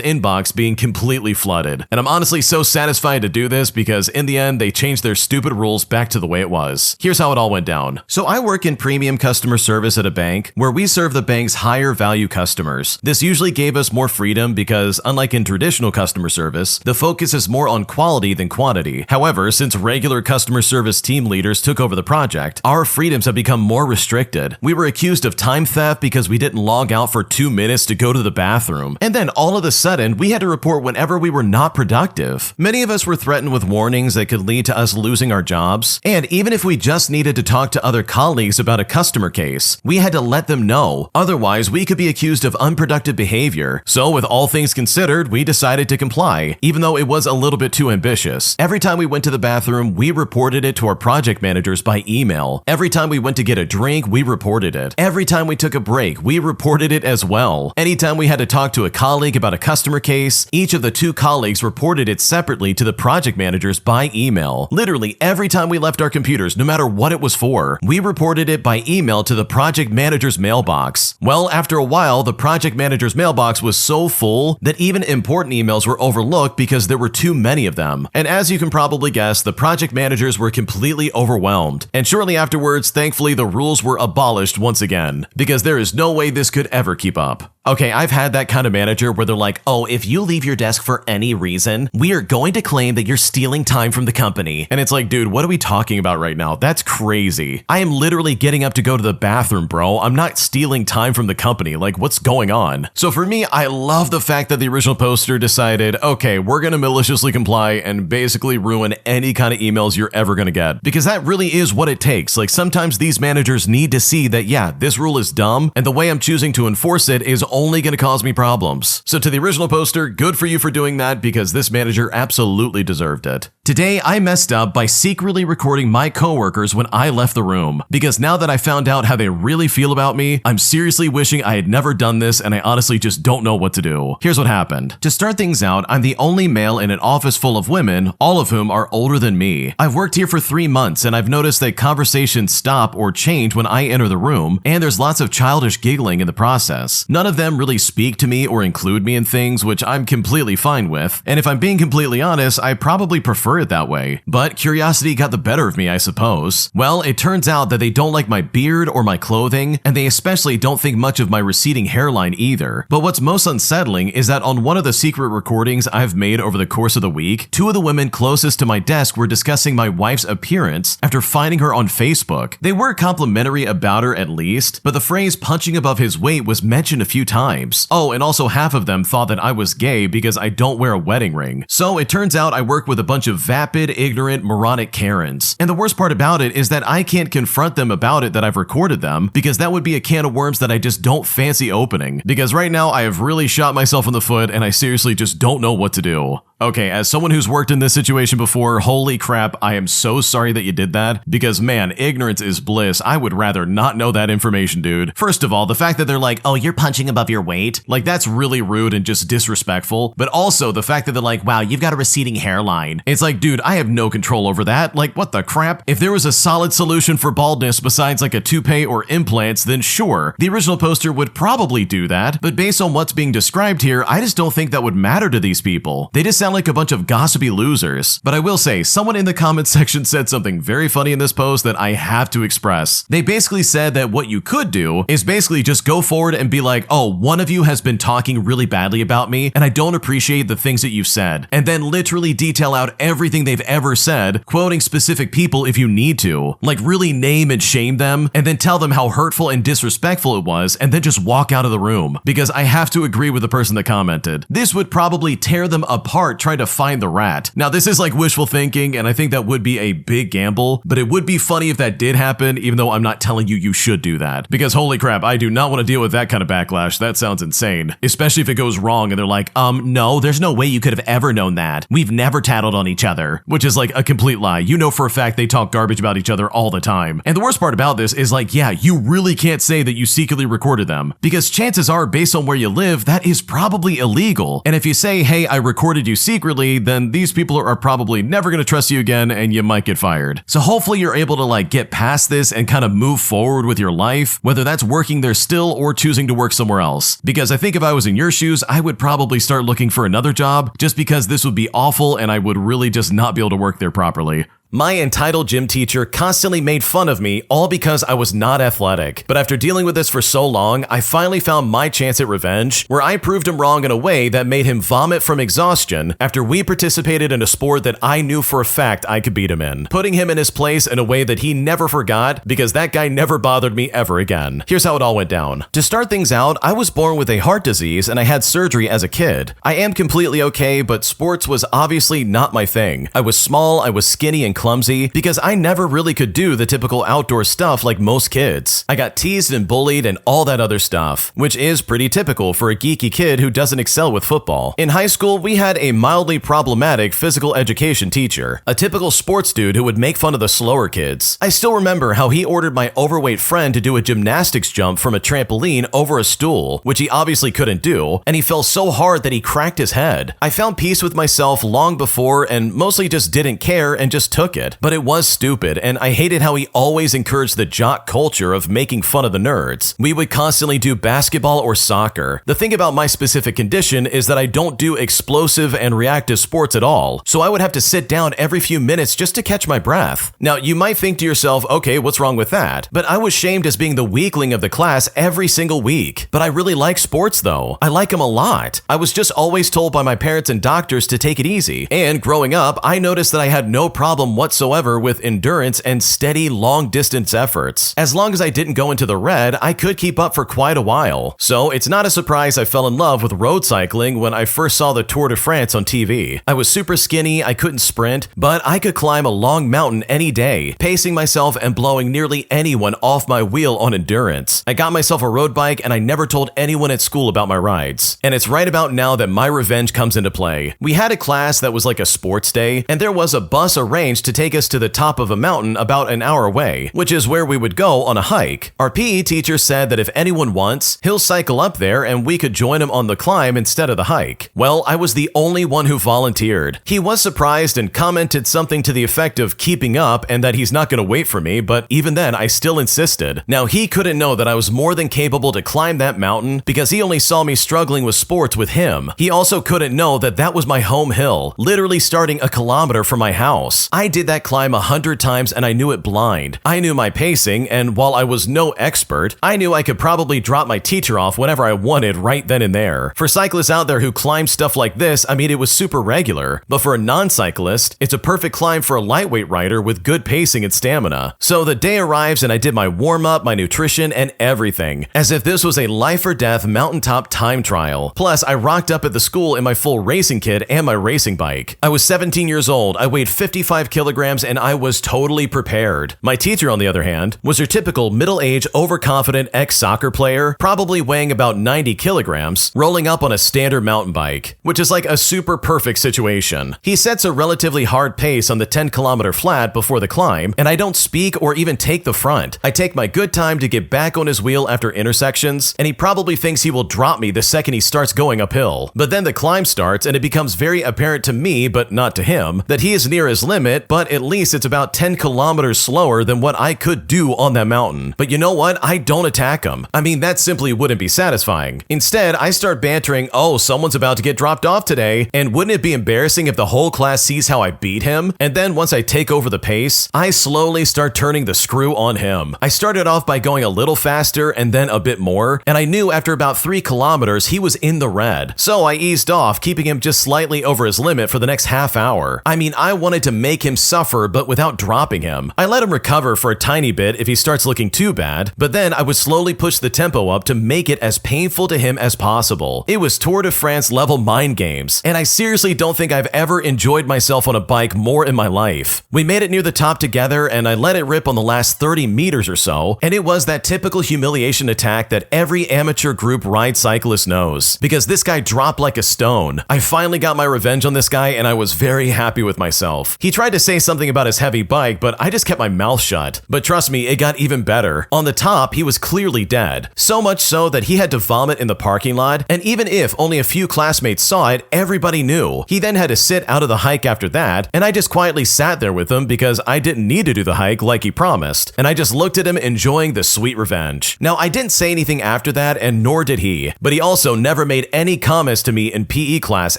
inbox being completely flooded. And I'm honestly so satisfied to do this because in the end, they changed their stupid rules back to the way it was. Here's how it all went down. So I work in premium customer service at a bank where we serve the bank's higher value customers. This usually gave us more freedom because, unlike in traditional customer service, the focus is more on quality than quantity. However, since regular customer service team leaders took over the project, our freedoms have become more restricted. We were accused of time theft because we didn't log out for 2 minutes to go to the bathroom. And then all of a sudden, we had to report whenever we were not productive. Many of us were threatened with warnings that could lead to us losing our jobs. And even if we just needed to talk to other colleagues about a customer case, we had to let them know. Otherwise, we could be accused of unproductive behavior. So with all things considered, we decided to comply, even though it was a little bit too ambitious. Every time we went to the bathroom, we reported it to our project managers by email. Every time we went to get a drink, we reported it. Every time we took a break, we reported it as well. Anytime we had to talk to a colleague about a customer case, each of the 2 colleagues reported it separately to the project managers by email. Literally every time we left our computers, no matter what it was for, we reported it by email to the project manager's mailbox. Well, after a while, the project manager's mailbox was so full that even important emails were overlooked because there were too many of them. And as you can probably guess, the project managers were completely overwhelmed. And shortly afterwards, thankfully, the rules were abolished once again, because there is no way this could ever keep up. Okay, I've had that kind of manager where they're like, oh, if you leave your desk for any reason, we are going to claim that you're stealing time from the company. And it's like, dude, what are we talking about right now? That's crazy. I am literally getting up to go to the bathroom, bro. I'm not stealing time from the company. Like, what's going on? So for me, I love the fact that the original poster decided, okay, we're going to maliciously comply and basically ruin any kind of emails you're ever going to get. Because that really is what it takes. Like, sometimes these managers need to see that, yeah, this rule is dumb, and the way I'm choosing to enforce it is only going to cause me problems. So to the original poster, good for you for doing that because this manager absolutely deserved it. Today, I messed up by secretly recording my coworkers when I left the room, because now that I found out how they really feel about me, I'm seriously wishing I had never done this, and I honestly just don't know what to do. Here's what happened. To start things out, I'm the only male in an office full of women, all of whom are older than me. I've worked here for 3 months, and I've noticed that conversations stop or change when I enter the room, and there's lots of childish giggling in the process. None of them really speak to me or include me in things, which I'm completely fine with, and if I'm being completely honest, I probably prefer it that way. But curiosity got the better of me, I suppose. Well, it turns out that they don't like my beard or my clothing, and they especially don't think much of my receding hairline either. But what's most unsettling is that on one of the secret recordings I've made over the course of the week, 2 of the women closest to my desk were discussing my wife's appearance after finding her on Facebook. They were complimentary about her at least, but the phrase punching above his weight was mentioned a few times. Oh, and also half of them thought that I was gay because I don't wear a wedding ring. So it turns out I work with a bunch of vapid, ignorant, moronic Karens. And the worst part about it is that I can't confront them about it that I've recorded them, because that would be a can of worms that I just don't fancy opening. Because right now I have really shot myself in the foot and I seriously just don't know what to do. Okay, as someone who's worked in this situation before, holy crap, I am so sorry that you did that, because man, ignorance is bliss. I would rather not know that information, dude. First of all, the fact that they're like, oh, you're punching above your weight, like that's really rude and just disrespectful, but also the fact that they're like, wow, you've got a receding hairline. It's like, dude, I have no control over that. Like, what the crap? If there was a solid solution for baldness besides like a toupee or implants, then sure, the original poster would probably do that, but based on what's being described here, I just don't think that would matter to these people. They just sound like a bunch of gossipy losers. But I will say, someone in the comments section said something very funny in this post that I have to express. They basically said that what you could do is basically just go forward and be like, oh, one of you has been talking really badly about me and I don't appreciate the things that you've said. And then literally detail out everything they've ever said, quoting specific people if you need to. Like really name and shame them and then tell them how hurtful and disrespectful it was and then just walk out of the room. Because I have to agree with the person that commented. This would probably tear them apart trying to find the rat. Now this is like wishful thinking and I think that would be a big gamble, but it would be funny if that did happen, even though I'm not telling you you should do that. Because holy crap, I do not want to deal with that kind of backlash. That sounds insane. Especially if it goes wrong and they're like, no, there's no way you could have ever known that. We've never tattled on each other. Which is like a complete lie. You know for a fact they talk garbage about each other all the time. And the worst part about this is like, yeah, you really can't say that you secretly recorded them. Because chances are, based on where you live, that is probably illegal. And if you say, hey, I recorded you secretly, secretly, then these people are probably never going to trust you again and you might get fired. So hopefully you're able to get past this and kind of move forward with your life, whether that's working there still or choosing to work somewhere else. Because I think if I was in your shoes, I would probably start looking for another job just because this would be awful and I would really just not be able to work there properly. My entitled gym teacher constantly made fun of me, all because I was not athletic. But after dealing with this for so long, I finally found my chance at revenge, where I proved him wrong in a way that made him vomit from exhaustion after we participated in a sport that I knew for a fact I could beat him in, putting him in his place in a way that he never forgot because that guy never bothered me ever again. Here's how it all went down. To start things out, I was born with a heart disease and I had surgery as a kid. I am completely okay, but sports was obviously not my thing. I was small, I was skinny and clumsy because I never really could do the typical outdoor stuff like most kids. I got teased and bullied and all that other stuff, which is pretty typical for a geeky kid who doesn't excel with football. In high school, we had a mildly problematic physical education teacher, a typical sports dude who would make fun of the slower kids. I still remember how he ordered my overweight friend to do a gymnastics jump from a trampoline over a stool, which he obviously couldn't do, and he fell so hard that he cracked his head. I found peace with myself long before and mostly just didn't care and just took it, but it was stupid, and I hated how he always encouraged the jock culture of making fun of the nerds. We would constantly do basketball or soccer. The thing about my specific condition is that I don't do explosive and reactive sports at all, so I would have to sit down every few minutes just to catch my breath. Now, you might think to yourself, okay, what's wrong with that? But I was shamed as being the weakling of the class every single week. But I really like sports though. I like them a lot. I was just always told by my parents and doctors to take it easy, and growing up, I noticed that I had no problem whatsoever with endurance and steady long-distance efforts. As long as I didn't go into the red, I could keep up for quite a while. So it's not a surprise I fell in love with road cycling when I first saw the Tour de France on TV. I was super skinny, I couldn't sprint, but I could climb a long mountain any day, pacing myself and blowing nearly anyone off my wheel on endurance. I got myself a road bike and I never told anyone at school about my rides. And it's right about now that my revenge comes into play. We had a class that was like a sports day, and there was a bus arranged to take us to the top of a mountain about an hour away, which is where we would go on a hike. Our PE teacher said that if anyone wants, he'll cycle up there and we could join him on the climb instead of the hike. Well, I was the only one who volunteered. He was surprised and commented something to the effect of keeping up and that he's not going to wait for me, but even then I still insisted. Now, he couldn't know that I was more than capable to climb that mountain because he only saw me struggling with sports with him. He also couldn't know that that was my home hill, literally starting a kilometer from my house. I did that climb 100 times and I knew it blind. I knew my pacing, and while I was no expert, I knew I could probably drop my teacher off whenever I wanted right then and there. For cyclists out there who climb stuff like this, I mean, it was super regular, but for a non-cyclist, it's a perfect climb for a lightweight rider with good pacing and stamina. So the day arrives and I did my warm-up, my nutrition, and everything, as if this was a life or death mountaintop time trial. Plus, I rocked up at the school in my full racing kit and my racing bike. I was 17 years old, I weighed 55 kilograms, and I was totally prepared. My teacher, on the other hand, was your typical middle-aged, overconfident ex-soccer player, probably weighing about 90 kilograms, rolling up on a standard mountain bike, which is like a super perfect situation. He sets a relatively hard pace on the 10-kilometer flat before the climb, and I don't speak or even take the front. I take my good time to get back on his wheel after intersections, and he probably thinks he will drop me the second he starts going uphill. But then the climb starts, and it becomes very apparent to me, but not to him, that he is near his limit, but at least it's about 10 kilometers slower than what I could do on that mountain. But you know what? I don't attack him. I mean, that simply wouldn't be satisfying. Instead, I start bantering, oh, someone's about to get dropped off today, and wouldn't it be embarrassing if the whole class sees how I beat him? And then once I take over the pace, I slowly start turning the screw on him. I started off by going a little faster and then a bit more, and I knew after about 3 kilometers he was in the red. So I eased off, keeping him just slightly over his limit for the next half hour. I mean, I wanted to make him suffer, but without dropping him. I let him recover for a tiny bit if he starts looking too bad, but then I would slowly push the tempo up to make it as painful to him as possible. It was Tour de France level mind games, and I seriously don't think I've ever enjoyed myself on a bike more in my life. We made it near the top together, and I let it rip on the last 30 meters or so, and it was that typical humiliation attack that every amateur group ride cyclist knows, because this guy dropped like a stone. I finally got my revenge on this guy, and I was very happy with myself. He tried to say say something about his heavy bike, but I just kept my mouth shut. But trust me, it got even better. On the top, he was clearly dead. So much so that he had to vomit in the parking lot, and even if only a few classmates saw it, everybody knew. He then had to sit out of the hike after that, and I just quietly sat there with him because I didn't need to do the hike like he promised, and I just looked at him enjoying the sweet revenge. Now, I didn't say anything after that, and nor did he, but he also never made any comments to me in PE class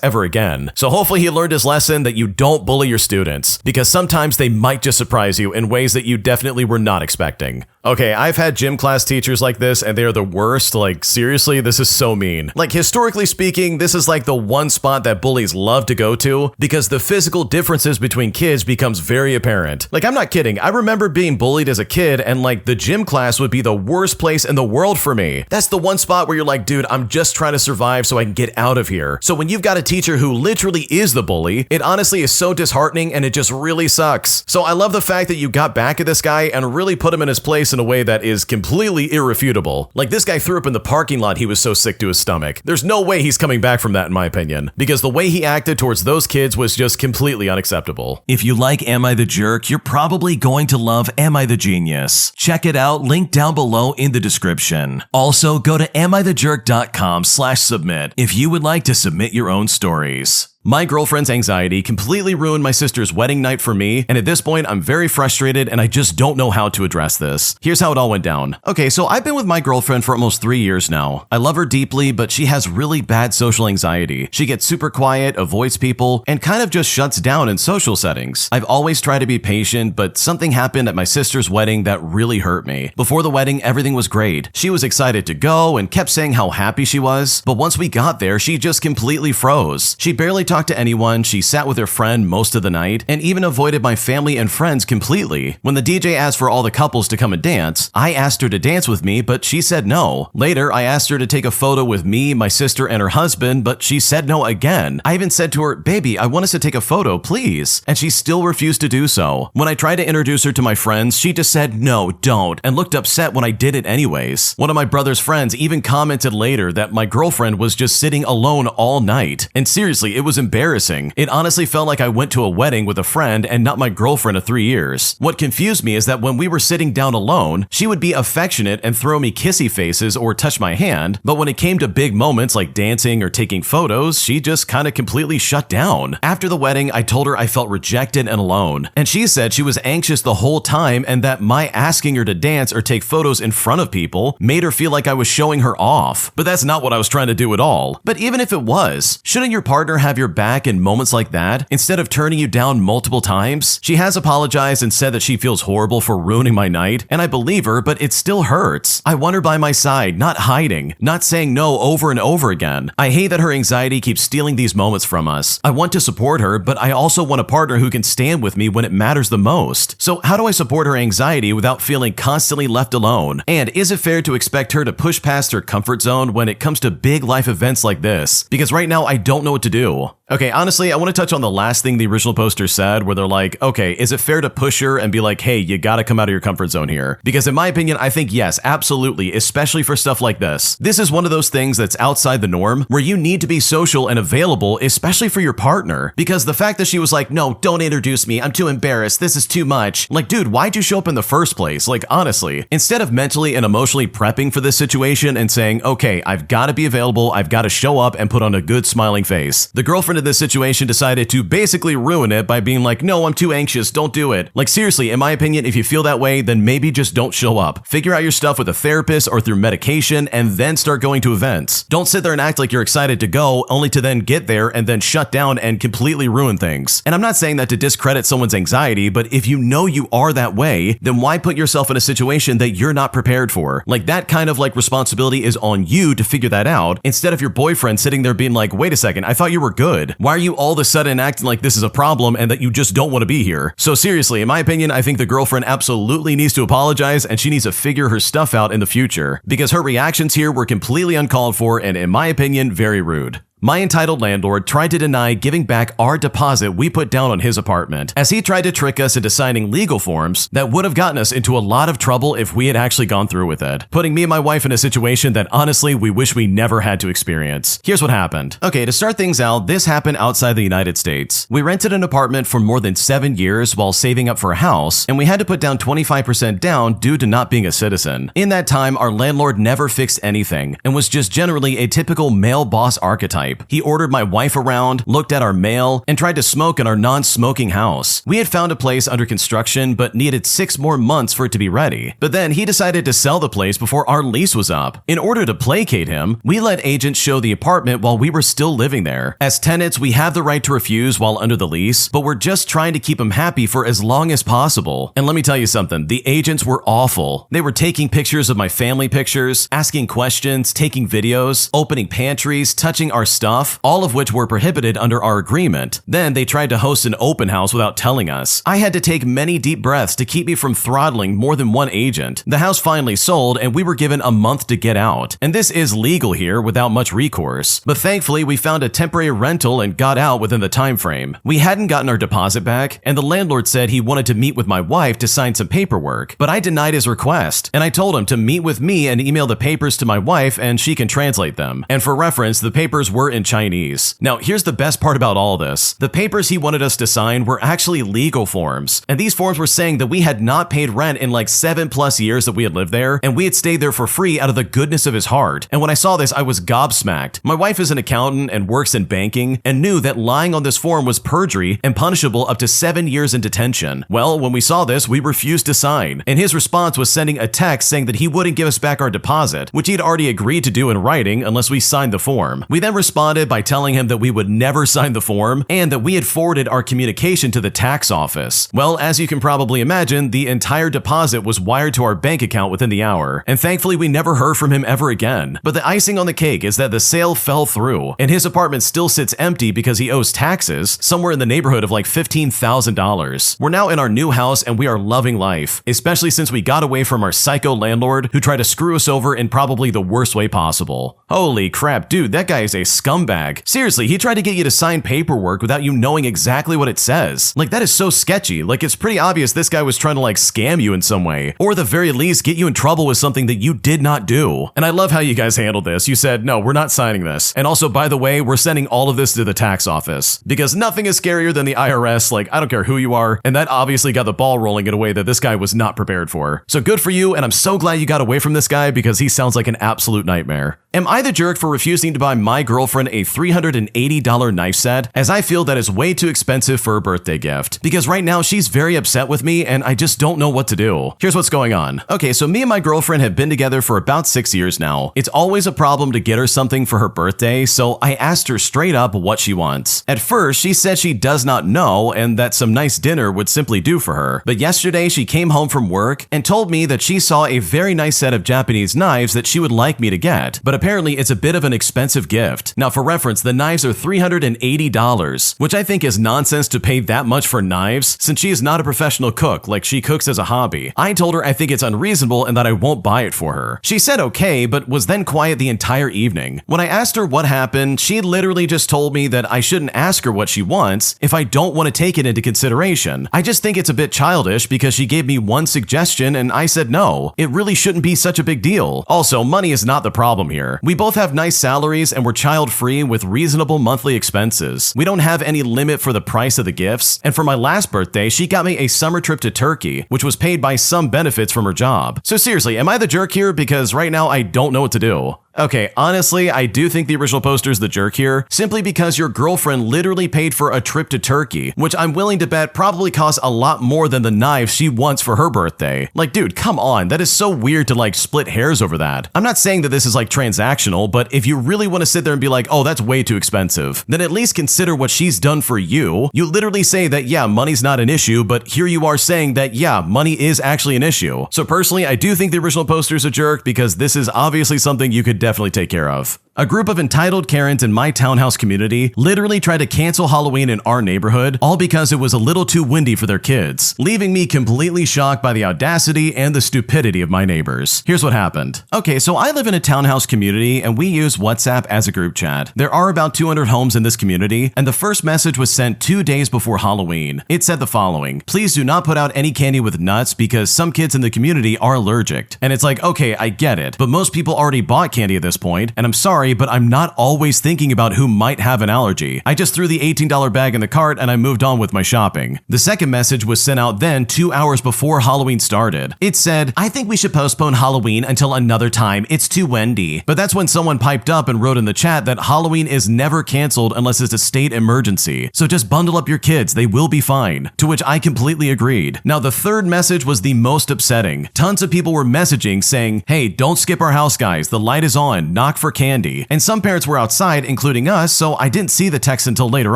ever again. So hopefully he learned his lesson that you don't bully your students, because sometimes they might just surprise you in ways that you definitely were not expecting. Okay, I've had gym class teachers like this, and they are the worst. Like, seriously, this is so mean. Like, historically speaking, this is like the one spot that bullies love to go to because the physical differences between kids becomes very apparent. Like, I'm not kidding. I remember being bullied as a kid, and like, the gym class would be the worst place in the world for me. That's the one spot where you're like, dude, I'm just trying to survive so I can get out of here. So when you've got a teacher who literally is the bully, it honestly is so disheartening, and it just really sucks. So I love the fact that you got back at this guy and really put him in his place in a way that is completely irrefutable. Like, this guy threw up in the parking lot. He was so sick to his stomach. There's no way he's coming back from that, in my opinion, because the way he acted towards those kids was just completely unacceptable. If you like Am I the Jerk, you're probably going to love Am I the Genius. Check it out, link down below in the description. Also, go to amithejerk.com/submit if you would like to submit your own stories. My girlfriend's anxiety completely ruined my sister's wedding night for me, and at this point, I'm very frustrated and I just don't know how to address this. Here's how it all went down. Okay, so I've been with my girlfriend for almost 3 years now. I love her deeply, but she has really bad social anxiety. She gets super quiet, avoids people, and kind of just shuts down in social settings. I've always tried to be patient, but something happened at my sister's wedding that really hurt me. Before the wedding, everything was great. She was excited to go and kept saying how happy she was, but once we got there, she just completely froze. She barely talked to anyone, she sat with her friend most of the night, and even avoided my family and friends completely. When the DJ asked for all the couples to come and dance, I asked her to dance with me, but she said no. Later, I asked her to take a photo with me, my sister, and her husband, but she said no again. I even said to her, "Baby, I want us to take a photo, please," and she still refused to do so. When I tried to introduce her to my friends, she just said, "No, don't," and looked upset when I did it anyways. One of my brother's friends even commented later that my girlfriend was just sitting alone all night. And seriously, it was embarrassing. It honestly felt like I went to a wedding with a friend and not my girlfriend of 3 years. What confused me is that when we were sitting down alone, she would be affectionate and throw me kissy faces or touch my hand, but when it came to big moments like dancing or taking photos, she just kind of completely shut down. After the wedding, I told her I felt rejected and alone, and she said she was anxious the whole time and that my asking her to dance or take photos in front of people made her feel like I was showing her off. But that's not what I was trying to do at all. But even if it was, shouldn't your partner have your back in moments like that instead of turning you down multiple times? She has apologized and said that she feels horrible for ruining my night, and I believe her, but it still hurts. I want her by my side, not hiding, not saying no over and over again. I hate that her anxiety keeps stealing these moments from us. I want to support her, but I also want a partner who can stand with me when it matters the most. So how do I support her anxiety without feeling constantly left alone? And is it fair to expect her to push past her comfort zone when it comes to big life events like this? Because right now I don't know what to do. Okay, honestly, I want to touch on the last thing the original poster said, where they're like, okay, is it fair to push her and be like, hey, you gotta come out of your comfort zone here? Because in my opinion, I think yes, absolutely, especially for stuff like this. This is one of those things that's outside the norm, where you need to be social and available, especially for your partner. Because the fact that she was like, no, don't introduce me, I'm too embarrassed, this is too much. Like, dude, why'd you show up in the first place? Like, honestly, instead of mentally and emotionally prepping for this situation and saying, okay, I've gotta be available, I've gotta show up and put on a good smiling face, the girlfriend in this situation decided to basically ruin it by being like, no, I'm too anxious, don't do it. Like, seriously, in my opinion, if you feel that way, then maybe just don't show up. Figure out your stuff with a therapist or through medication and then start going to events. Don't sit there and act like you're excited to go only to then get there and then shut down and completely ruin things. And I'm not saying that to discredit someone's anxiety, but if you know you are that way, then why put yourself in a situation that you're not prepared for? Like, that kind of like responsibility is on you to figure that out instead of your boyfriend sitting there being like, wait a second, I thought you were good. Why are you all of a sudden acting like this is a problem and that you just don't want to be here? So seriously, in my opinion, I think the girlfriend absolutely needs to apologize and she needs to figure her stuff out in the future because her reactions here were completely uncalled for and, in my opinion, very rude. My entitled landlord tried to deny giving back our deposit we put down on his apartment, as he tried to trick us into signing legal forms that would have gotten us into a lot of trouble if we had actually gone through with it, putting me and my wife in a situation that honestly we wish we never had to experience. Here's what happened. Okay, to start things out, this happened outside the United States. We rented an apartment for more than 7 years while saving up for a house, and we had to put down 25% down due to not being a citizen. In that time, our landlord never fixed anything and was just generally a typical male boss archetype. He ordered my wife around, looked at our mail, and tried to smoke in our non-smoking house. We had found a place under construction but needed 6 more months for it to be ready. But then he decided to sell the place before our lease was up. In order to placate him, we let agents show the apartment while we were still living there. As tenants, we have the right to refuse while under the lease, but we're just trying to keep him happy for as long as possible. And let me tell you something, the agents were awful. They were taking pictures of my family pictures, asking questions, taking videos, opening pantries, touching our stuff, all of which were prohibited under our agreement. Then they tried to host an open house without telling us. I had to take many deep breaths to keep me from throttling more than one agent. The house finally sold and we were given a month to get out. And this is legal here without much recourse. But thankfully we found a temporary rental and got out within the time frame. We hadn't gotten our deposit back, and the landlord said he wanted to meet with my wife to sign some paperwork, but I denied his request, and I told him to meet with me and email the papers to my wife and she can translate them. And for reference, the papers were in Chinese. Now, here's the best part about all this. The papers he wanted us to sign were actually legal forms, and these forms were saying that we had not paid rent in like 7+ years that we had lived there, and we had stayed there for free out of the goodness of his heart. And when I saw this, I was gobsmacked. My wife is an accountant and works in banking, and knew that lying on this form was perjury and punishable up to 7 years in detention. Well, when we saw this, we refused to sign, and his response was sending a text saying that he wouldn't give us back our deposit, which he'd already agreed to do in writing unless we signed the form. We then responded by telling him that we would never sign the form and that we had forwarded our communication to the tax office. Well, as you can probably imagine, the entire deposit was wired to our bank account within the hour, and thankfully we never heard from him ever again. But the icing on the cake is that the sale fell through, and his apartment still sits empty because he owes taxes somewhere in the neighborhood of like $15,000. We're now in our new house and we are loving life, especially since we got away from our psycho landlord who tried to screw us over in probably the worst way possible. Holy crap, dude, that guy is a scumbag. Seriously, he tried to get you to sign paperwork without you knowing exactly what it says. Like, that is so sketchy. Like, it's pretty obvious this guy was trying to like scam you in some way, or at the very least get you in trouble with something that you did not do. And I love how you guys handled this. You said, no, we're not signing this. And also, by the way, we're sending all of this to the tax office, because nothing is scarier than the IRS. Like, I don't care who you are. And that obviously got the ball rolling in a way that this guy was not prepared for. So good for you, and I'm so glad you got away from this guy because he sounds like an absolute nightmare. Am I the jerk for refusing to buy my girlfriend a $380 knife set, as I feel that is way too expensive for a birthday gift? Because right now she's very upset with me and I just don't know what to do. Here's what's going on. Okay, so me and my girlfriend have been together for about 6 years now. It's always a problem to get her something for her birthday, so I asked her straight up what she wants. At first, she said she does not know and that some nice dinner would simply do for her. But yesterday she came home from work and told me that she saw a very nice set of Japanese knives that she would like me to get, but apparently it's a bit of an expensive gift. Now, for reference, the knives are $380, which I think is nonsense to pay that much for knives since she is not a professional cook, like she cooks as a hobby. I told her I think it's unreasonable and that I won't buy it for her. She said okay, but was then quiet the entire evening. When I asked her what happened, she literally just told me that I shouldn't ask her what she wants if I don't want to take it into consideration. I just think it's a bit childish because she gave me one suggestion and I said no. It really shouldn't be such a big deal. Also, money is not the problem here. We both have nice salaries and we're child-free with reasonable monthly expenses. We don't have any limit for the price of the gifts, and for my last birthday, she got me a summer trip to Turkey, which was paid by some benefits from her job. So seriously, am I the jerk here? Because right now I don't know what to do. Okay, honestly, I do think the original poster's the jerk here, simply because your girlfriend literally paid for a trip to Turkey, which I'm willing to bet probably costs a lot more than the knife she wants for her birthday. Like, dude, come on, that is so weird to like split hairs over that. I'm not saying that this is like transactional, but if you really want to sit there and be like, oh, that's way too expensive, then at least consider what she's done for you. You literally say that, yeah, money's not an issue, but here you are saying that, yeah, money is actually an issue. So personally, I do think the original poster's a jerk because this is obviously something you could definitely take care of. A group of entitled Karens in my townhouse community literally tried to cancel Halloween in our neighborhood, all because it was a little too windy for their kids, leaving me completely shocked by the audacity and the stupidity of my neighbors. Here's what happened. Okay, so I live in a townhouse community and we use WhatsApp as a group chat. There are about 200 homes in this community, and the first message was sent 2 days before Halloween. It said the following: please do not put out any candy with nuts because some kids in the community are allergic. And it's like, okay, I get it, but most people already bought candy at this point, and I'm sorry, but I'm not always thinking about who might have an allergy. I just threw the $18 bag in the cart and I moved on with my shopping. The second message was sent out then 2 hours before Halloween started. It said, I think we should postpone Halloween until another time. It's too windy. But that's when someone piped up and wrote in the chat that Halloween is never canceled unless it's a state emergency. So just bundle up your kids, they will be fine. To which I completely agreed. Now the third message was the most upsetting. Tons of people were messaging saying, hey, don't skip our house, guys. The light is on. Knock for candy. And some parents were outside, including us, so I didn't see the text until later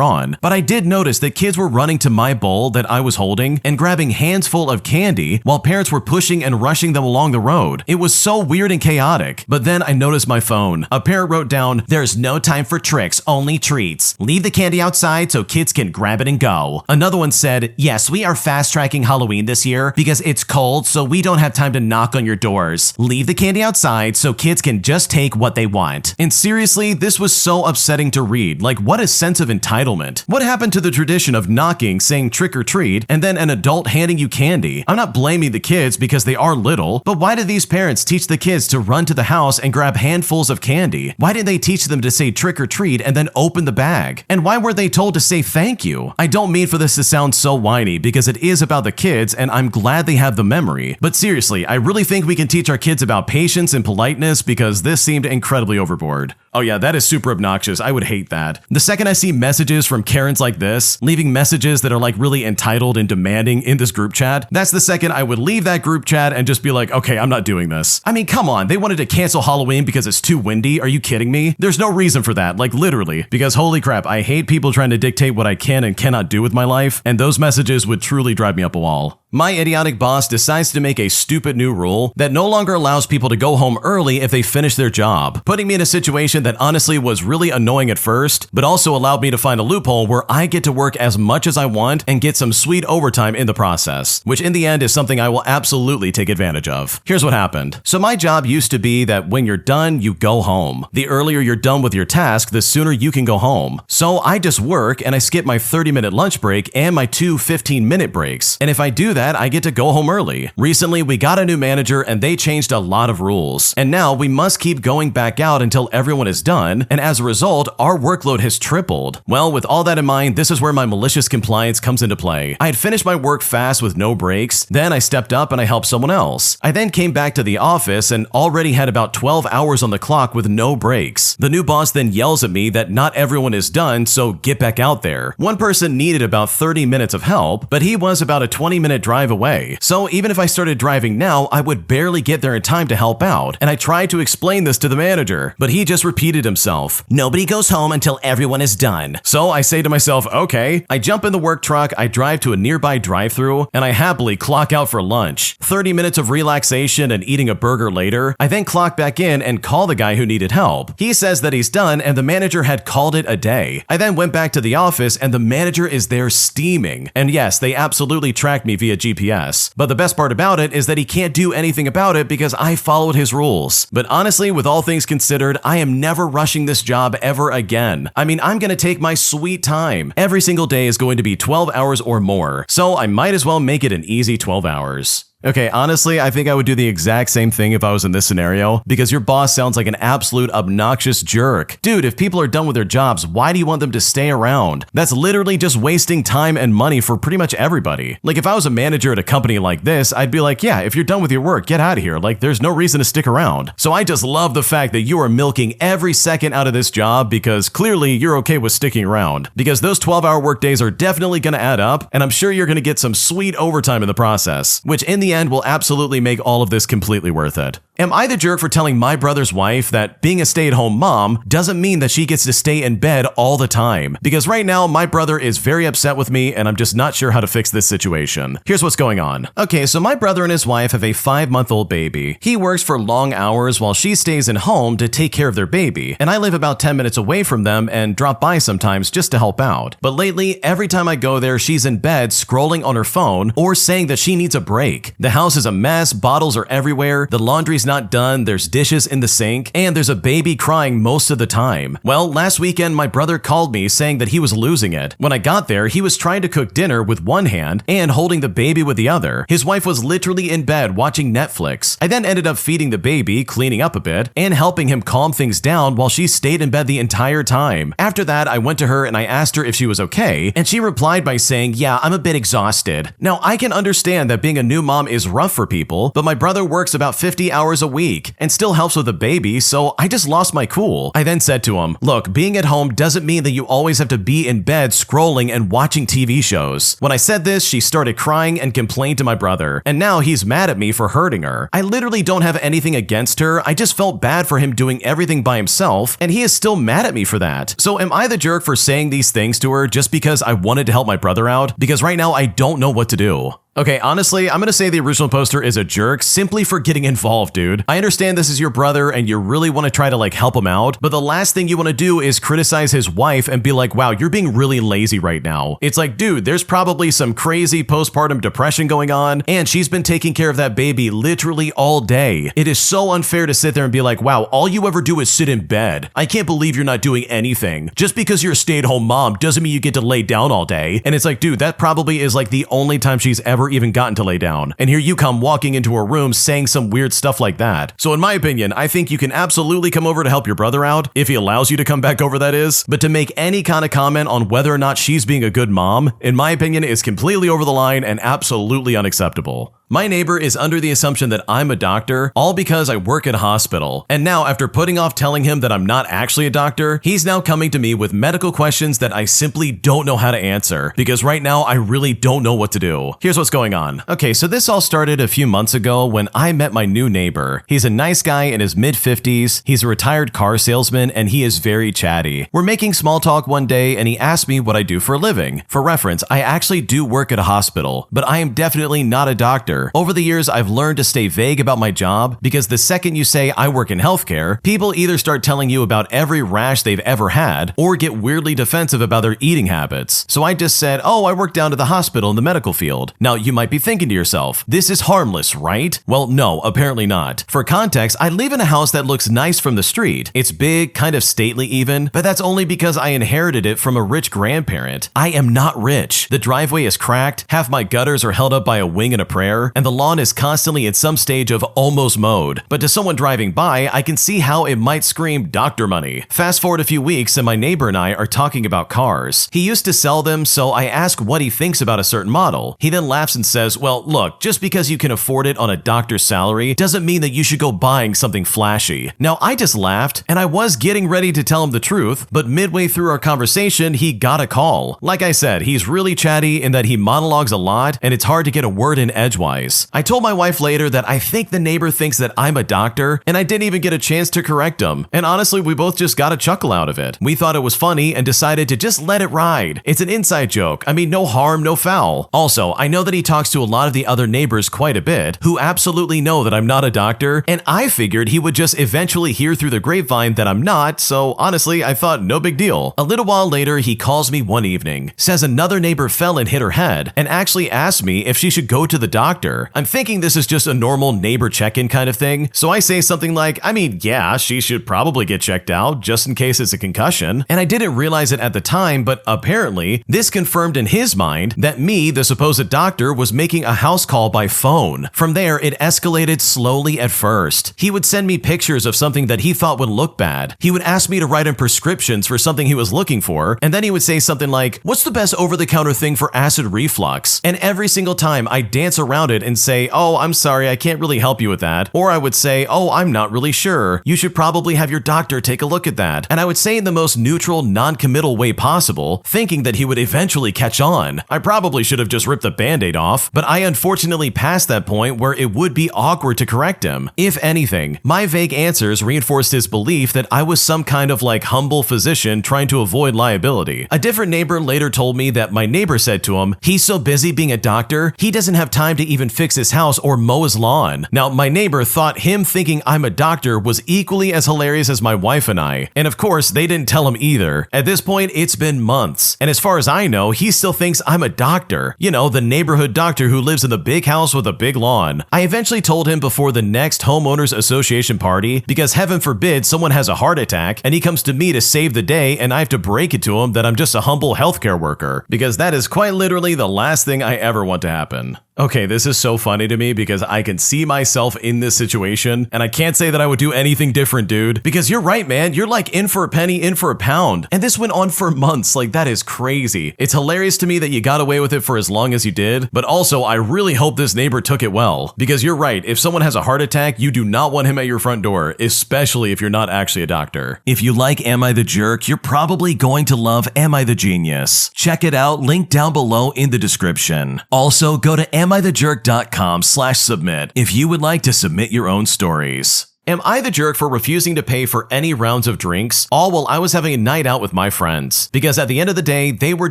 on. But I did notice that kids were running to my bowl that I was holding and grabbing hands full of candy while parents were pushing and rushing them along the road. It was so weird and chaotic. But then I noticed my phone. A parent wrote down, there's no time for tricks, only treats. Leave the candy outside so kids can grab it and go. Another one said, yes, we are fast tracking Halloween this year because it's cold, so we don't have time to knock on your doors. Leave the candy outside so kids can just take what they want. And seriously, this was so upsetting to read. Like, what a sense of entitlement. What happened to the tradition of knocking, saying trick or treat, and then an adult handing you candy? I'm not blaming the kids because they are little, but why did these parents teach the kids to run to the house and grab handfuls of candy? Why did they teach them to say trick or treat and then open the bag? And why were they told to say thank you? I don't mean for this to sound so whiny because it is about the kids and I'm glad they have the memory. But seriously, I really think we can teach our kids about patience and politeness because this seemed incredibly overboard. Oh yeah, that is super obnoxious. I would hate that. The second I see messages from Karens like this, leaving messages that are like really entitled and demanding in this group chat, that's the second I would leave that group chat and just be like, okay, I'm not doing this. I mean, come on, they wanted to cancel Halloween because it's too windy. Are you kidding me? There's no reason for that, like literally, because holy crap, I hate people trying to dictate what I can and cannot do with my life, and those messages would truly drive me up a wall. My idiotic boss decides to make a stupid new rule that no longer allows people to go home early if they finish their job, putting me in a situation that honestly was really annoying at first, but also allowed me to find a loophole where I get to work as much as I want and get some sweet overtime in the process, which in the end is something I will absolutely take advantage of. Here's what happened. So my job used to be that when you're done, you go home. The earlier you're done with your task, the sooner you can go home. So I just work and I skip my 30-minute lunch break and my 2 15-minute breaks. And if I do that, I get to go home early. Recently, we got a new manager and they changed a lot of rules. And now we must keep going back out until everyone is done. And as a result, our workload has tripled. Well, with all that in mind, this is where my malicious compliance comes into play. I had finished my work fast with no breaks. Then I stepped up and I helped someone else. I then came back to the office and already had about 12 hours on the clock with no breaks. The new boss then yells at me that not everyone is done, so get back out there. One person needed about 30 minutes of help, but he was about a 20-minute drive away. So even if I started driving now, I would barely get there in time to help out. And I tried to explain this to the manager, but he just repeated himself. Nobody goes home until everyone is done. So I say to myself, okay. I jump in the work truck, I drive to a nearby drive-thru, and I happily clock out for lunch. 30 minutes of relaxation and eating a burger later, I then clock back in and call the guy who needed help. He says that he's done and the manager had called it a day. I then went back to the office and the manager is there steaming. And yes, they absolutely tracked me via GPS. But the best part about it is that he can't do anything about it because I followed his rules. But honestly, with all things considered, I am never rushing this job ever again. I mean, I'm gonna take my sweet time. Every single day is going to be 12 hours or more. So I might as well make it an easy 12 hours. Okay, honestly, I think I would do the exact same thing if I was in this scenario, because your boss sounds like an absolute obnoxious jerk. Dude, if people are done with their jobs, why do you want them to stay around? That's literally just wasting time and money for pretty much everybody. Like, if I was a manager at a company like this, I'd be like, yeah, if you're done with your work, get out of here. Like, there's no reason to stick around. So I just love the fact that you are milking every second out of this job because clearly you're okay with sticking around. Because those 12-hour workdays are definitely gonna add up, and I'm sure you're gonna get some sweet overtime in the process, which in the end will absolutely make all of this completely worth it. Am I the jerk for telling my brother's wife that being a stay-at-home mom doesn't mean that she gets to stay in bed all the time? Because right now, my brother is very upset with me and I'm just not sure how to fix this situation. Here's what's going on. Okay, so my brother and his wife have a 5-month-old baby. He works for long hours while she stays in home to take care of their baby, and I live about 10 minutes away from them and drop by sometimes just to help out. But lately, every time I go there, she's in bed scrolling on her phone or saying that she needs a break. The house is a mess, bottles are everywhere, the laundry's not done, there's dishes in the sink, and there's a baby crying most of the time. Well, last weekend, my brother called me saying that he was losing it. When I got there, he was trying to cook dinner with one hand and holding the baby with the other. His wife was literally in bed watching Netflix. I then ended up feeding the baby, cleaning up a bit, and helping him calm things down while she stayed in bed the entire time. After that, I went to her and I asked her if she was okay, and she replied by saying, "Yeah, I'm a bit exhausted." Now, I can understand that being a new mom is rough for people, but my brother works about 50 hours a week and still helps with the baby, so I just lost my cool. I then said to him, "Look, being at home doesn't mean that you always have to be in bed scrolling and watching TV shows." When I said this, she started crying and complained to my brother, and now he's mad at me for hurting her. I literally don't have anything against her, I just felt bad for him doing everything by himself, and he is still mad at me for that. So am I the jerk for saying these things to her just because I wanted to help my brother out? Because right now I don't know what to do. Okay, honestly, I'm gonna say the original poster is a jerk simply for getting involved, dude. I understand this is your brother and you really want to try to help him out, but the last thing you want to do is criticize his wife and be like, wow, you're being really lazy right now. It's like, dude, there's probably some crazy postpartum depression going on, and she's been taking care of that baby literally all day. It is so unfair to sit there and be like, wow, all you ever do is sit in bed. I can't believe you're not doing anything. Just because you're a stay-at-home mom doesn't mean you get to lay down all day. And it's like, dude, that probably is the only time she's ever even gotten to lay down. And here you come walking into her room saying some weird stuff like that. So in my opinion, I think you can absolutely come over to help your brother out, if he allows you to come back over, that is. But to make any kind of comment on whether or not she's being a good mom, in my opinion, is completely over the line and absolutely unacceptable. My neighbor is under the assumption that I'm a doctor, all because I work at a hospital. And now, after putting off telling him that I'm not actually a doctor, he's now coming to me with medical questions that I simply don't know how to answer, because right now I really don't know what to do. Here's what's going on. Okay, so this all started a few months ago when I met my new neighbor. He's a nice guy in his mid-50s, he's a retired car salesman, and he is very chatty. We're making small talk one day and he asked me what I do for a living. For reference, I actually do work at a hospital, but I am definitely not a doctor. Over the years, I've learned to stay vague about my job because the second you say I work in healthcare, people either start telling you about every rash they've ever had or get weirdly defensive about their eating habits. So I just said, oh, I work down to the hospital in the medical field. Now, you might be thinking to yourself, this is harmless, right? Well, no, apparently not. For context, I live in a house that looks nice from the street. It's big, kind of stately even, but that's only because I inherited it from a rich grandparent. I am not rich. The driveway is cracked, half my gutters are held up by a wing and a prayer, and the lawn is constantly in some stage of almost mowed. But to someone driving by, I can see how it might scream doctor money. Fast forward a few weeks and my neighbor and I are talking about cars. He used to sell them, so I ask what he thinks about a certain model. He then laughs and says, well, look, just because you can afford it on a doctor's salary doesn't mean that you should go buying something flashy. Now, I just laughed, and I was getting ready to tell him the truth, but midway through our conversation, he got a call. Like I said, he's really chatty in that he monologues a lot, and it's hard to get a word in edgewise. I told my wife later that I think the neighbor thinks that I'm a doctor, and I didn't even get a chance to correct him. And honestly, we both just got a chuckle out of it. We thought it was funny and decided to just let it ride. It's an inside joke. I mean, no harm, no foul. Also, I know that he talks to a lot of the other neighbors quite a bit, who absolutely know that I'm not a doctor, and I figured he would just eventually hear through the grapevine that I'm not, so honestly, I thought no big deal. A little while later, he calls me one evening, says another neighbor fell and hit her head, and actually asked me if she should go to the doctor. I'm thinking this is just a normal neighbor check-in kind of thing, so I say something like, I mean, yeah, she should probably get checked out just in case it's a concussion. And I didn't realize it at the time, but apparently this confirmed in his mind that me, the supposed doctor, was making a house call by phone. From there, it escalated slowly at first. He would send me pictures of something that he thought would look bad. He would ask me to write him prescriptions for something he was looking for, and then he would say something like, what's the best over-the-counter thing for acid reflux? And every single time I dance around it it and say, oh, I'm sorry, I can't really help you with that. Or I would say, oh, I'm not really sure. You should probably have your doctor take a look at that. And I would say in the most neutral, non-committal way possible, thinking that he would eventually catch on. I probably should have just ripped the band-aid off, but I unfortunately passed that point where it would be awkward to correct him. If anything, my vague answers reinforced his belief that I was some kind of humble physician trying to avoid liability. A different neighbor later told me that my neighbor said to him, he's so busy being a doctor, he doesn't have time to even fix his house or mow his lawn. Now, my neighbor thought him thinking I'm a doctor was equally as hilarious as my wife and I. And of course, they didn't tell him either. At this point, it's been months. And as far as I know, he still thinks I'm a doctor. You know, the neighborhood doctor who lives in the big house with a big lawn. I eventually told him before the next homeowners association party, because heaven forbid someone has a heart attack and he comes to me to save the day and I have to break it to him that I'm just a humble healthcare worker, because that is quite literally the last thing I ever want to happen. Okay, this is so funny to me because I can see myself in this situation, and I can't say that I would do anything different, dude. Because you're right, man. You're in for a penny, in for a pound. And this went on for months. That is crazy. It's hilarious to me that you got away with it for as long as you did, but also I really hope this neighbor took it well. Because you're right, if someone has a heart attack, you do not want him at your front door, especially if you're not actually a doctor. If you like Am I the Jerk, you're probably going to love Am I the Genius. Check it out, link down below in the description. Also, go to amithejerk.com/submit if you would like to submit your own stories. Am I the jerk for refusing to pay for any rounds of drinks, all while I was having a night out with my friends? Because at the end of the day, they were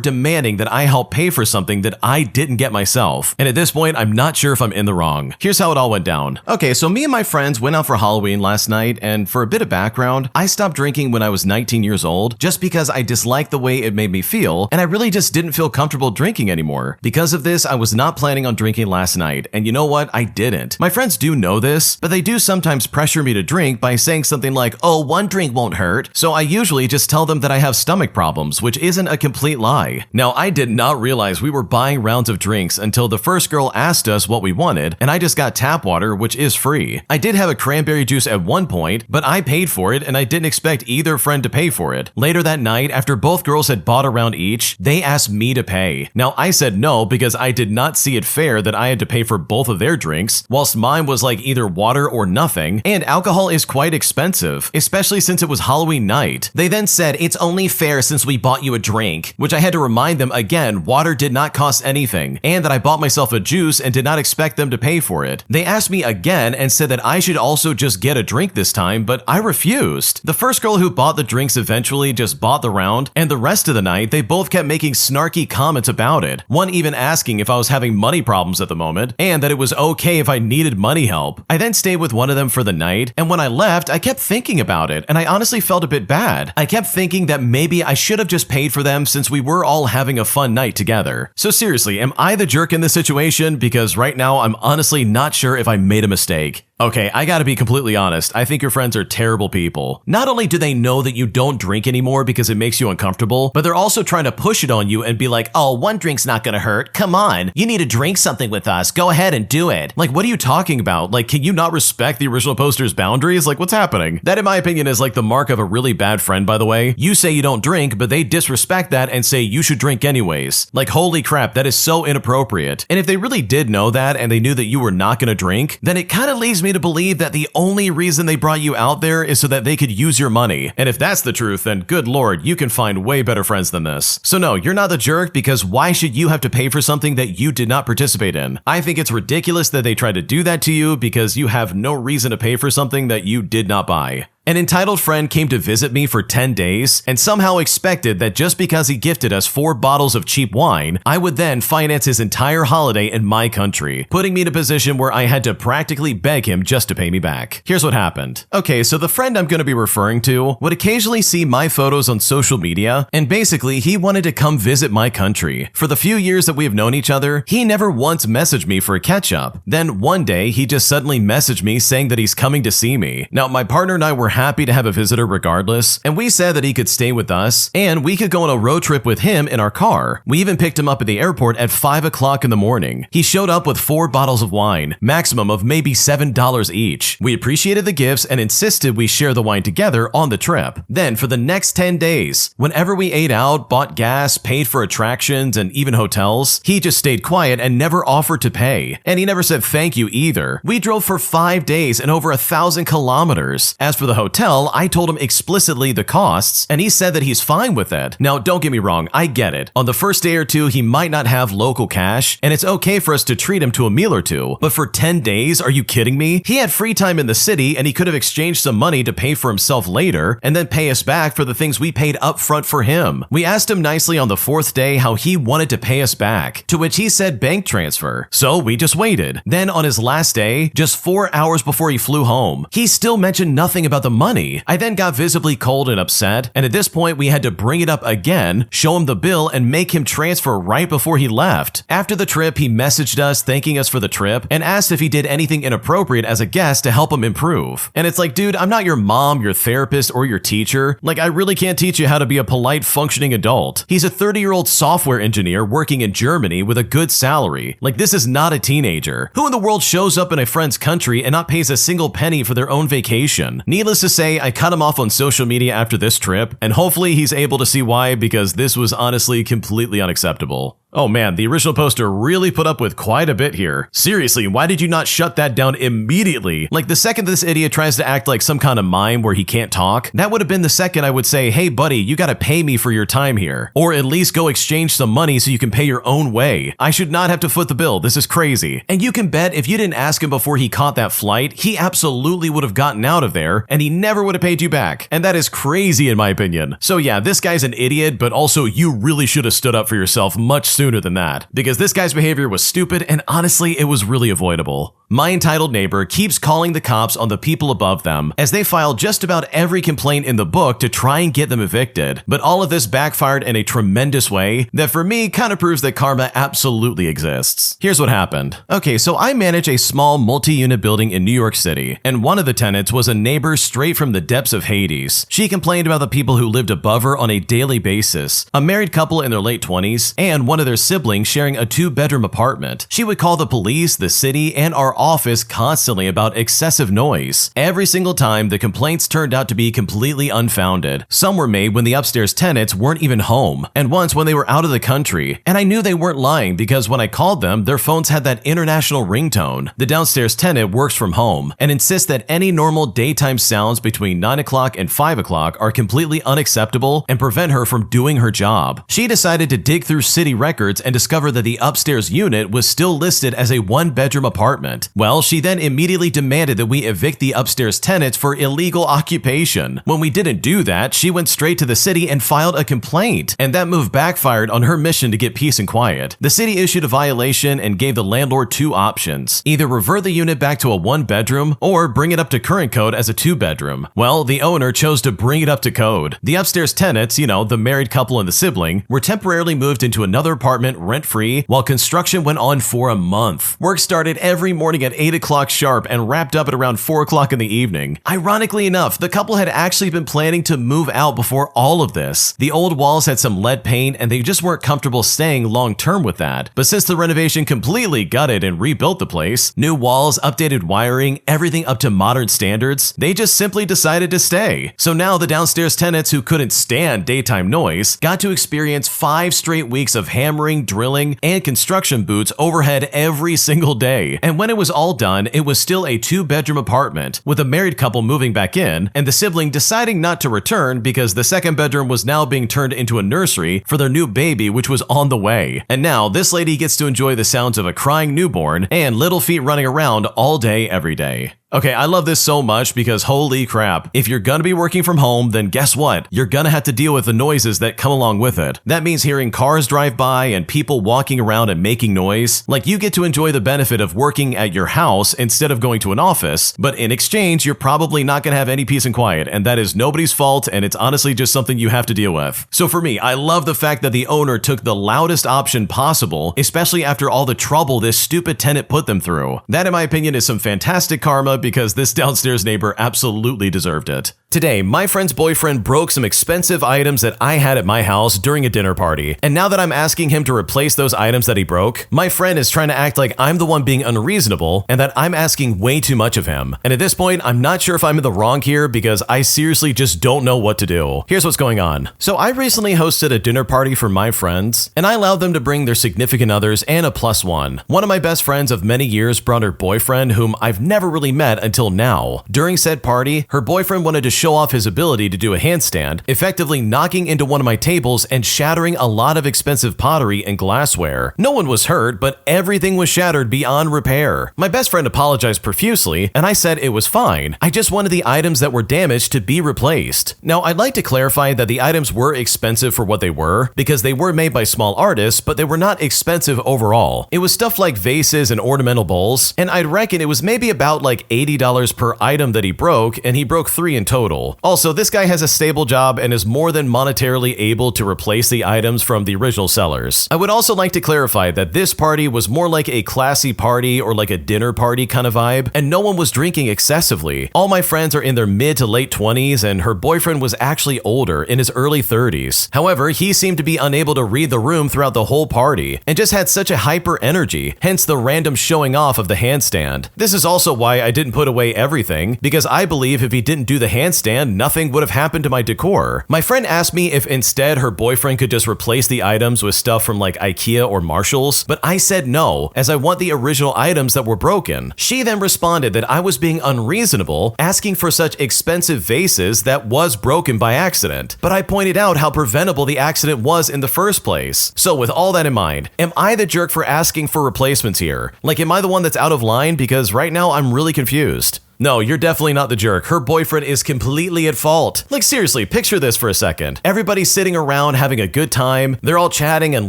demanding that I help pay for something that I didn't get myself. And at this point, I'm not sure if I'm in the wrong. Here's how it all went down. Okay, so me and my friends went out for Halloween last night, and for a bit of background, I stopped drinking when I was 19 years old just because I disliked the way it made me feel, and I really just didn't feel comfortable drinking anymore. Because of this, I was not planning on drinking last night, and you know what? I didn't. My friends do know this, but they do sometimes pressure me to drink by saying something like, oh, one drink won't hurt. So I usually just tell them that I have stomach problems, which isn't a complete lie. Now, I did not realize we were buying rounds of drinks until the first girl asked us what we wanted, and I just got tap water, which is free. I did have a cranberry juice at one point, but I paid for it and I didn't expect either friend to pay for it. Later that night, after both girls had bought a round each, they asked me to pay. Now, I said no because I did not see it fair that I had to pay for both of their drinks, whilst mine was either water or nothing, and alcohol is quite expensive, especially since it was Halloween night. They then said, it's only fair since we bought you a drink, which I had to remind them again, water did not cost anything, and that I bought myself a juice and did not expect them to pay for it. They asked me again and said that I should also just get a drink this time, but I refused. The first girl who bought the drinks eventually just bought the round, and the rest of the night, they both kept making snarky comments about it, one even asking if I was having money problems at the moment, and that it was okay if I needed money help. I then stayed with one of them for the night, and when I left, I kept thinking about it, and I honestly felt a bit bad. I kept thinking that maybe I should have just paid for them since we were all having a fun night together. So seriously, am I the jerk in this situation? Because right now, I'm honestly not sure if I made a mistake. Okay, I gotta be completely honest. I think your friends are terrible people. Not only do they know that you don't drink anymore because it makes you uncomfortable, but they're also trying to push it on you and be like, oh, one drink's not gonna hurt. Come on, you need to drink something with us. Go ahead and do it. What are you talking about? Can you not respect the original poster's boundaries? What's happening? That, in my opinion, is the mark of a really bad friend, by the way. You say you don't drink, but they disrespect that and say you should drink anyways. Holy crap, that is so inappropriate. And if they really did know that and they knew that you were not gonna drink, then it kind of leaves me to believe that the only reason they brought you out there is so that they could use your money. And if that's the truth, then good lord, you can find way better friends than this. So no, you're not the jerk, because why should you have to pay for something that you did not participate in? I think it's ridiculous that they tried to do that to you because you have no reason to pay for something that you did not buy. An entitled friend came to visit me for 10 days and somehow expected that just because he gifted us 4 bottles of cheap wine, I would then finance his entire holiday in my country, putting me in a position where I had to practically beg him just to pay me back. Here's what happened. Okay, so the friend I'm going to be referring to would occasionally see my photos on social media, and basically he wanted to come visit my country. For the few years that we have known each other, he never once messaged me for a catch-up. Then one day, he just suddenly messaged me saying that he's coming to see me. Now, my partner and I were happy to have a visitor regardless, and we said that he could stay with us, and we could go on a road trip with him in our car. We even picked him up at the airport at 5 o'clock in the morning. He showed up with 4 bottles of wine, maximum of maybe $7 each. We appreciated the gifts and insisted we share the wine together on the trip. Then for the next 10 days, whenever we ate out, bought gas, paid for attractions, and even hotels, he just stayed quiet and never offered to pay. And he never said thank you either. We drove for 5 days and over 1,000 kilometers. As for the hotel, I told him explicitly the costs, and he said that he's fine with it. Now, don't get me wrong, I get it. On the first day or two, he might not have local cash, and it's okay for us to treat him to a meal or two. But for 10 days, are you kidding me? He had free time in the city, and he could have exchanged some money to pay for himself later, and then pay us back for the things we paid up front for him. We asked him nicely on the 4th day how he wanted to pay us back, to which he said bank transfer. So we just waited. Then on his last day, just 4 hours before he flew home, he still mentioned nothing about the money. I then got visibly cold and upset, and at this point we had to bring it up again, show him the bill, and make him transfer right before he left. After the trip, he messaged us thanking us for the trip and asked if he did anything inappropriate as a guest to help him improve. And it's like, dude, I'm not your mom, your therapist, or your teacher. Like, I really can't teach you how to be a polite, functioning adult. He's a 30-year-old software engineer working in Germany with a good salary. Like, this is not a teenager. Who in the world shows up in a friend's country and not pays a single penny for their own vacation? Needless to say, I cut him off on social media after this trip, and hopefully he's able to see why, because this was honestly completely unacceptable. Oh man, the original poster really put up with quite a bit here. Seriously, why did you not shut that down immediately? Like, the second this idiot tries to act like some kind of mime where he can't talk, that would have been the second I would say, hey buddy, you gotta pay me for your time here. Or at least go exchange some money so you can pay your own way. I should not have to foot the bill, this is crazy. And you can bet if you didn't ask him before he caught that flight, he absolutely would have gotten out of there, and he never would have paid you back. And that is crazy in my opinion. So yeah, this guy's an idiot, but also you really should have stood up for yourself much sooner than that, because this guy's behavior was stupid, and honestly, it was really avoidable. My entitled neighbor keeps calling the cops on the people above them, as they file just about every complaint in the book to try and get them evicted. But all of this backfired in a tremendous way that for me kind of proves that karma absolutely exists. Here's what happened. Okay, so I manage a small multi-unit building in New York City, and one of the tenants was a neighbor straight from the depths of Hades. She complained about the people who lived above her on a daily basis, a married couple in their late 20s, and one of their siblings sharing a 2-bedroom apartment. She would call the police, the city, and our office constantly about excessive noise. Every single time, the complaints turned out to be completely unfounded. Some were made when the upstairs tenants weren't even home, and once when they were out of the country. And I knew they weren't lying because when I called them, their phones had that international ringtone. The downstairs tenant works from home and insists that any normal daytime sounds between 9 o'clock and 5 o'clock are completely unacceptable and prevent her from doing her job. She decided to dig through city records and discover that the upstairs unit was still listed as a 1-bedroom apartment. Well, she then immediately demanded that we evict the upstairs tenants for illegal occupation. When we didn't do that, she went straight to the city and filed a complaint, and that move backfired on her mission to get peace and quiet. The city issued a violation and gave the landlord 2 options: either revert the unit back to a 1-bedroom or bring it up to current code as a 2-bedroom. Well, the owner chose to bring it up to code. The upstairs tenants, the married couple and the sibling, were temporarily moved into another apartment rent-free while construction went on for a month. Work started every morning at 8 o'clock sharp and wrapped up at around 4 o'clock in the evening. Ironically enough, the couple had actually been planning to move out before all of this. The old walls had some lead paint and they just weren't comfortable staying long term with that. But since the renovation completely gutted and rebuilt the place, new walls, updated wiring, everything up to modern standards, they just simply decided to stay. So now the downstairs tenants who couldn't stand daytime noise got to experience 5 straight weeks of hammering, drilling, and construction boots overhead every single day. And when it was all done, it was still a 2-bedroom apartment, with a married couple moving back in, and the sibling deciding not to return because the 2nd bedroom was now being turned into a nursery for their new baby, which was on the way. And now this lady gets to enjoy the sounds of a crying newborn and little feet running around all day, every day. Okay, I love this so much because holy crap, if you're gonna be working from home, then guess what? You're gonna have to deal with the noises that come along with it. That means hearing cars drive by and people walking around and making noise. Like, you get to enjoy the benefit of working at your house instead of going to an office, but in exchange, you're probably not gonna have any peace and quiet, and that is nobody's fault, and it's honestly just something you have to deal with. So for me, I love the fact that the owner took the loudest option possible, especially after all the trouble this stupid tenant put them through. That, in my opinion, is some fantastic karma, because this downstairs neighbor absolutely deserved it. Today, my friend's boyfriend broke some expensive items that I had at my house during a dinner party, and now that I'm asking him to replace those items that he broke, my friend is trying to act like I'm the one being unreasonable and that I'm asking way too much of him. And at this point, I'm not sure if I'm in the wrong here because I seriously just don't know what to do. Here's what's going on. So I recently hosted a dinner party for my friends, and I allowed them to bring their significant others and a plus one. One of my best friends of many years brought her boyfriend, whom I've never really met until now. During said party, her boyfriend wanted to show off his ability to do a handstand, effectively knocking into one of my tables and shattering a lot of expensive pottery and glassware. No one was hurt, but everything was shattered beyond repair. My best friend apologized profusely, and I said it was fine. I just wanted the items that were damaged to be replaced. Now, I'd like to clarify that the items were expensive for what they were, because they were made by small artists, but they were not expensive overall. It was stuff like vases and ornamental bowls, and I'd reckon it was maybe about like $80 per item that he broke, and he broke 3 in total. Also, this guy has a stable job and is more than monetarily able to replace the items from the original sellers. I would also like to clarify that this party was more like a classy party or like a dinner party kind of vibe, and no one was drinking excessively. All my friends are in their mid to late 20s, and her boyfriend was actually older, in his early 30s. However, he seemed to be unable to read the room throughout the whole party, and just had such a hyper energy, hence the random showing off of the handstand. This is also why I didn't put away everything, because I believe if he didn't do the handstand, nothing would have happened to my decor. My friend asked me if instead her boyfriend could just replace the items with stuff from like IKEA or Marshall's, but I said no, as I want the original items that were broken. She then responded that I was being unreasonable, asking for such expensive vases that was broken by accident, but I pointed out how preventable the accident was in the first place. So with all that in mind, am I the jerk for asking for replacements here? Like, am I the one that's out of line? Because right now I'm really confused. No, you're definitely not the jerk. Her boyfriend is completely at fault. Like seriously, picture this for a second. Everybody's sitting around having a good time. They're all chatting and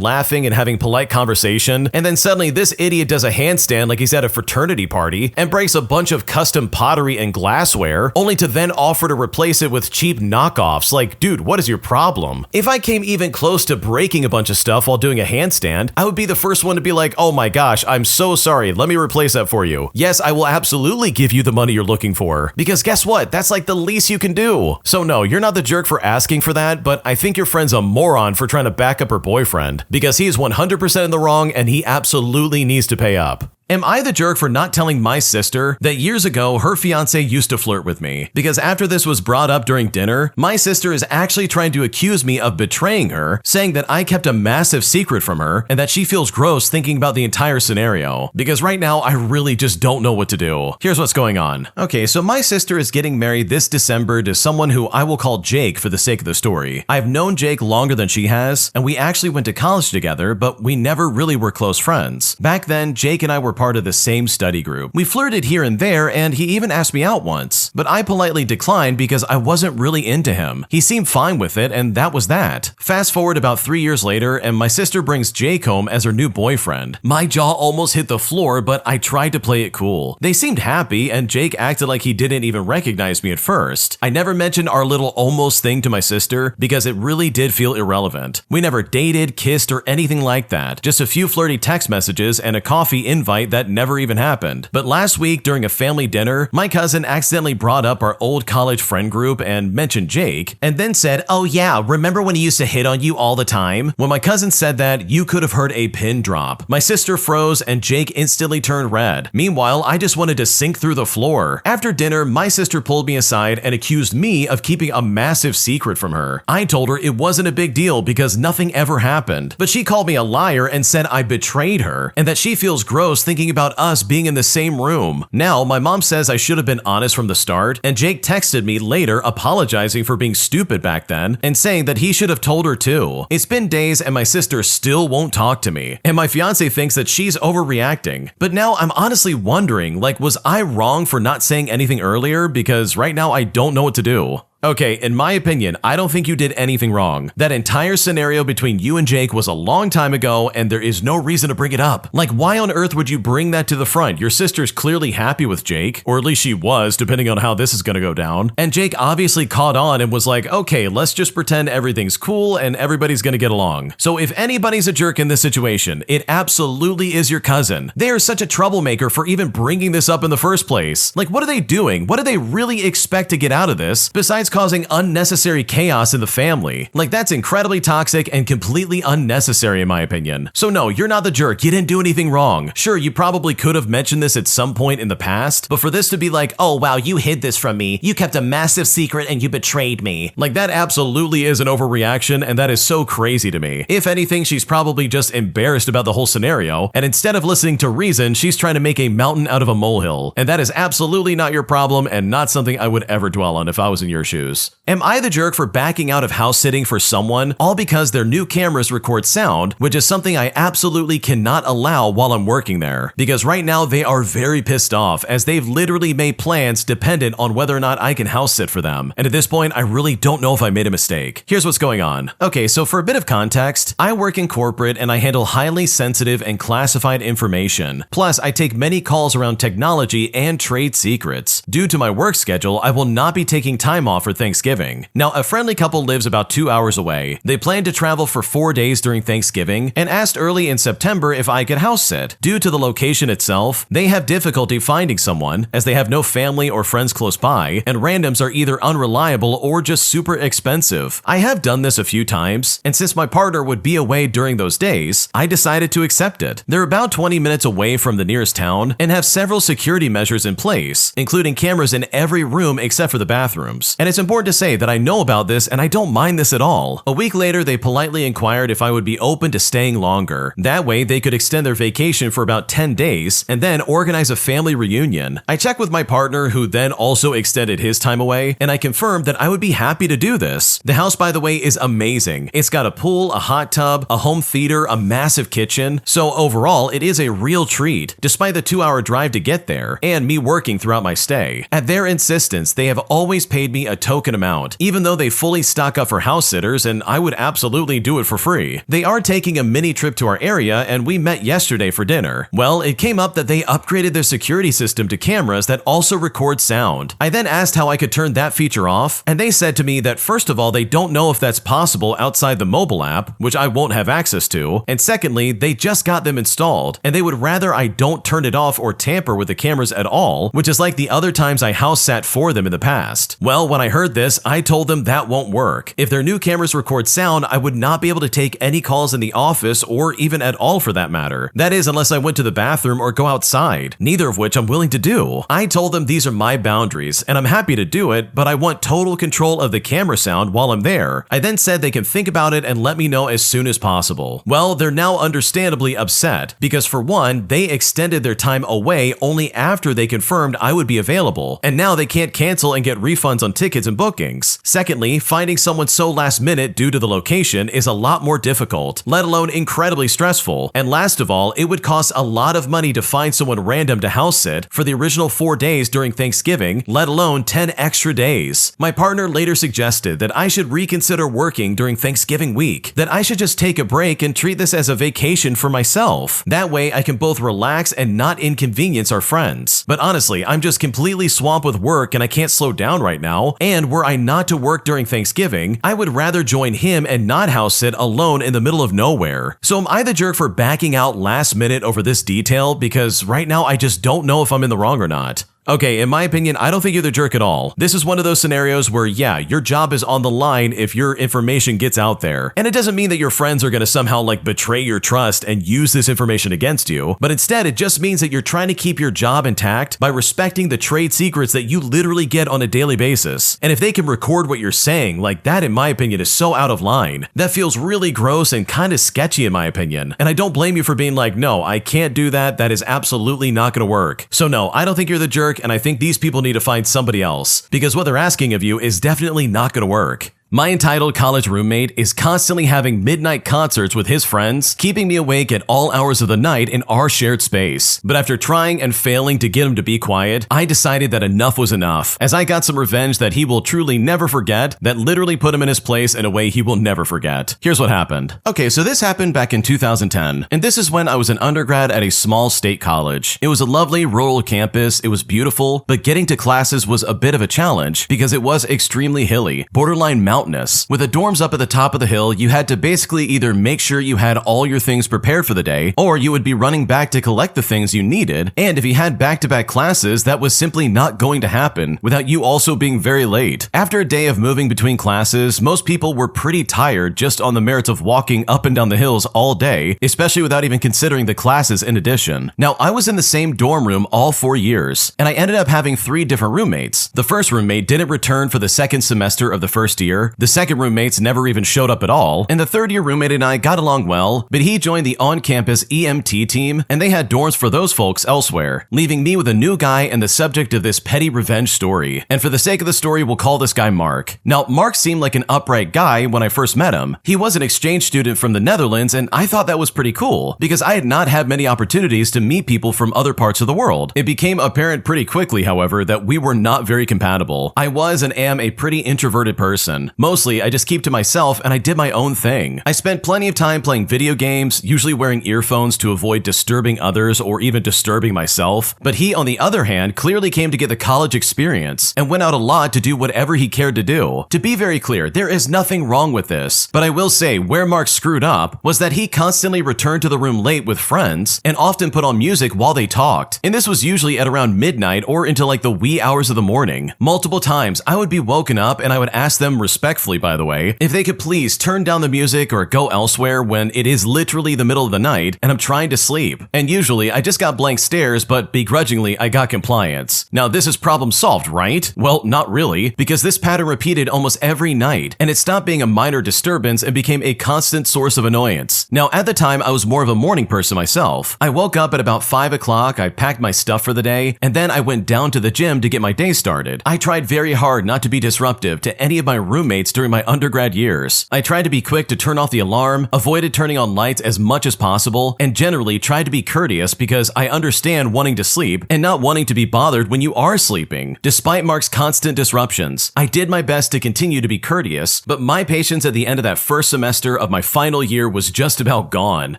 laughing and having polite conversation. And then suddenly this idiot does a handstand like he's at a fraternity party and breaks a bunch of custom pottery and glassware, only to then offer to replace it with cheap knockoffs. Like, dude, what is your problem? If I came even close to breaking a bunch of stuff while doing a handstand, I would be the first one to be like, oh my gosh, I'm so sorry. Let me replace that for you. Yes, I will absolutely give you the money you're looking for, because guess what? That's like the least you can do. So no, you're not the jerk for asking for that, but I think your friend's a moron for trying to back up her boyfriend, because he is 100% in the wrong and he absolutely needs to pay up. Am I the jerk for not telling my sister that years ago her fiance used to flirt with me? Because after this was brought up during dinner, my sister is actually trying to accuse me of betraying her, saying that I kept a massive secret from her and that she feels gross thinking about the entire scenario. Because right now I really just don't know what to do. Here's what's going on. Okay, so my sister is getting married this December to someone who I will call Jake for the sake of the story. I've known Jake longer than she has, and we actually went to college together, but we never really were close friends. Back then, Jake and I were part of the same study group. We flirted here and there, and he even asked me out once, but I politely declined because I wasn't really into him. He seemed fine with it, and that was that. Fast forward about 3 years later, and my sister brings Jake home as her new boyfriend. My jaw almost hit the floor, but I tried to play it cool. They seemed happy, and Jake acted like he didn't even recognize me at first. I never mentioned our little almost thing to my sister because it really did feel irrelevant. We never dated, kissed, or anything like that. Just a few flirty text messages and a coffee invite that never even happened. But last week during a family dinner, my cousin accidentally brought up our old college friend group and mentioned Jake, and then said, "Oh yeah, remember when he used to hit on you all the time?" When my cousin said that, you could have heard a pin drop. My sister froze and Jake instantly turned red. Meanwhile, I just wanted to sink through the floor. After dinner, my sister pulled me aside and accused me of keeping a massive secret from her. I told her it wasn't a big deal because nothing ever happened, but she called me a liar and said I betrayed her and that she feels gross thinking about us being in the same room. Now, my mom says I should have been honest from the start, and Jake texted me later apologizing for being stupid back then and saying that he should have told her too. It's been days and my sister still won't talk to me, and my fiance thinks that she's overreacting. But now I'm honestly wondering, like, was I wrong for not saying anything earlier? Because right now I don't know what to do. Okay, in my opinion, I don't think you did anything wrong. That entire scenario between you and Jake was a long time ago, and there is no reason to bring it up. Like, why on earth would you bring that to the front? Your sister's clearly happy with Jake, or at least she was, depending on how this is gonna go down. And Jake obviously caught on and was like, okay, let's just pretend everything's cool and everybody's gonna get along. So if anybody's a jerk in this situation, it absolutely is your cousin. They are such a troublemaker for even bringing this up in the first place. Like, what are they doing? What do they really expect to get out of this, besides that's causing unnecessary chaos in the family. Like, that's incredibly toxic and completely unnecessary in my opinion. So no, you're not the jerk. You didn't do anything wrong. Sure, you probably could have mentioned this at some point in the past, but for this to be like, oh wow, you hid this from me, you kept a massive secret and you betrayed me. Like, that absolutely is an overreaction, and that is so crazy to me. If anything, she's probably just embarrassed about the whole scenario, and instead of listening to reason, she's trying to make a mountain out of a molehill. And that is absolutely not your problem and not something I would ever dwell on if I was in your shoes. Am I the jerk for backing out of house sitting for someone all because their new cameras record sound, which is something I absolutely cannot allow while I'm working there? Because right now they are very pissed off, as they've literally made plans dependent on whether or not I can house sit for them. And at this point, I really don't know if I made a mistake. Here's what's going on. Okay, so for a bit of context, I work in corporate and I handle highly sensitive and classified information. Plus, I take many calls around technology and trade secrets. Due to my work schedule, I will not be taking time off for Thanksgiving. Now, a friendly couple lives about 2 hours away. They plan to travel for 4 days during Thanksgiving and asked early in September if I could house sit. Due to the location itself, they have difficulty finding someone as they have no family or friends close by, and randoms are either unreliable or just super expensive. I have done this a few times, and since my partner would be away during those days, I decided to accept it. They're about 20 minutes away from the nearest town and have several security measures in place, including cameras in every room except for the bathrooms. And it's important to say that I know about this and I don't mind this at all. A week later, they politely inquired if I would be open to staying longer. That way, they could extend their vacation for about 10 days and then organize a family reunion. I checked with my partner, who then also extended his time away, and I confirmed that I would be happy to do this. The house, by the way, is amazing. It's got a pool, a hot tub, a home theater, a massive kitchen. So overall, it is a real treat, despite the 2-hour drive to get there and me working throughout my stay. At their insistence, they have always paid me a token amount, even though they fully stock up for house sitters, and I would absolutely do it for free. They are taking a mini trip to our area, and we met yesterday for dinner. Well, it came up that they upgraded their security system to cameras that also record sound. I then asked how I could turn that feature off, and they said to me that first of all, they don't know if that's possible outside the mobile app, which I won't have access to, and secondly, they just got them installed, and they would rather I don't turn it off or tamper with the cameras at all, which is like the other times I house sat for them in the past. Well, when I heard this, I told them that won't work. If their new cameras record sound, I would not be able to take any calls in the office or even at all for that matter. That is, unless I went to the bathroom or go outside, neither of which I'm willing to do. I told them these are my boundaries, and I'm happy to do it, but I want total control of the camera sound while I'm there. I then said they can think about it and let me know as soon as possible. Well, they're now understandably upset, because for one, they extended their time away only after they confirmed I would be available, and now they can't cancel and get refunds on tickets and bookings. Secondly, finding someone so last minute due to the location is a lot more difficult, let alone incredibly stressful. And last of all, it would cost a lot of money to find someone random to house sit for the original 4 days during Thanksgiving, let alone 10 extra days. My partner later suggested that I should reconsider working during Thanksgiving week, that I should just take a break and treat this as a vacation for myself. That way I can both relax and not inconvenience our friends. But honestly, I'm just completely swamped with work and I can't slow down right now, and were I not to work during Thanksgiving, I would rather join him and not house sit alone in the middle of nowhere. So am I the jerk for backing out last minute over this detail? Because right now I just don't know if I'm in the wrong or not. Okay, in my opinion, I don't think you're the jerk at all. This is one of those scenarios where, yeah, your job is on the line if your information gets out there. And it doesn't mean that your friends are going to somehow betray your trust and use this information against you, but instead it just means that you're trying to keep your job intact by respecting the trade secrets that you literally get on a daily basis. And if they can record what you're saying, that in my opinion is so out of line. That feels really gross and kind of sketchy in my opinion. And I don't blame you for being like, no, I can't do that. That is absolutely not going to work. So no, I don't think you're the jerk, and I think these people need to find somebody else, because what they're asking of you is definitely not going to work. My entitled college roommate is constantly having midnight concerts with his friends, keeping me awake at all hours of the night in our shared space. But after trying and failing to get him to be quiet, I decided that enough was enough, as I got some revenge that he will truly never forget, that literally put him in his place in a way he will never forget. Here's what happened. Okay, so this happened back in 2010, and this is when I was an undergrad at a small state college. It was a lovely rural campus, it was beautiful, but getting to classes was a bit of a challenge because it was extremely hilly, borderline mountain mountainous. With the dorms up at the top of the hill, you had to basically either make sure you had all your things prepared for the day, or you would be running back to collect the things you needed, and if you had back-to-back classes, that was simply not going to happen without you also being very late. After a day of moving between classes, most people were pretty tired just on the merits of walking up and down the hills all day, especially without even considering the classes in addition. Now, I was in the same dorm room all 4 years, and I ended up having 3 different roommates. The first roommate didn't return for the second semester of the first year, the second roommates never even showed up at all, and the third year roommate and I got along well, but he joined the on-campus EMT team, and they had dorms for those folks elsewhere, leaving me with a new guy and the subject of this petty revenge story. And for the sake of the story, we'll call this guy Mark. Now, Mark seemed like an upright guy when I first met him. He was an exchange student from the Netherlands, and I thought that was pretty cool, because I had not had many opportunities to meet people from other parts of the world. It became apparent pretty quickly, however, that we were not very compatible. I was and am a pretty introverted person. Mostly, I just keep to myself and I did my own thing. I spent plenty of time playing video games, usually wearing earphones to avoid disturbing others or even disturbing myself. But he, on the other hand, clearly came to get the college experience and went out a lot to do whatever he cared to do. To be very clear, there is nothing wrong with this, but I will say where Mark screwed up was that he constantly returned to the room late with friends and often put on music while they talked. And this was usually at around midnight or into like the wee hours of the morning. Multiple times I would be woken up and I would ask them, respectfully by the way, if they could please turn down the music or go elsewhere when it is literally the middle of the night and I'm trying to sleep. And usually I just got blank stares, but begrudgingly I got compliance. Now this is problem solved, right? Well, not really, because this pattern repeated almost every night and it stopped being a minor disturbance and became a constant source of annoyance. Now at the time I was more of a morning person myself. I woke up at about 5 o'clock, I packed my stuff for the day, and then I went down to the gym to get my day started. I tried very hard not to be disruptive to any of my roommates during my undergrad years. I tried to be quick to turn off the alarm, avoided turning on lights as much as possible, and generally tried to be courteous because I understand wanting to sleep and not wanting to be bothered when you are sleeping. Despite Mark's constant disruptions, I did my best to continue to be courteous, but my patience at the end of that first semester of my final year was just about gone.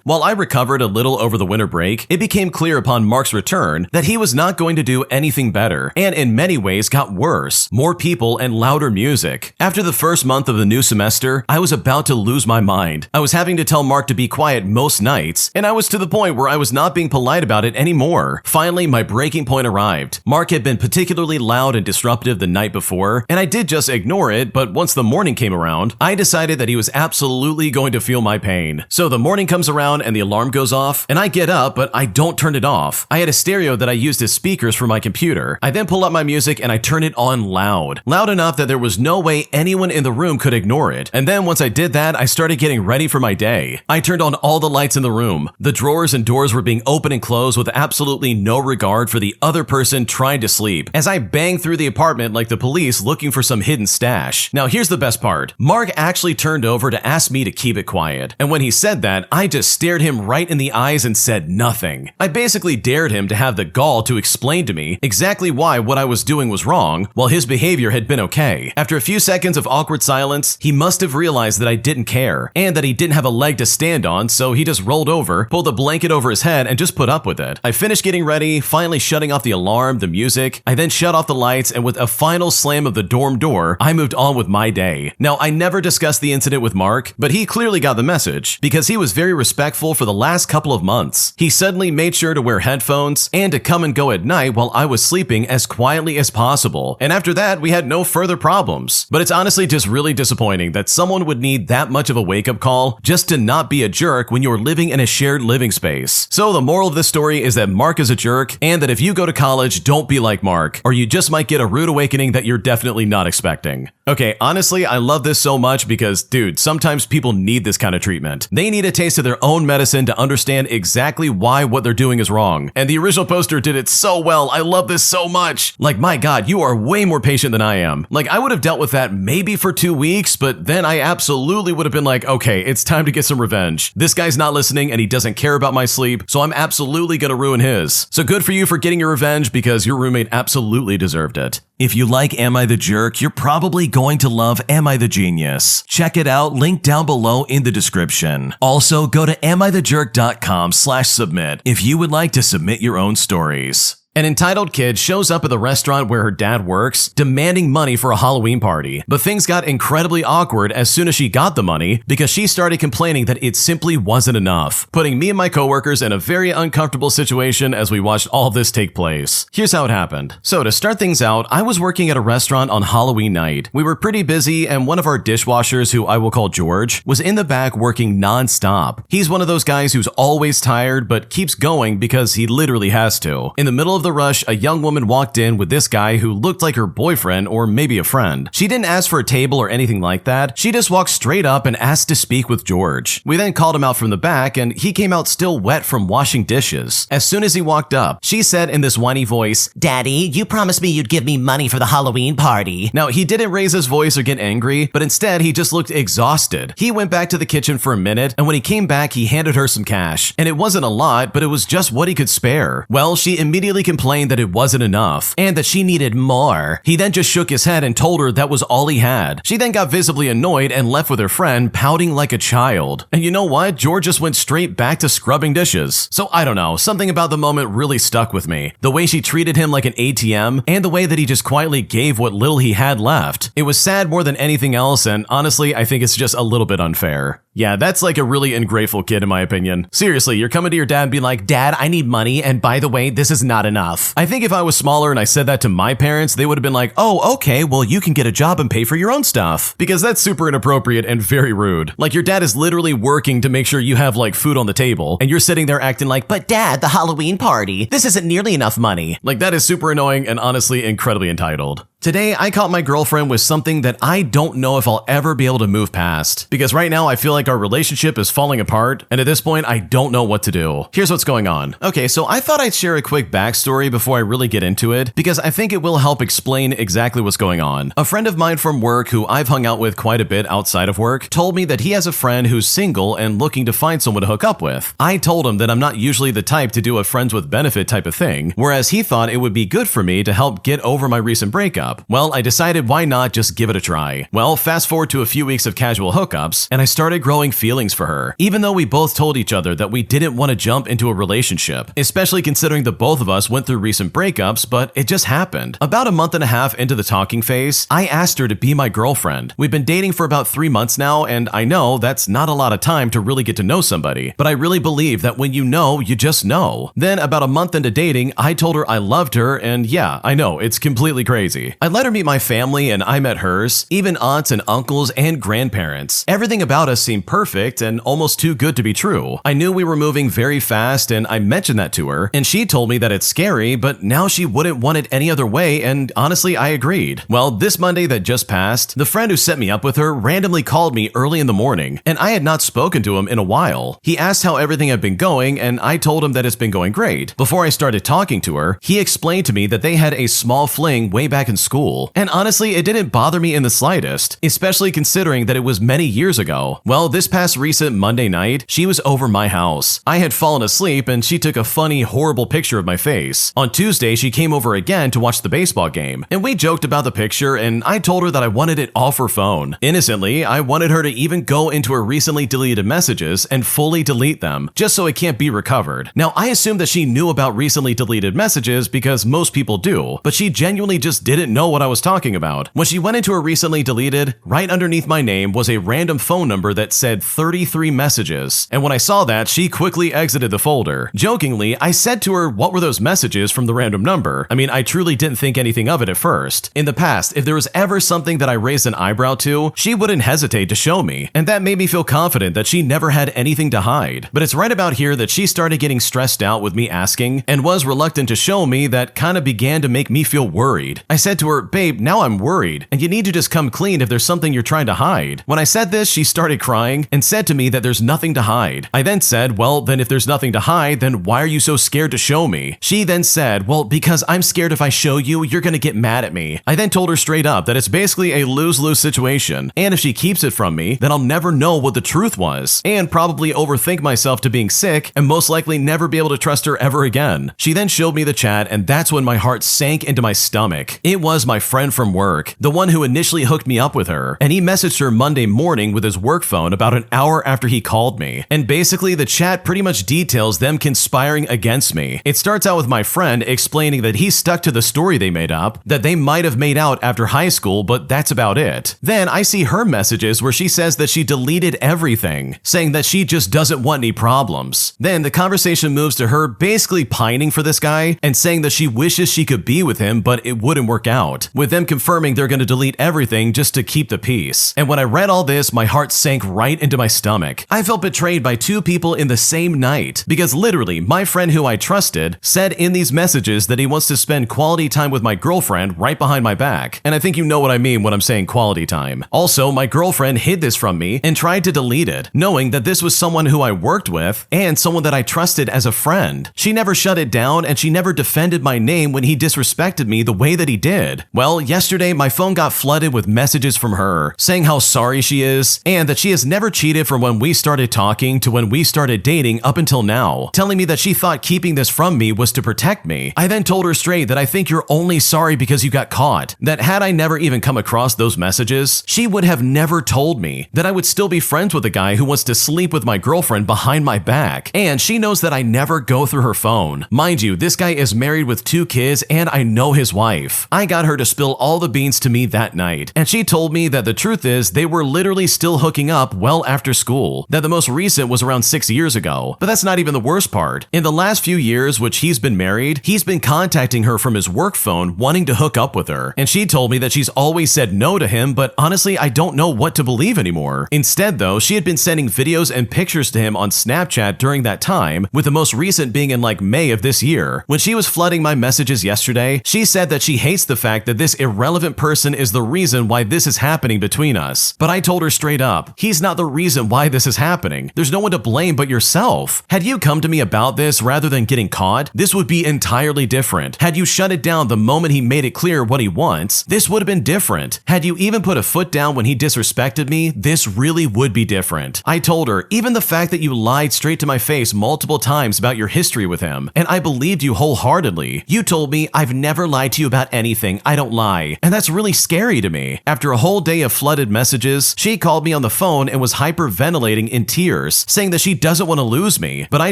While I recovered a little over the winter break, it became clear upon Mark's return that he was not going to do anything better, and in many ways got worse. More people and louder music. After the first month of the new semester, I was about to lose my mind. I was having to tell Mark to be quiet most nights, and I was to the point where I was not being polite about it anymore. Finally, my breaking point arrived. Mark had been particularly loud and disruptive the night before, and I did just ignore it, but once the morning came around, I decided that he was absolutely going to feel my pain. So the morning comes around and the alarm goes off, and I get up, but I don't turn it off. I had a stereo that I used as speakers for my computer. I then pull up my music and I turn it on loud. Loud enough that there was no way anyone in the room could ignore it. And then once I did that, I started getting ready for my day. I turned on all the lights in the room. The drawers and doors were being opened and closed with absolutely no regard for the other person trying to sleep, as I banged through the apartment like the police looking for some hidden stash. Now here's the best part. Mark actually turned over to ask me to keep it quiet. And when he said that, I just stared him right in the eyes and said nothing. I basically dared him to have the gall to explain to me exactly why what I was doing was wrong, while his behavior had been okay. After a few seconds of awkward silence, he must have realized that I didn't care, and that he didn't have a leg to stand on, so he just rolled over, pulled the blanket over his head, and just put up with it. I finished getting ready, finally shutting off the alarm, the music. I then shut off the lights, and with a final slam of the dorm door, I moved on with my day. Now, I never discussed the incident with Mark, but he clearly got the message, because he was very respectful for the last couple of months. He suddenly made sure to wear headphones and to come and go at night while I was sleeping as quietly as possible. And after that, we had no further problems. But it's honestly just really disappointing that someone would need that much of a wake-up call just to not be a jerk when you're living in a shared living space. So the moral of this story is that Mark is a jerk, and that if you go to college, don't be like Mark, or you just might get a rude awakening that you're definitely not expecting. Okay, honestly, I love this so much because, dude, sometimes people need this kind of treatment. They need a taste of their own medicine to understand exactly why what they're doing is wrong. And the original poster did it so well. I love this so much. Like, my God, you are way more patient than I am. Like, I would have dealt with that maybe for 2 weeks, but then I absolutely would have been like, okay, it's time to get some revenge. This guy's not listening and he doesn't care about my sleep, so I'm absolutely gonna ruin his. So good for you for getting your revenge, because your roommate absolutely deserved it. If you like Am I the Jerk, you're probably going to love Am I the Genius. Check it out, link down below in the description. Also, go to amithejerk.com/submit if you would like to submit your own stories. An entitled kid shows up at the restaurant where her dad works, demanding money for a Halloween party. But things got incredibly awkward as soon as she got the money because she started complaining that it simply wasn't enough, putting me and my coworkers in a very uncomfortable situation as we watched all of this take place. Here's how it happened. So to start things out, I was working at a restaurant on Halloween night. We were pretty busy and one of our dishwashers, who I will call George, was in the back working non-stop. He's one of those guys who's always tired but keeps going because he literally has to. In the middle of the rush, a young woman walked in with this guy who looked like her boyfriend or maybe a friend. She didn't ask for a table or anything like that. She just walked straight up and asked to speak with George. We then called him out from the back and he came out still wet from washing dishes. As soon as he walked up, she said in this whiny voice, "Daddy, you promised me you'd give me money for the Halloween party." Now, he didn't raise his voice or get angry, but instead he just looked exhausted. He went back to the kitchen for a minute, and when he came back, he handed her some cash. And it wasn't a lot, but it was just what he could spare. Well, she immediately complained that it wasn't enough and that she needed more. He then just shook his head and told her that was all he had. She then got visibly annoyed and left with her friend, pouting like a child. And you know what? George just went straight back to scrubbing dishes. So I don't know, something about the moment really stuck with me. The way she treated him like an ATM and the way that he just quietly gave what little he had left. It was sad more than anything else, and honestly, I think it's just a little bit unfair. Yeah, that's like a really ungrateful kid in my opinion. Seriously, you're coming to your dad and being like, "Dad, I need money, and by the way, this is not enough." I think if I was smaller and I said that to my parents, they would have been like, "Oh, okay, well you can get a job and pay for your own stuff." Because that's super inappropriate and very rude. Like your dad is literally working to make sure you have like food on the table, and you're sitting there acting like, "But Dad, the Halloween party, this isn't nearly enough money." Like that is super annoying and honestly incredibly entitled. Today, I caught my girlfriend with something that I don't know if I'll ever be able to move past. Because right now, I feel like our relationship is falling apart, and at this point, I don't know what to do. Here's what's going on. Okay, so I thought I'd share a quick backstory before I really get into it, because I think it will help explain exactly what's going on. A friend of mine from work who I've hung out with quite a bit outside of work told me that he has a friend who's single and looking to find someone to hook up with. I told him that I'm not usually the type to do a friends with benefit type of thing, whereas he thought it would be good for me to help get over my recent breakup. Well, I decided why not just give it a try. Well, fast forward to a few weeks of casual hookups, and I started growing feelings for her, even though we both told each other that we didn't want to jump into a relationship, especially considering the both of us went through recent breakups, but it just happened. About a month and a half into the talking phase, I asked her to be my girlfriend. We've been dating for about 3 months now, and I know that's not a lot of time to really get to know somebody, but I really believe that when you know, you just know. Then about a month into dating, I told her I loved her, and yeah, I know, it's completely crazy. I let her meet my family and I met hers, even aunts and uncles and grandparents. Everything about us seemed perfect and almost too good to be true. I knew we were moving very fast and I mentioned that to her, and she told me that it's scary, but now she wouldn't want it any other way, and honestly, I agreed. Well, this Monday that just passed, the friend who set me up with her randomly called me early in the morning, and I had not spoken to him in a while. He asked how everything had been going, and I told him that it's been going great. Before I started talking to her, he explained to me that they had a small fling way back in school, and honestly, it didn't bother me in the slightest, especially considering that it was many years ago. Well, this past recent Monday night, she was over my house. I had fallen asleep and she took a funny, horrible picture of my face. On Tuesday, she came over again to watch the baseball game, and we joked about the picture, and I told her that I wanted it off her phone. Innocently, I wanted her to even go into her recently deleted messages and fully delete them, just so it can't be recovered. Now, I assumed that she knew about recently deleted messages because most people do, but she genuinely just didn't know what I was talking about. When she went into her recently deleted, right underneath my name was a random phone number that said 33 messages, and when I saw that, she quickly exited the folder. Jokingly, I said to her, what were those messages from the random number? I mean, I truly didn't think anything of it at first. In the past, if there was ever something that I raised an eyebrow to, she wouldn't hesitate to show me, and that made me feel confident that she never had anything to hide. But it's right about here that she started getting stressed out with me asking, and was reluctant to show me. That kind of began to make me feel worried. I said to her, "Babe, now I'm worried, and you need to just come clean if there's something you're trying to hide." When I said this, she started crying and said to me that there's nothing to hide. I then said, "Well, then if there's nothing to hide, then why are you so scared to show me?" She then said, "Well, because I'm scared if I show you, you're gonna get mad at me." I then told her straight up that it's basically a lose-lose situation, and if she keeps it from me, then I'll never know what the truth was, and probably overthink myself to being sick, and most likely never be able to trust her ever again. She then showed me the chat, and that's when my heart sank into my stomach. It was my friend from work, the one who initially hooked me up with her, and he messaged her Monday morning with his work phone about an hour after he called me. And basically, the chat pretty much details them conspiring against me. It starts out with my friend explaining that he stuck to the story they made up, that they might have made out after high school, but that's about it. Then I see her messages where she says that she deleted everything, saying that she just doesn't want any problems. Then the conversation moves to her basically pining for this guy and saying that she wishes she could be with him, but it wouldn't work out, with them confirming they're going to delete everything just to keep the peace. And when I read all this, my heart sank right into my stomach. I felt betrayed by two people in the same night, because literally my friend who I trusted said in these messages that he wants to spend quality time with my girlfriend right behind my back. And I think you know what I mean when I'm saying quality time. Also, my girlfriend hid this from me and tried to delete it, knowing that this was someone who I worked with and someone that I trusted as a friend. She never shut it down, and she never defended my name when he disrespected me the way that he did. Well, yesterday my phone got flooded with messages from her saying how sorry she is and that she has never cheated from when we started talking to when we started dating up until now, telling me that she thought keeping this from me was to protect me. I then told her straight that I think you're only sorry because you got caught, that had I never even come across those messages, she would have never told me, that I would still be friends with a guy who wants to sleep with my girlfriend behind my back, and she knows that I never go through her phone. Mind you, this guy is married with 2 kids and I know his wife. I got her to spill all the beans to me that night, and she told me that the truth is they were literally still hooking up well after school, that the most recent was around 6 years ago. But that's not even the worst part. In the last few years which he's been married, he's been contacting her from his work phone wanting to hook up with her, and she told me that she's always said no to him, but honestly I don't know what to believe anymore. Instead though, she had been sending videos and pictures to him on Snapchat during that time, with the most recent being in like May of this year. When she was flooding my messages yesterday, she said that she hates the fact that this irrelevant person is the reason why this is happening between us. But I told her straight up, he's not the reason why this is happening. There's no one to blame but yourself. Had you come to me about this rather than getting caught, this would be entirely different. Had you shut it down the moment he made it clear what he wants, this would have been different. Had you even put a foot down when he disrespected me, this really would be different. I told her, even the fact that you lied straight to my face multiple times about your history with him, and I believed you wholeheartedly. You told me, I've never lied to you about anything, I don't lie. And that's really scary to me. After a whole day of flooded messages, she called me on the phone and was hyperventilating in tears, saying that she doesn't want to lose me, but I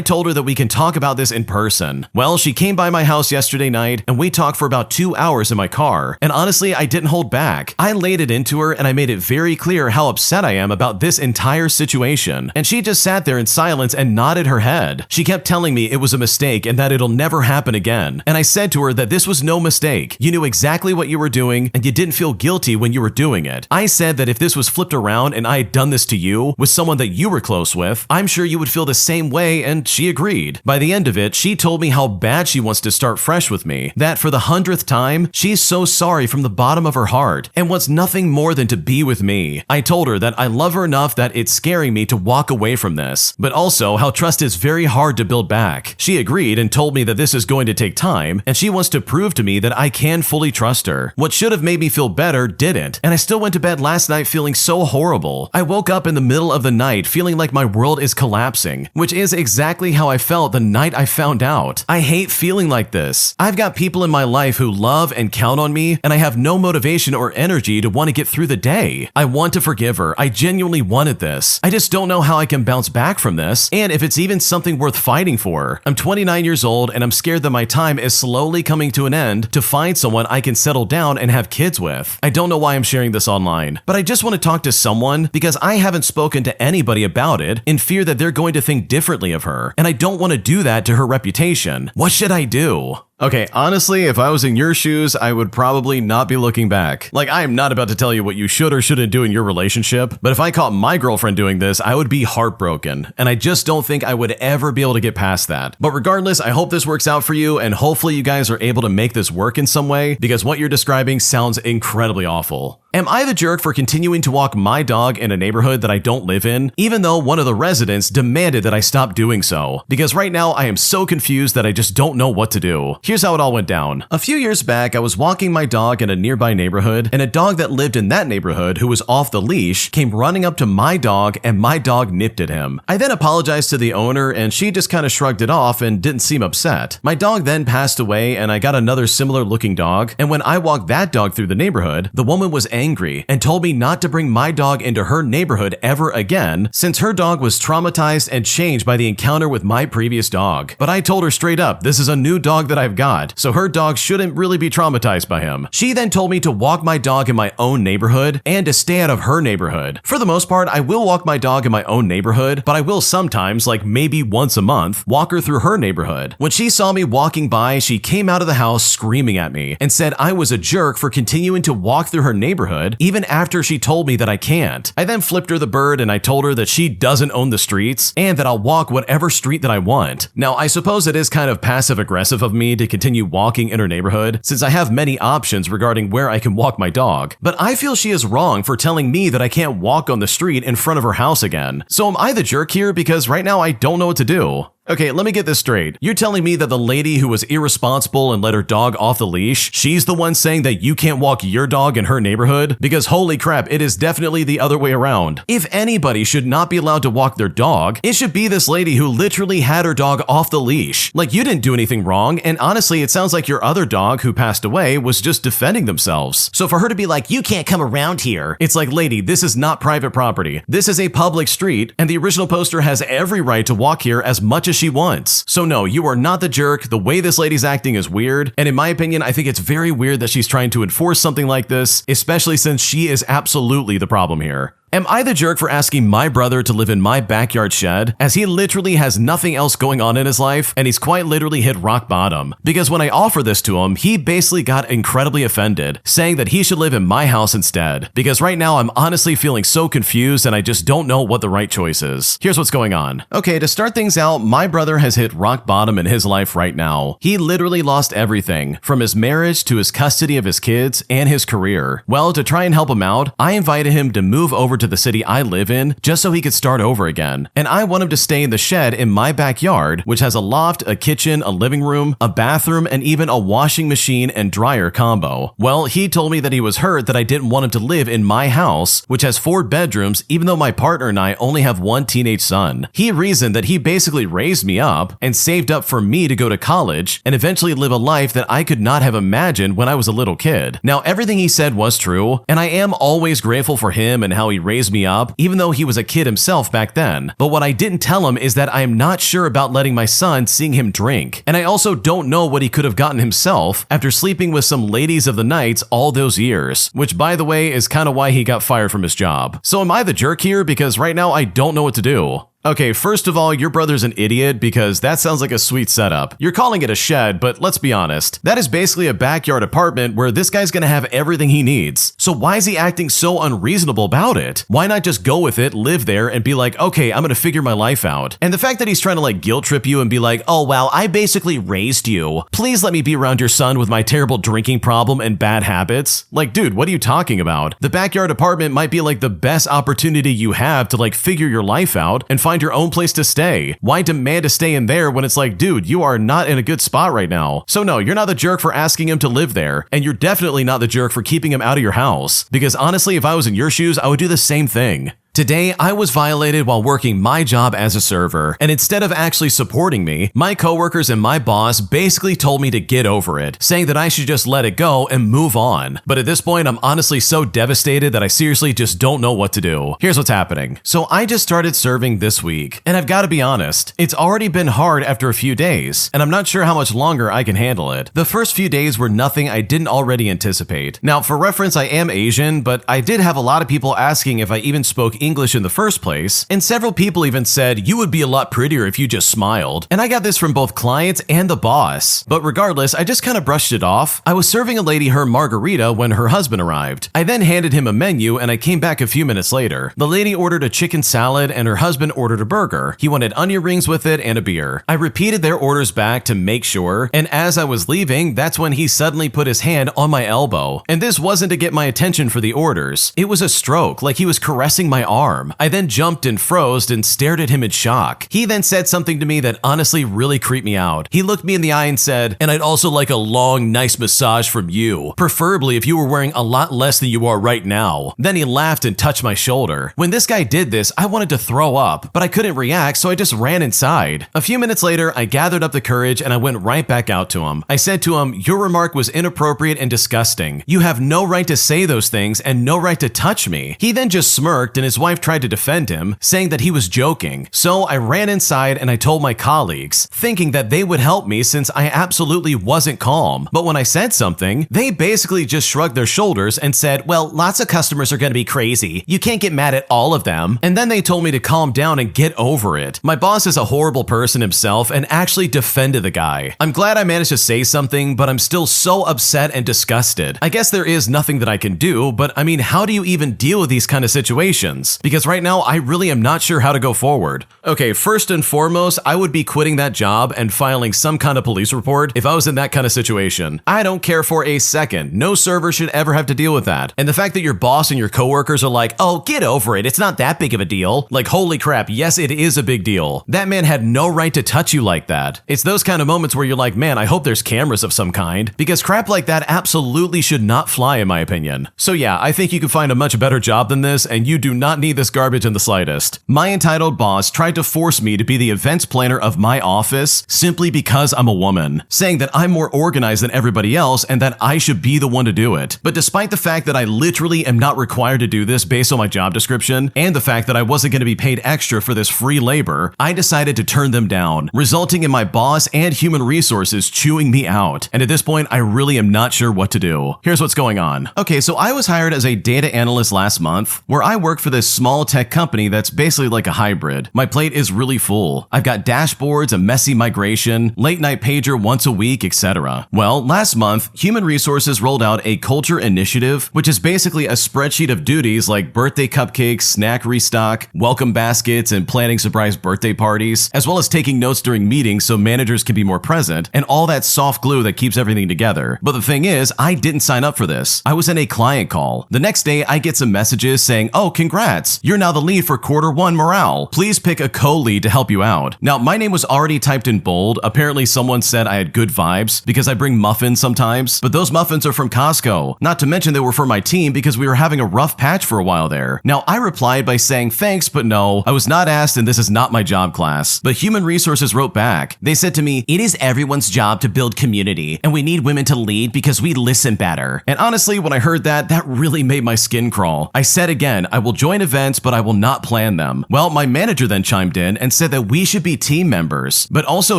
told her that we can talk about this in person. Well, she came by my house yesterday night and we talked for about 2 hours in my car, and honestly, I didn't hold back. I laid it into her and I made it very clear how upset I am about this entire situation, and she just sat there in silence and nodded her head. She kept telling me it was a mistake and that it'll never happen again, and I said to her that this was no mistake. You knew exactly what you were doing and you didn't feel guilty when you were doing it. I said that if this was flipped around and I had done this to you with someone that you were close with, I'm sure you would feel the same way, and she agreed. By the end of it, she told me how bad she wants to start fresh with me, that for the 100th time, she's so sorry from the bottom of her heart and wants nothing more than to be with me. I told her that I love her enough that it's scaring me to walk away from this, but also how trust is very hard to build back. She agreed and told me that this is going to take time, and she wants to prove to me that I can fully trust her. What should have made me feel better didn't, and I still went to bed last night feeling so horrible. I woke up in the middle of the night feeling like my world is collapsing, which is exactly how I felt the night I found out. I hate feeling like this. I've got people in my life who love and count on me, and I have no motivation or energy to want to get through the day. I want to forgive her. I genuinely wanted this. I just don't know how I can bounce back from this, and if it's even something worth fighting for. I'm 29 years old, and I'm scared that my time is slowly coming to an end to find someone I can settle down and have kids with. I don't know why I'm sharing this online, but I just want to talk to someone because I haven't spoken to anybody about it in fear that they're going to think differently of her, and I don't want to do that to her reputation. What should I do? Okay, honestly, if I was in your shoes, I would probably not be looking back. Like, I am not about to tell you what you should or shouldn't do in your relationship, but if I caught my girlfriend doing this, I would be heartbroken, and I just don't think I would ever be able to get past that. But regardless, I hope this works out for you, and hopefully you guys are able to make this work in some way, because what you're describing sounds incredibly awful. Am I the jerk for continuing to walk my dog in a neighborhood that I don't live in, even though one of the residents demanded that I stop doing so? Because right now I am so confused that I just don't know what to do. Here's how it all went down. A few years back, I was walking my dog in a nearby neighborhood, and a dog that lived in that neighborhood who was off the leash came running up to my dog, and my dog nipped at him. I then apologized to the owner, and she just kind of shrugged it off and didn't seem upset. My dog then passed away, and I got another similar looking dog, and when I walked that dog through the neighborhood, the woman was angry and told me not to bring my dog into her neighborhood ever again since her dog was traumatized and changed by the encounter with my previous dog. But I told her straight up, this is a new dog that I've got, so her dog shouldn't really be traumatized by him. She then told me to walk my dog in my own neighborhood and to stay out of her neighborhood. For the most part, I will walk my dog in my own neighborhood, but I will sometimes, like maybe once a month, walk her through her neighborhood. When she saw me walking by, she came out of the house screaming at me and said I was a jerk for continuing to walk through her neighborhood even after she told me that I can't. I then flipped her the bird and I told her that she doesn't own the streets and that I'll walk whatever street that I want. Now, I suppose it is kind of passive aggressive of me to continue walking in her neighborhood since I have many options regarding where I can walk my dog, but I feel she is wrong for telling me that I can't walk on the street in front of her house again. So am I the jerk here? Because right now I don't know what to do. Okay, let me get this straight. You're telling me that the lady who was irresponsible and let her dog off the leash, she's the one saying that you can't walk your dog in her neighborhood? Because holy crap, it is definitely the other way around. If anybody should not be allowed to walk their dog, it should be this lady who literally had her dog off the leash. Like, you didn't do anything wrong, and honestly, it sounds like your other dog who passed away was just defending themselves. So for her to be like, you can't come around here, it's like, lady, this is not private property. This is a public street, and the original poster has every right to walk here as much as she wants. So no, you are not the jerk. The way this lady's acting is weird, and in my opinion, I think it's very weird that she's trying to enforce something like this, especially since she is absolutely the problem here. Am I the jerk for asking my brother to live in my backyard shed, as he literally has nothing else going on in his life, and he's quite literally hit rock bottom? Because when I offer this to him, he basically got incredibly offended, saying that he should live in my house instead. Because right now, I'm honestly feeling so confused and I just don't know what the right choice is. Here's what's going on. Okay, to start things out, my brother has hit rock bottom in his life right now. He literally lost everything, from his marriage to his custody of his kids and his career. Well, to try and help him out, I invited him to move over to the city I live in just so he could start over again. And I want him to stay in the shed in my backyard, which has a loft, a kitchen, a living room, a bathroom, and even a washing machine and dryer combo. Well, he told me that he was hurt that I didn't want him to live in my house, which has 4 bedrooms, even though my partner and I only have one teenage son. He reasoned that he basically raised me up and saved up for me to go to college and eventually live a life that I could not have imagined when I was a little kid. Now, everything he said was true, and I am always grateful for him and how he raised me up, even though he was a kid himself back then. But what I didn't tell him is that I am not sure about letting my son seeing him drink. And I also don't know what he could have gotten himself after sleeping with some ladies of the night all those years, which by the way is kind of why he got fired from his job. So am I the jerk here? Because right now I don't know what to do. Okay, first of all, your brother's an idiot because that sounds like a sweet setup. You're calling it a shed, but let's be honest. That is basically a backyard apartment where this guy's gonna have everything he needs. So why is he acting so unreasonable about it? Why not just go with it, live there, and be like, okay, I'm gonna figure my life out? And the fact that he's trying to like guilt trip you and be like, oh wow, I basically raised you. Please let me be around your son with my terrible drinking problem and bad habits. Like, dude, what are you talking about? The backyard apartment might be like the best opportunity you have to like figure your life out and find your own place to stay. Why demand to stay in there when it's like, dude, you are not in a good spot right now? So no, you're not the jerk for asking him to live there, and you're definitely not the jerk for keeping him out of your house. Because honestly, if I was in your shoes, I would do the same thing. Today, I was violated while working my job as a server, and instead of actually supporting me, my coworkers and my boss basically told me to get over it, saying that I should just let it go and move on. But at this point, I'm honestly so devastated that I seriously just don't know what to do. Here's what's happening. So I just started serving this week, and I've got to be honest, it's already been hard after a few days, and I'm not sure how much longer I can handle it. The first few days were nothing I didn't already anticipate. Now, for reference, I am Asian, but I did have a lot of people asking if I even spoke spoke English in the first place, and several people even said you would be a lot prettier if you just smiled. And I got this from both clients and the boss. But regardless, I just kind of brushed it off. I was serving a lady her margarita when her husband arrived. I then handed him a menu and I came back a few minutes later. The lady ordered a chicken salad and her husband ordered a burger. He wanted onion rings with it and a beer. I repeated their orders back to make sure, and as I was leaving, that's when he suddenly put his hand on my elbow. And this wasn't to get my attention for the orders. It was a stroke, like he was caressing my arm. I then jumped and froze and stared at him in shock. He then said something to me that honestly really creeped me out. He looked me in the eye and said, "And I'd also like a long, nice massage from you. Preferably if you were wearing a lot less than you are right now." Then he laughed and touched my shoulder. When this guy did this, I wanted to throw up, but I couldn't react, so I just ran inside. A few minutes later, I gathered up the courage and I went right back out to him. I said to him, "Your remark was inappropriate and disgusting. You have no right to say those things and no right to touch me." He then just smirked and his wife tried to defend him, saying that he was joking. So I ran inside and I told my colleagues, thinking that they would help me since I absolutely wasn't calm. But when I said something, they basically just shrugged their shoulders and said, "Well, lots of customers are going to be crazy. You can't get mad at all of them." And then they told me to calm down and get over it. My boss is a horrible person himself and actually defended the guy. I'm glad I managed to say something, but I'm still so upset and disgusted. I guess there is nothing that I can do, but I mean, how do you even deal with these kind of situations? Because right now, I really am not sure how to go forward. Okay, first and foremost, I would be quitting that job and filing some kind of police report if I was in that kind of situation. I don't care for a second. No server should ever have to deal with that. And the fact that your boss and your coworkers are like, "Oh, get over it. It's not that big of a deal." Like, holy crap, yes, it is a big deal. That man had no right to touch you like that. It's those kind of moments where you're like, man, I hope there's cameras of some kind, because crap like that absolutely should not fly in my opinion. So yeah, I think you can find a much better job than this, and you do not need this garbage in the slightest. My entitled boss tried to force me to be the events planner of my office simply because I'm a woman, saying that I'm more organized than everybody else and that I should be the one to do it. But despite the fact that I literally am not required to do this based on my job description, and the fact that I wasn't going to be paid extra for this free labor, I decided to turn them down, resulting in my boss and human resources chewing me out. And at this point, I really am not sure what to do. Here's what's going on. Okay, so I was hired as a data analyst last month, where I work for this small tech company that's basically like a hybrid. My plate is really full. I've got dashboards, a messy migration, late night pager once a week, etc. Well, last month, Human Resources rolled out a culture initiative, which is basically a spreadsheet of duties like birthday cupcakes, snack restock, welcome baskets, and planning surprise birthday parties, as well as taking notes during meetings so managers can be more present, and all that soft glue that keeps everything together. But the thing is, I didn't sign up for this. I was in a client call. The next day, I get some messages saying, "Oh, congrats, you're now the lead for Q1 morale. Please pick a co-lead to help you out." Now, my name was already typed in bold. Apparently, someone said I had good vibes because I bring muffins sometimes, but those muffins are from Costco. Not to mention they were for my team because we were having a rough patch for a while there. Now, I replied by saying thanks, but no, I was not asked and this is not my job class. But Human Resources wrote back. They said to me, "It is everyone's job to build community, and we need women to lead because we listen better." And honestly, when I heard that, that really made my skin crawl. I said again, I will join events, but I will not plan them. Well, my manager then chimed in and said that we should be team members, but also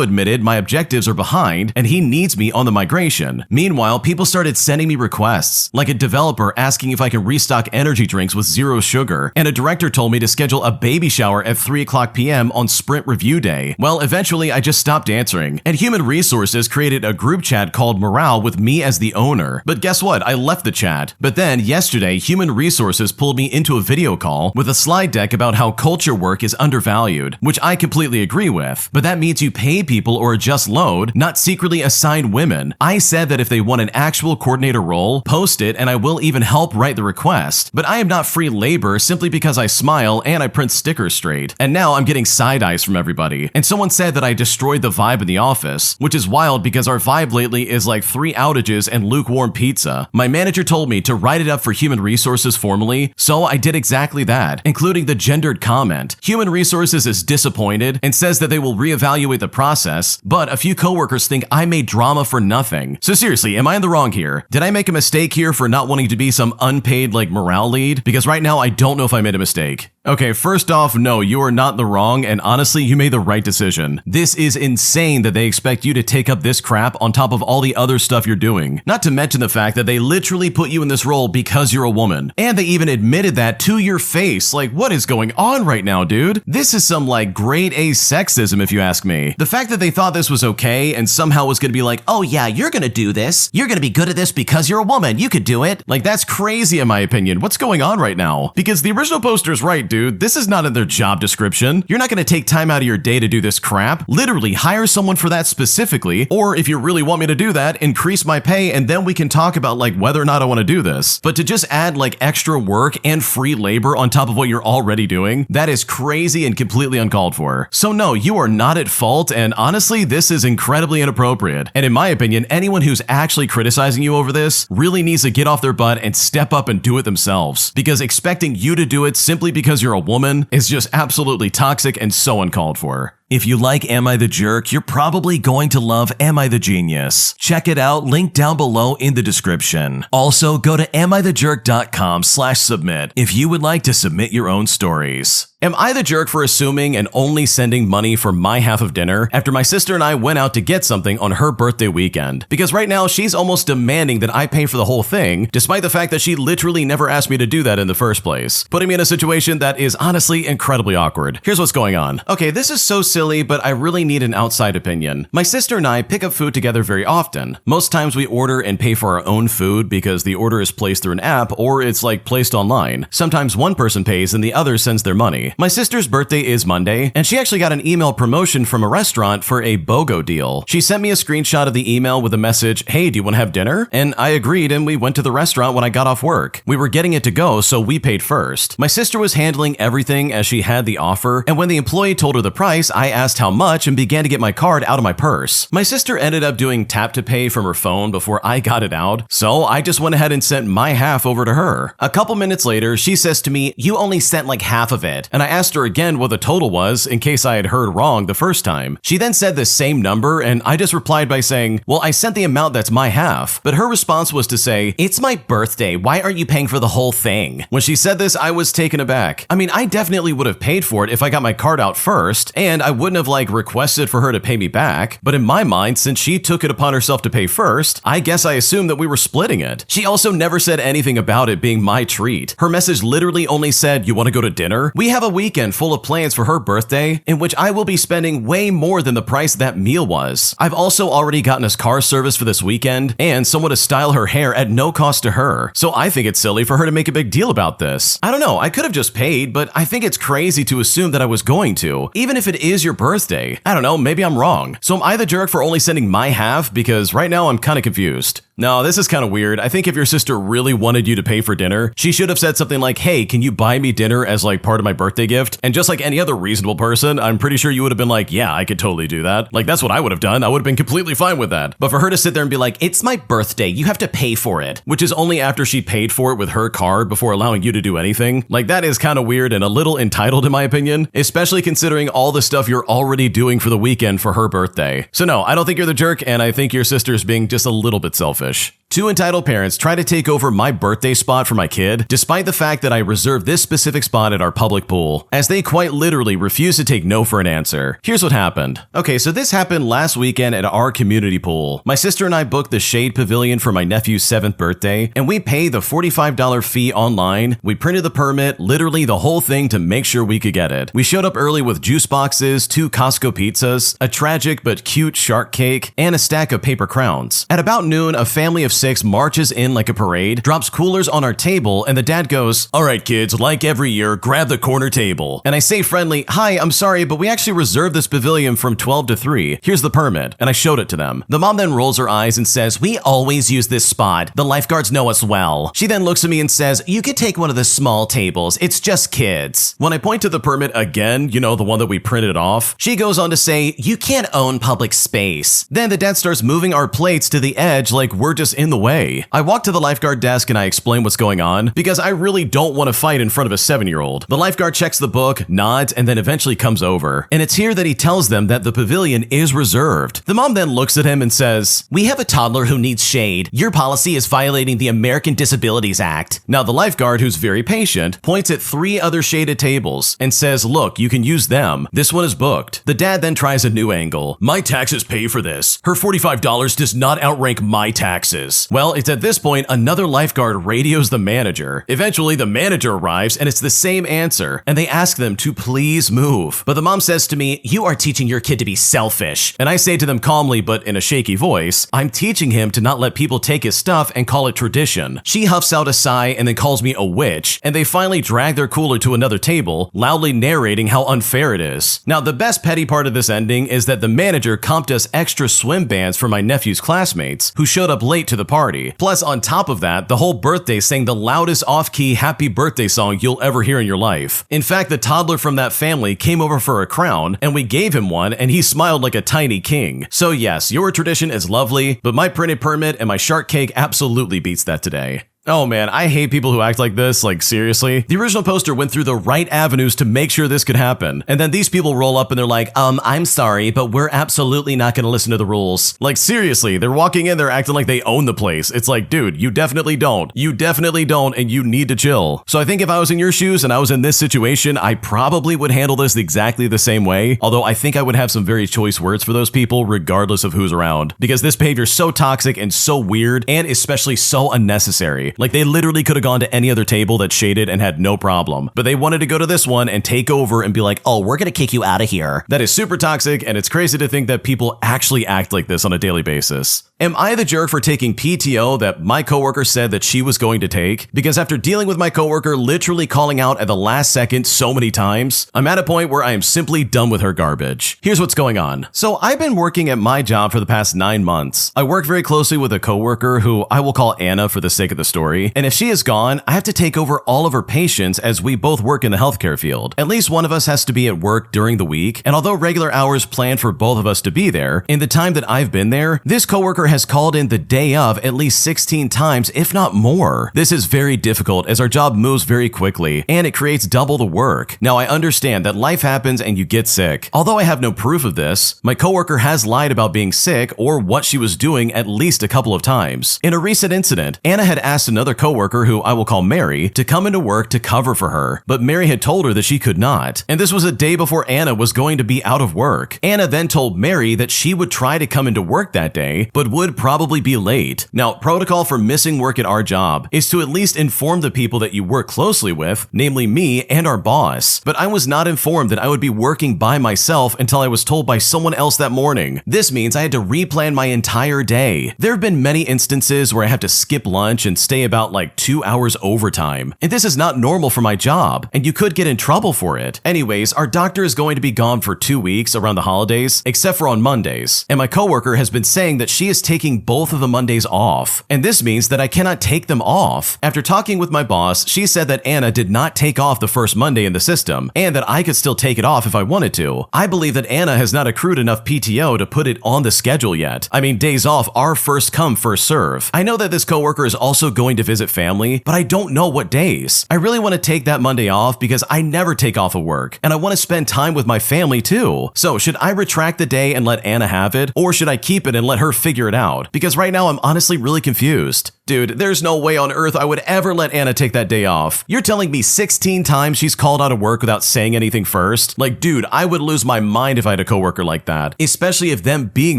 admitted my objectives are behind and he needs me on the migration. Meanwhile, people started sending me requests, like a developer asking if I can restock energy drinks with zero sugar, and a director told me to schedule a baby shower at 3:00 p.m. on sprint review day. Well, eventually I just stopped answering, and Human Resources created a group chat called Morale with me as the owner. But guess what? I left the chat. But then yesterday, Human Resources pulled me into a video call with a slide deck about how culture work is undervalued, which I completely agree with. But that means you pay people or adjust load, not secretly assign women. I said that if they want an actual coordinator role, post it and I will even help write the request. But I am not free labor simply because I smile and I print stickers straight. And now I'm getting side eyes from everybody. And someone said that I destroyed the vibe in the office, which is wild because our vibe lately is like 3 outages and lukewarm pizza. My manager told me to write it up for Human Resources formally, so I did exactly that, including the gendered comment. Human Resources is disappointed and says that they will reevaluate the process, but a few coworkers think I made drama for nothing. So seriously, am I in the wrong here? Did I make a mistake here for not wanting to be some unpaid like morale lead? Because right now I don't know if I made a mistake. Okay, first off, no, you are not the wrong, and honestly, you made the right decision. This is insane that they expect you to take up this crap on top of all the other stuff you're doing. Not to mention the fact that they literally put you in this role because you're a woman. And they even admitted that to your face. Like, what is going on right now, dude? This is some like grade A sexism if you ask me. The fact that they thought this was okay and somehow was gonna be like, oh yeah, you're gonna do this. You're gonna be good at this because you're a woman. You could do it. Like, that's crazy in my opinion. What's going on right now? Because the original poster's right, dude. This is not in their job description. You're not going to take time out of your day to do this crap. Literally, hire someone for that specifically, or if you really want me to do that, increase my pay and then we can talk about like whether or not I want to do this. But to just add like extra work and free labor on top of what you're already doing, that is crazy and completely uncalled for. So no, you are not at fault, and honestly, this is incredibly inappropriate. And in my opinion, anyone who's actually criticizing you over this really needs to get off their butt and step up and do it themselves, because expecting you to do it simply because you're a woman is just absolutely toxic and so uncalled for. If you like Am I the Jerk, you're probably going to love Am I the Genius. Check it out, link down below in the description. Also, go to amithejerk.com/submit if you would like to submit your own stories. Am I the jerk for assuming and only sending money for my half of dinner after my sister and I went out to get something on her birthday weekend? Because right now she's almost demanding that I pay for the whole thing, despite the fact that she literally never asked me to do that in the first place, putting me in a situation that is honestly incredibly awkward. Here's what's going on. Okay, this is so silly, but I really need an outside opinion. My sister and I pick up food together very often. Most times we order and pay for our own food because the order is placed through an app or it's like placed online. Sometimes one person pays and the other sends their money. My sister's birthday is Monday, and she actually got an email promotion from a restaurant for a BOGO deal. She sent me a screenshot of the email with a message, hey, do you want to have dinner? And I agreed, and we went to the restaurant when I got off work. We were getting it to go, so we paid first. My sister was handling everything as she had the offer, and when the employee told her the price, I asked how much and began to get my card out of my purse. My sister ended up doing tap to pay from her phone before I got it out, so I just went ahead and sent my half over to her. A couple minutes later, she says to me, you only sent like half of it, and I asked her again what the total was in case I had heard wrong the first time. She then said the same number, and I just replied by saying, well, I sent the amount that's my half. But her response was to say, it's my birthday, why aren't you paying for the whole thing? When she said this, I was taken aback. I mean, I definitely would have paid for it if I got my card out first, and I wouldn't have like requested for her to pay me back. But in my mind, since she took it upon herself to pay first, I guess I assumed that we were splitting it. She also never said anything about it being my treat. Her message literally only said, you want to go to dinner? We have a weekend full of plans for her birthday in which I will be spending way more than the price that meal was. I've also already gotten us car service for this weekend and someone to style her hair at no cost to her. So I think it's silly for her to make a big deal about this. I don't know, I could have just paid, but I think it's crazy to assume that I was going to, even if it is your birthday. I don't know, maybe I'm wrong. So am I the jerk for only sending my half? Because right now I'm kind of confused. No, this is kind of weird. I think if your sister really wanted you to pay for dinner, she should have said something like, hey, can you buy me dinner as like part of my birthday gift? And just like any other reasonable person, I'm pretty sure you would have been like, yeah, I could totally do that. Like, that's what I would have done. I would have been completely fine with that. But for her to sit there and be like, it's my birthday, you have to pay for it, which is only after she paid for it with her card before allowing you to do anything, like that is kind of weird and a little entitled in my opinion, especially considering all the stuff you're already doing for the weekend for her birthday. So no, I don't think you're the jerk, and I think your sister's being just a little bit selfish. Two entitled parents try to take over my birthday spot for my kid, despite the fact that I reserved this specific spot at our public pool, as they quite literally refuse to take no for an answer. Here's what happened. Okay, so this happened last weekend at our community pool. My sister and I booked the Shade Pavilion for my nephew's 7th birthday, and we paid the $45 fee online. We printed the permit, literally the whole thing to make sure we could get it. We showed up early with juice boxes, 2 Costco pizzas, a tragic but cute shark cake, and a stack of paper crowns. At about noon, a family of 6 marches in like a parade, drops coolers on our table, and the dad goes, all right kids, like every year, grab the corner table. And I say friendly, hi, I'm sorry, but we actually reserved this pavilion from 12 to 3. Here's the permit. And I showed it to them. The mom then rolls her eyes and says, we always use this spot. The lifeguards know us well. She then looks at me and says, you could take one of the small tables. It's just kids. When I point to the permit again, you know, the one that we printed off, she goes on to say, you can't own public space. Then the dad starts moving our plates to the edge like we're just in the way. I walk to the lifeguard desk and I explain what's going on because I really don't want to fight in front of a 7-year-old. The lifeguard checks the book, nods, and then eventually comes over. And it's here that he tells them that the pavilion is reserved. The mom then looks at him and says, "We have a toddler who needs shade. Your policy is violating the American Disabilities Act." Now the lifeguard, who's very patient, points at 3 other shaded tables and says, "Look, you can use them. This one is booked." The dad then tries a new angle. "My taxes pay for this. Her $45 does not outrank my taxes." Well, it's at this point another lifeguard radios the manager. Eventually, the manager arrives and it's the same answer, and they ask them to please move. But the mom says to me, "You are teaching your kid to be selfish." And I say to them calmly but in a shaky voice, "I'm teaching him to not let people take his stuff and call it tradition." She huffs out a sigh and then calls me a witch, and they finally drag their cooler to another table, loudly narrating how unfair it is. Now, the best petty part of this ending is that the manager comped us extra swim bands for my nephew's classmates who showed up late to the party. Plus, on top of that, the whole birthday sang the loudest off-key happy birthday song you'll ever hear in your life. In fact, the toddler from that family came over for a crown, and we gave him one, and he smiled like a tiny king. So yes, your tradition is lovely, but my printed permit and my shark cake absolutely beats that today. Oh man, I hate people who act like this, like seriously. The original poster went through the right avenues to make sure this could happen. And then these people roll up and they're like, I'm sorry, but we're absolutely not gonna listen to the rules. Like seriously, they're walking in, they're acting like they own the place. It's like, dude, you definitely don't. You definitely don't, and you need to chill. So I think if I was in your shoes and I was in this situation, I probably would handle this exactly the same way. Although I think I would have some very choice words for those people regardless of who's around. Because this behavior is so toxic and so weird, and especially so unnecessary. Like they literally could have gone to any other table that's shaded and had no problem, but they wanted to go to this one and take over and be like, "Oh, we're gonna kick you out of here." That is super toxic, and it's crazy to think that people actually act like this on a daily basis. Am I the jerk for taking PTO that my coworker said that she was going to take? Because after dealing with my coworker literally calling out at the last second so many times, I'm at a point where I am simply done with her garbage. Here's what's going on. So I've been working at my job for the past 9 months. I work very closely with a coworker who I will call Anna for the sake of the story. And if she is gone, I have to take over all of her patients as we both work in the healthcare field. At least one of us has to be at work during the week. And although regular hours planned for both of us to be there, in the time that I've been there, this coworker has called in the day of at least 16 times, if not more. This is very difficult as our job moves very quickly and it creates double the work. Now, I understand that life happens and you get sick. Although I have no proof of this, my coworker has lied about being sick or what she was doing at least a couple of times. In a recent incident, Anna had asked another coworker, who I will call Mary, to come into work to cover for her, but Mary had told her that she could not. And this was a day before Anna was going to be out of work. Anna then told Mary that she would try to come into work that day, but would probably be late. Now, protocol for missing work at our job is to at least inform the people that you work closely with, namely me and our boss. But I was not informed that I would be working by myself until I was told by someone else that morning. This means I had to replan my entire day. There have been many instances where I have to skip lunch and stay about like 2 hours overtime. And this is not normal for my job, and you could get in trouble for it. Anyways, our doctor is going to be gone for 2 weeks around the holidays, except for on Mondays. And my coworker has been saying that she is taking both of the Mondays off. And this means that I cannot take them off. After talking with my boss, she said that Anna did not take off the first Monday in the system, and that I could still take it off if I wanted to. I believe that Anna has not accrued enough PTO to put it on the schedule yet. I mean, days off are first come, first serve. I know that this coworker is also going to visit family, but I don't know what days. I really want to take that Monday off because I never take off of work, and I want to spend time with my family too. So should I retract the day and let Anna have it, or should I keep it and let her figure it out? Because right now I'm honestly really confused. Dude, there's no way on earth I would ever let Anna take that day off. You're telling me 16 times she's called out of work without saying anything first? Like, dude, I would lose my mind if I had a coworker like that, especially if them being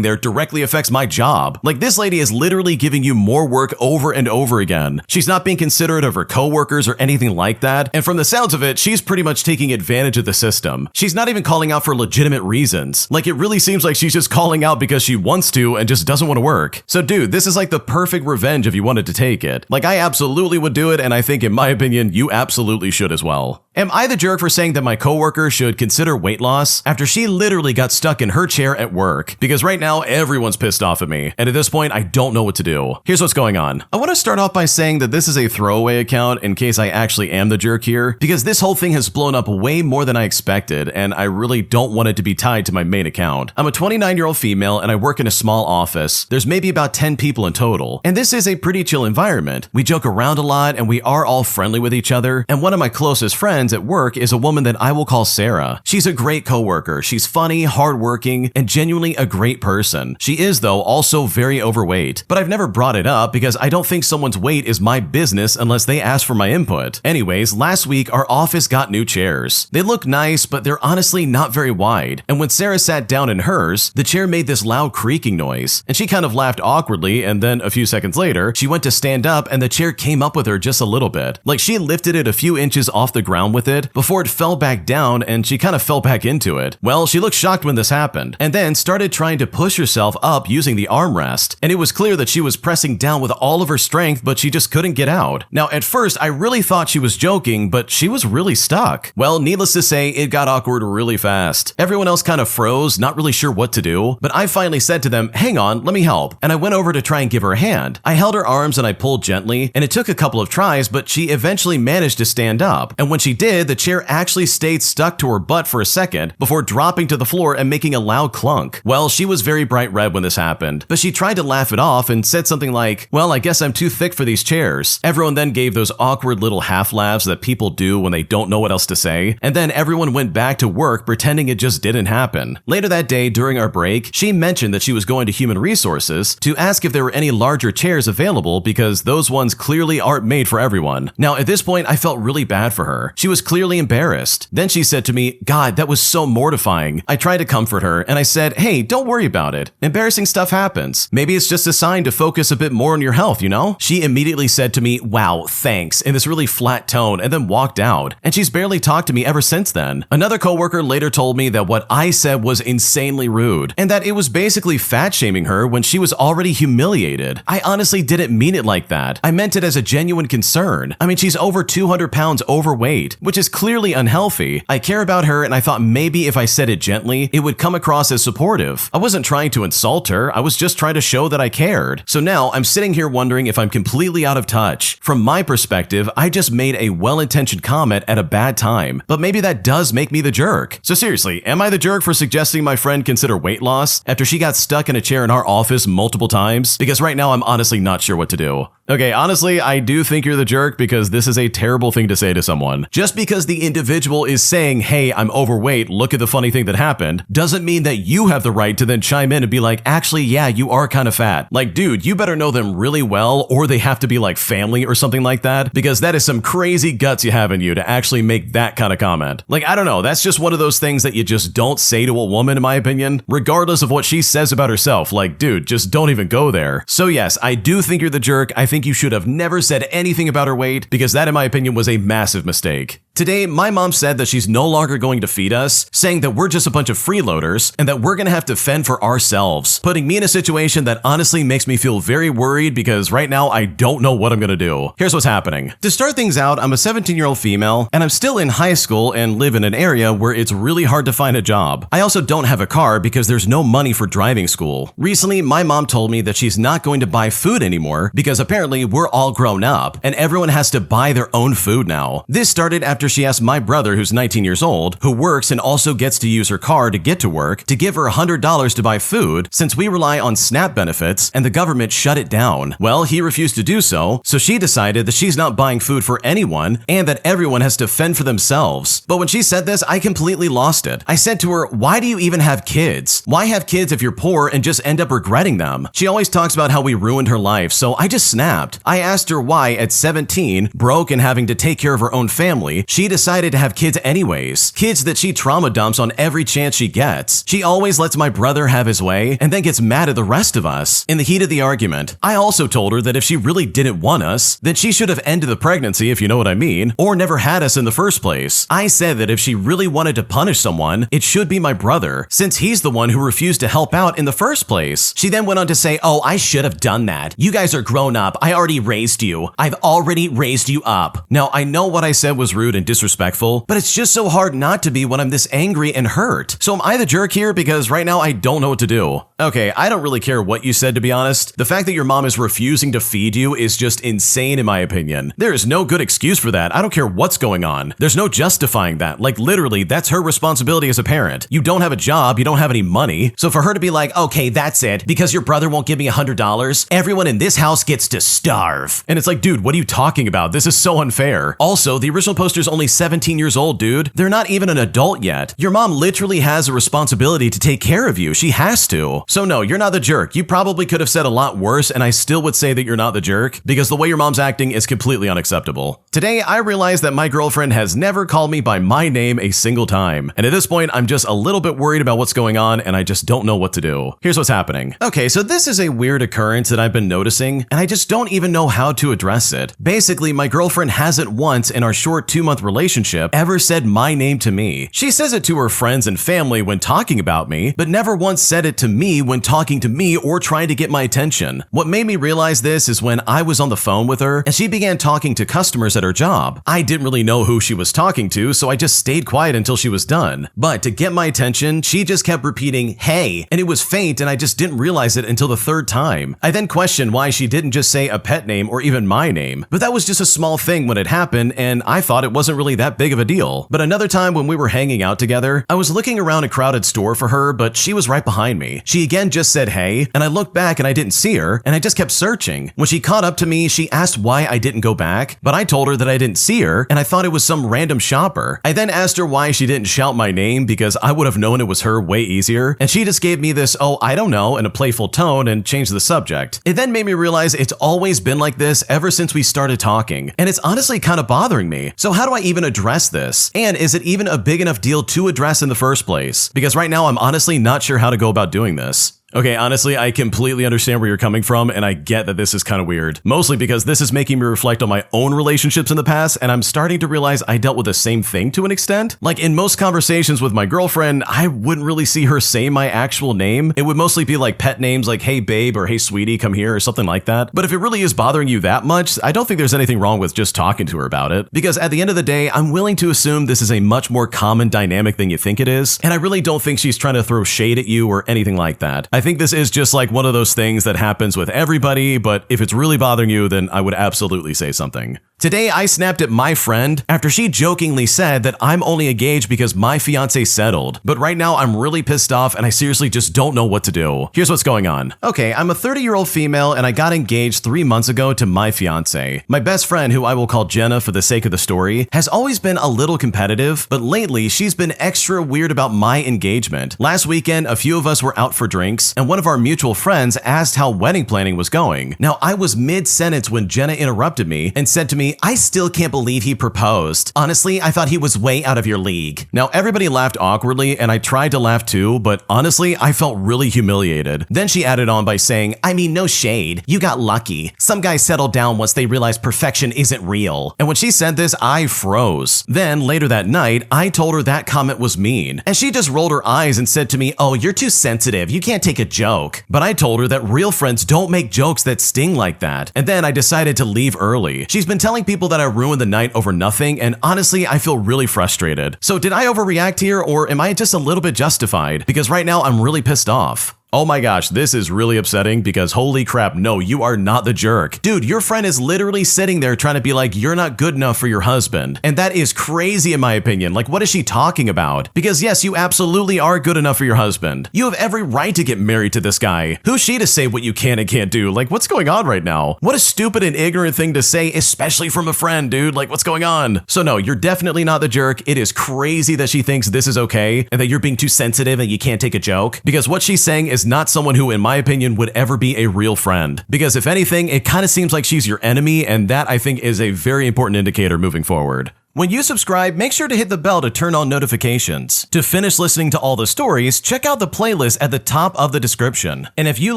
there directly affects my job. Like, this lady is literally giving you more work over and over again. She's not being considerate of her coworkers or anything like that, and from the sounds of it, she's pretty much taking advantage of the system. She's not even calling out for legitimate reasons. Like, it really seems like she's just calling out because she wants to and just doesn't want to work. So dude, this is like the perfect revenge if you wanted to take it. Like, I absolutely would do it, and I think in my opinion, you absolutely should as well. Am I the jerk for saying that my coworker should consider weight loss after she literally got stuck in her chair at work? Because right now, everyone's pissed off at me, and at this point, I don't know what to do. Here's what's going on. I want to start off by saying that this is a throwaway account in case I actually am the jerk here, because this whole thing has blown up way more than I expected, and I really don't want it to be tied to my main account. I'm a 29-year-old female, and I work in a small office. There's maybe about 10 people in total, and this is a pretty chill environment. We joke around a lot, and we are all friendly with each other, and one of my closest friends at work is a woman that I will call Sarah. She's a great coworker. She's funny, hardworking, and genuinely a great person. She is, though, also very overweight, but I've never brought it up because I don't think someone's weight is my business unless they ask for my input. Anyways, last week, our office got new chairs. They look nice, but they're honestly not very wide, and when Sarah sat down in hers, the chair made this loud creaking noise, and she kind of laughed awkwardly, and then a few seconds later, she went to stand up and the chair came up with her just a little bit. Like she lifted it a few inches off the ground with it before it fell back down, and she kind of fell back into it. Well, she looked shocked when this happened, and then started trying to push herself up using the armrest, and it was clear that she was pressing down with all of her strength, but she just couldn't get out. Now, at first, I really thought she was joking, but she was really stuck. Well, needless to say, it got awkward really fast. Everyone else kind of froze, not really sure what to do, but I finally said to them, "Hang on, let me help," and I went over to try and give her a hand. I held her arms and I pulled gently, and it took a couple of tries, but she eventually managed to stand up, and when she did, the chair actually stayed stuck to her butt for a second before dropping to the floor and making a loud clunk. Well, she was very bright red when this happened, but she tried to laugh it off and said something like, "Well, I guess I'm too thick for these chairs." Everyone then gave those awkward little half laughs that people do when they don't know what else to say, and then everyone went back to work pretending it just didn't happen. Later that day, during our break, she mentioned that she was going to Human Resources to ask if there were any larger chairs available because those ones clearly aren't made for everyone. Now, at this point, I felt really bad for her. She was clearly embarrassed. Then she said to me, "God, that was so mortifying." I tried to comfort her, and I said, "Hey, don't worry about it. Embarrassing stuff happens. Maybe it's just a sign to focus a bit more on your health, you know?" She immediately said to me, "Wow, thanks," in this really flat tone, and then walked out. And she's barely talked to me ever since then. Another coworker later told me that what I said was insanely rude, and that it was basically fat-shaming her when she was already humiliated. I honestly didn't mean it like that. I meant it as a genuine concern. I mean, she's over 200 pounds overweight, which is clearly unhealthy. I care about her, and I thought maybe if I said it gently, it would come across as supportive. I wasn't trying to insult her. I was just trying to show that I cared. So now I'm sitting here wondering if I'm completely out of touch. From my perspective, I just made a well-intentioned comment at a bad time, but maybe that does make me the jerk. So seriously, am I the jerk for suggesting my friend consider weight loss after she got stuck in a chair in our office multiple times? Because right now I'm honestly not sure what to do. Okay, honestly, I do think you're the jerk because this is a terrible thing to say to someone. Just because the individual is saying, "Hey, I'm overweight, look at the funny thing that happened," doesn't mean that you have the right to then chime in and be like, "Actually, yeah, you are kind of fat." Like, dude, you better know them really well, or they have to be like family or something like that, because that is some crazy guts you have in you to actually make that kind of comment. Like, I don't know, that's just one of those things that you just don't say to a woman, in my opinion, regardless of what she says about herself. Like, dude, just don't even go there. So yes, I do think you're the jerk. I think you should have never said anything about her weight, because that, in my opinion, was a massive mistake. Today, my mom said that she's no longer going to feed us, saying that we're just a bunch of freeloaders and that we're going to have to fend for ourselves, putting me in a situation that honestly makes me feel very worried because right now I don't know what I'm going to do. Here's what's happening. To start things out, I'm a 17-year-old female and I'm still in high school and live in an area where it's really hard to find a job. I also don't have a car because there's no money for driving school. Recently, my mom told me that she's not going to buy food anymore because apparently we're all grown up and everyone has to buy their own food now. This started after she asked my brother, who's 19 years old, who works and also gets to use her car to get to work, to give her $100 to buy food since we rely on SNAP benefits and the government shut it down. Well, he refused to do so she decided that she's not buying food for anyone and that everyone has to fend for themselves. But when she said this, I completely lost it. I said to her, "Why do you even have kids? Why have kids if you're poor and just end up regretting them?" She always talks about how we ruined her life, so I just snapped. I asked her why at 17, broke and having to take care of her own family, she decided to have kids anyways. Kids that she trauma dumps on every chance she gets. She always lets my brother have his way and then gets mad at the rest of us. In the heat of the argument, I also told her that if she really didn't want us, then she should have ended the pregnancy, if you know what I mean, or never had us in the first place. I said that if she really wanted to punish someone, it should be my brother, since he's the one who refused to help out in the first place. She then went on to say, "Oh, I should have done that. You guys are grown up. I already raised you. I've already raised you up." Now, I know what I said was rude and and disrespectful, but it's just so hard not to be when I'm this angry and hurt. So am I the jerk here? Because right now I don't know what to do. Okay, I don't really care what you said, to be honest. The fact that your mom is refusing to feed you is just insane in my opinion. There is no good excuse for that. I don't care what's going on. There's no justifying that. Like literally, that's her responsibility as a parent. You don't have a job, you don't have any money. So for her to be like, okay, that's it, because your brother won't give me $100, everyone in this house gets to starve. And it's like, dude, what are you talking about? This is so unfair. Also, the original poster's only 17 years old, dude. They're not even an adult yet. Your mom literally has a responsibility to take care of you. She has to. So no, you're not the jerk. You probably could have said a lot worse, and I still would say that you're not the jerk, because the way your mom's acting is completely unacceptable. Today, I realized that my girlfriend has never called me by my name a single time. And at this point, I'm just a little bit worried about what's going on, and I just don't know what to do. Here's what's happening. Okay, so this is a weird occurrence that I've been noticing, and I just don't even know how to address it. Basically, my girlfriend hasn't once in our short 2-month relationship ever said my name to me. She says it to her friends and family when talking about me, but never once said it to me when talking to me or trying to get my attention. What made me realize this is when I was on the phone with her and she began talking to customers at her job. I didn't really know who she was talking to, so I just stayed quiet until she was done. But to get my attention, she just kept repeating, "Hey," and it was faint and I just didn't realize it until the 3rd time. I then questioned why she didn't just say a pet name or even my name, but that was just a small thing when it happened and I thought it wasn't really that big of a deal. But another time when we were hanging out together, I was looking around a crowded store for her, but she was right behind me. She again just said hey, and I looked back and I didn't see her, and I just kept searching. When she caught up to me, she asked why I didn't go back, but I told her that I didn't see her and I thought it was some random shopper. I then asked her why she didn't shout my name because I would have known it was her way easier, and she just gave me this "oh, I don't know" in a playful tone and changed the subject. It then made me realize it's always been like this ever since we started talking, and it's honestly kind of bothering me. So how do I even address this? And is it even a big enough deal to address in the first place? Because right now I'm honestly not sure how to go about doing this. Okay, honestly, I completely understand where you're coming from, and I get that this is kind of weird. Mostly because this is making me reflect on my own relationships in the past, and I'm starting to realize I dealt with the same thing to an extent. Like, in most conversations with my girlfriend, I wouldn't really see her say my actual name. It would mostly be like pet names like "hey babe" or "hey sweetie, come here" or something like that. But if it really is bothering you that much, I don't think there's anything wrong with just talking to her about it. Because at the end of the day, I'm willing to assume this is a much more common dynamic than you think it is, and I really don't think she's trying to throw shade at you or anything like that. I think this is just like one of those things that happens with everybody, but if it's really bothering you, then I would absolutely say something. Today, I snapped at my friend after she jokingly said that I'm only engaged because my fiance settled. But right now, I'm really pissed off and I seriously just don't know what to do. Here's what's going on. Okay, I'm a 30-year-old female and I got engaged 3 months ago to my fiance. My best friend, who I will call Jenna for the sake of the story, has always been a little competitive, but lately she's been extra weird about my engagement. Last weekend, a few of us were out for drinks and one of our mutual friends asked how wedding planning was going. Now, I was mid-sentence when Jenna interrupted me and said to me, "I still can't believe he proposed. Honestly, I thought he was way out of your league." Now, everybody laughed awkwardly and I tried to laugh too, but honestly, I felt really humiliated. Then she added on by saying, "I mean, no shade. You got lucky. Some guys settle down once they realize perfection isn't real." And when she said this, I froze. Then later that night, I told her that comment was mean. And she just rolled her eyes and said to me, "Oh, you're too sensitive. You can't take a joke." But I told her that real friends don't make jokes that sting like that. And then I decided to leave early. She's been telling people that I ruined the night over nothing, and honestly, I feel really frustrated. So did I overreact here, or am I just a little bit justified? Because right now I'm really pissed off. Oh my gosh, this is really upsetting because holy crap, no, you are not the jerk. Dude, your friend is literally sitting there trying to be like, you're not good enough for your husband. And that is crazy in my opinion. Like, what is she talking about? Because yes, you absolutely are good enough for your husband. You have every right to get married to this guy. Who's she to say what you can and can't do? Like, what's going on right now? What a stupid and ignorant thing to say, especially from a friend, dude. Like, what's going on? So no, you're definitely not the jerk. It is crazy that she thinks this is okay and that you're being too sensitive and you can't take a joke. Because what she's saying is not someone who, in my opinion, would ever be a real friend. Because if anything, it kind of seems like she's your enemy, and that I think is a very important indicator moving forward. When you subscribe, make sure to hit the bell to turn on notifications. To finish listening to all the stories, check out the playlist at the top of the description. And if you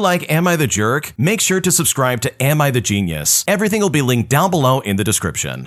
like Am I the Jerk, make sure to subscribe to Am I the Genius. Everything will be linked down below in the description.